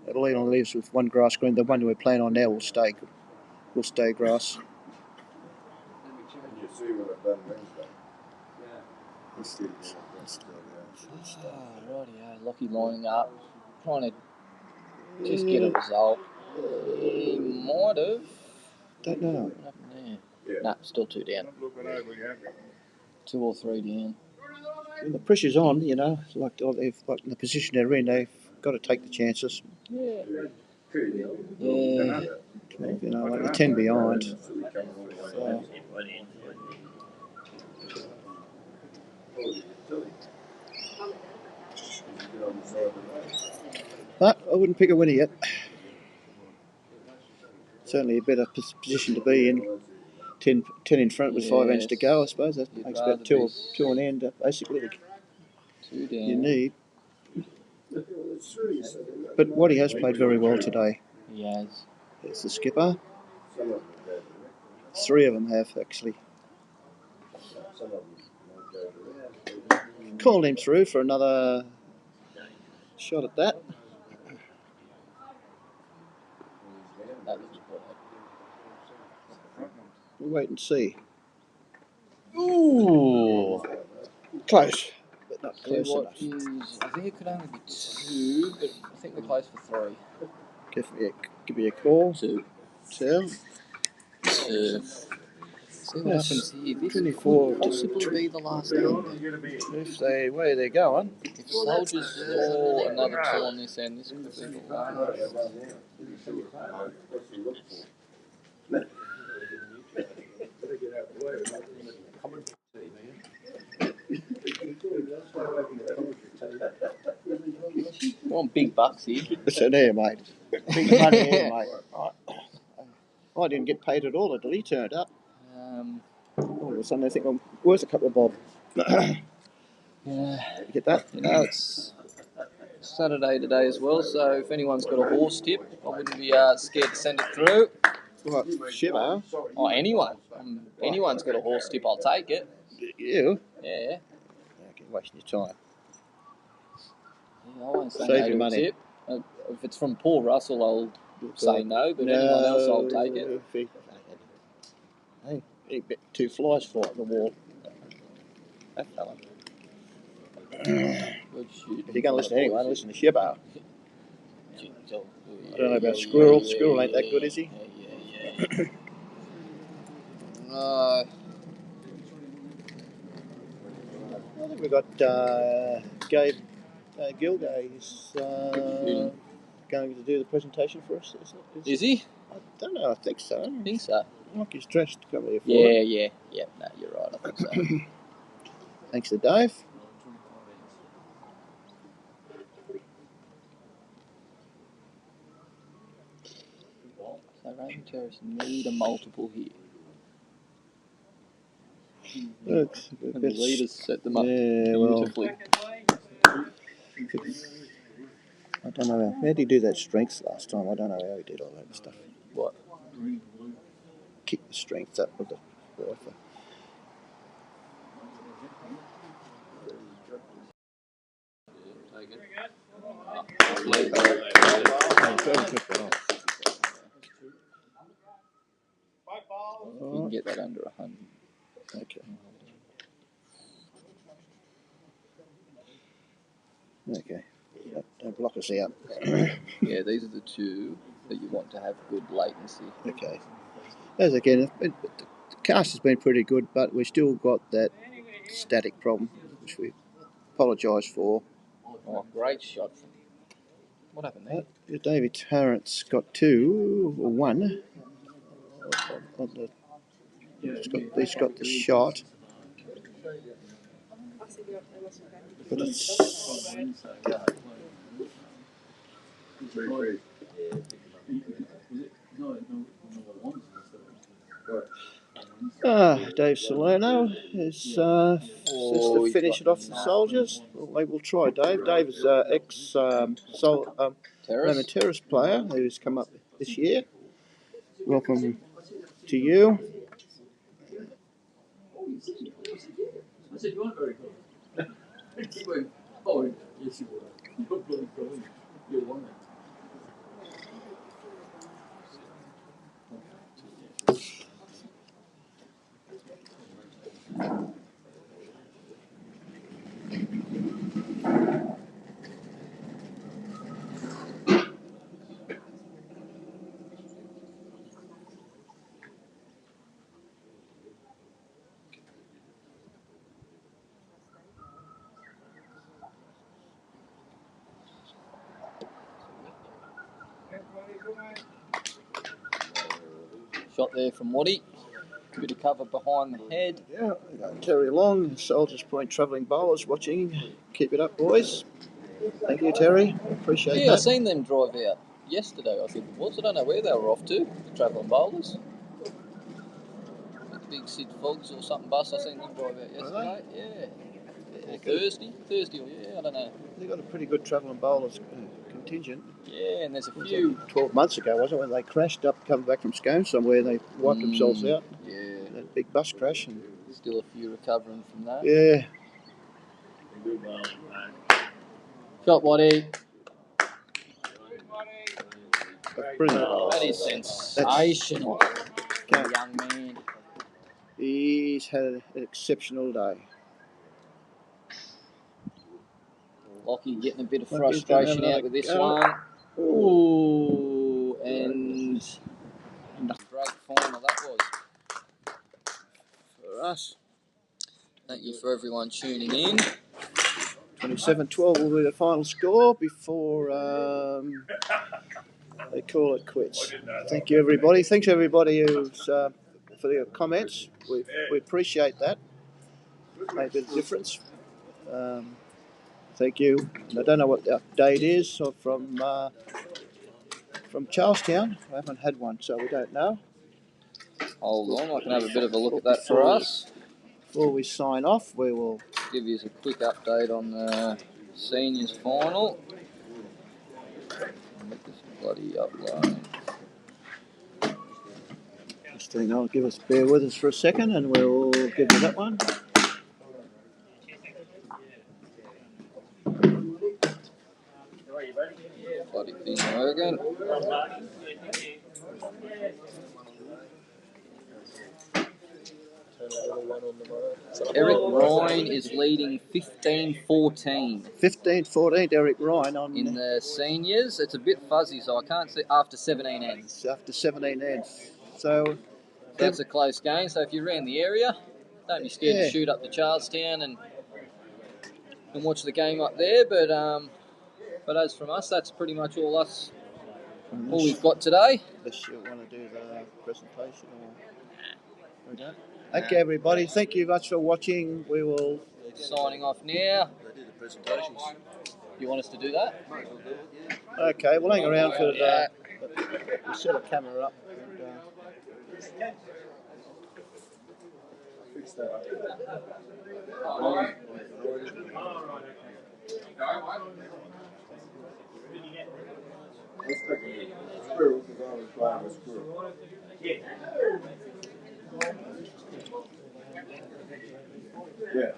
It only leaves with one grass green. The one we're playing on now will stay grass. Rightio, Lockie lining up, trying to just get a result. He might have. Don't know. What happened there? Nah, still 2 down. 2 or 3 down. When the pressure's on, you know, like in the position they're in, they've got to take the chances. Yeah. You know, like they're 10 behind. So. But I wouldn't pick a winner yet. Certainly a better position to be in. 10 in front with 5 ends to go, I suppose. That makes about two an end, basically. 2 down. You need. But Waddy has played very well today. He has. There's the skipper. 3 of them have, actually. Called him through for another shot at that. That looks good. We'll wait and see. Ooh. Close, but not close enough. I think it could only be 2, but I think we're close for 3. Give me a call. 2. 2. See what happens here. This 24 could possibly be the last end. If they where they're going. If Soldiers score another 2 on this end, this could be the last. We want big bucks here. Listen here, mate. Big money here, mate. I didn't get paid at all until he turned up. All of a sudden, I think I'm worth a couple of bob. Yeah. You get that? You know, it's Saturday today as well, so if anyone's got a horse tip, I wouldn't be scared to send it through. What? Shiver? Oh, anyone. Anyone's got a horse tip, I'll take it. You? Yeah. Okay, wasting your time. Yeah, I won't say Save no your to money. a tip. If it's from Paul Russell, I'll say no, but anyone else, I'll take it. Hey, he bet 2 flies fly at the wall. That fella. Good shooting. If you're going to listen to anyone, listen to Shiver. I I don't know about Squirrel. Squirrel ain't that good, is he? Yeah. No. I think we've got Gabe Gilgay. He's going to do the presentation for us. Is he? I don't know. I think so. I think so. Like he's dressed to come here for it. Yeah. No, you're right. I think so. Thanks to Dave. So Raven Terrace need a multiple here. Looks a And the bit leaders set them up I beautifully. don't know. How did he do that strength last time? I don't know how he did all that stuff. What? Kick the strength up with the rifle. You can get that under 100. Okay. Okay. Don't block us out. Yeah, these are the 2 that you want to have good latency. Okay. As again, the cast has been pretty good, but we've still got that static problem, which we apologise for. Oh, great shot. What happened there? David Tarrant's got 2 or 1. He's got the shot. But it's... Dave Salerno is says to finish it off the Soldiers. Well, they will try Dave. Dave is ex Raven Terrace player who's come up this year. Welcome to you. I said, you weren't very good. He went, oh, yes, you were. You're bloody brilliant. You won it. Shot there from Waddy. Bit of cover behind the head. Yeah, we got Terry Long, Soldiers Point Travelling Bowlers watching. Keep it up, boys. Thank you, Terry. Appreciate Yeah, I that. seen them drive out yesterday, I think it was. I don't know where they were off to, the travelling bowlers. With the big Sid Fogs or something bus, I seen them drive out yesterday. Yeah. Or Thursday, or yeah, I don't know. They got a pretty good travelling bowlers contingent. Yeah, and there's a few. 12 months ago, wasn't it, when they crashed up, come back from Scone somewhere, they wiped themselves out. Yeah. That big bus crash. And still a few recovering from that. yeah. Shot, Waddy. Brilliant. That is sensational. Okay. Young man. He's had an exceptional day. Lockie getting a bit of frustration out with this one. Ooh, and great final that was. For us. Thank you for everyone tuning in. 27-12 will be the final score before they call it quits. Thank you, everybody. Thanks, everybody who's for their comments. We appreciate that. Made a bit of difference. Thank you. And I don't know what the update is so from Charlestown. I haven't had one, so we don't know. Hold on, I can have a bit of a look at that for us. Before we sign off, we will give you a quick update on the seniors final. Make this bloody upload. Just hang on, bear with us for a second, and we'll give you that one. Bloody thing working. Eric Ryan is leading 15-14. 15-14, Eric Ryan on in the seniors. It's a bit fuzzy, so I can't see after 17 ends. After 17 ends. So that's a close game. So if you're around the area, don't be scared to shoot up to Charlestown and watch the game up there. But as from us, that's pretty much all we've got today. Unless you want to do the presentation or we don't. Okay, everybody. Thank you much for watching. We will signing off now. They do the presentations. You want us to do that? Okay, we'll hang around for that. We'll set a camera up. And, Fix that. Squirrel, because I was flying with squirrel. Yeah. Yeah.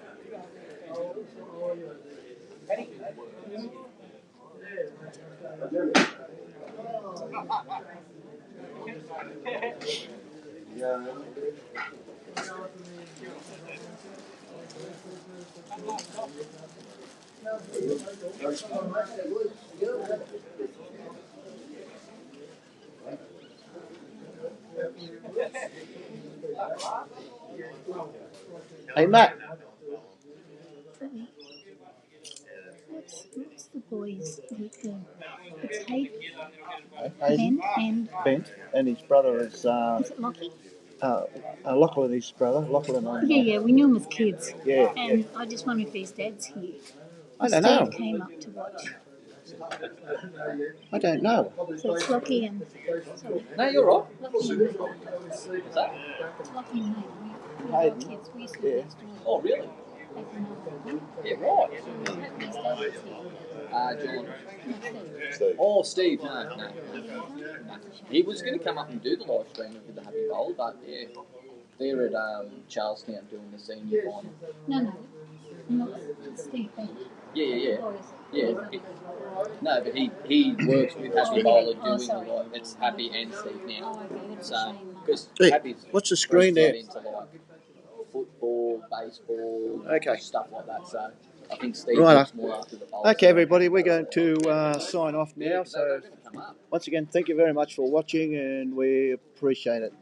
Hey, Matt. What's the boys nickname? It's Hayden. Ben and his brother is Is it Lockie? Lachlan, his brother. Lachlan. Yeah, we knew him as kids. Yeah. And I just wonder if his dad's here. I don't know. Steve came up to watch. I don't know. So it's Lockie and... No, you're right. Lockie and Hayden. What's that? Lockie and Hayden. We were Hayden? kids. We used to live next door. Oh, really? Back when I was Yeah, right. his dad was here. John. Steve. Oh, Steve. No. He was going to come up and do the live stream with the Happy Bowl, but yeah, they're at Charlestown doing the senior final. No. Not Steve. Yeah. Boys. Yeah. No, but he works with Happy Bowler doing the live. It's Happy and Steve now. Oh, okay. That's a So, shame. because Hey, Happy's what's the screen there? into like football, baseball, Okay. stuff like that. So I think Steve Right. looks more after the bowl. Okay, everybody, we're going to sign off now. So once again, thank you very much for watching, and we appreciate it.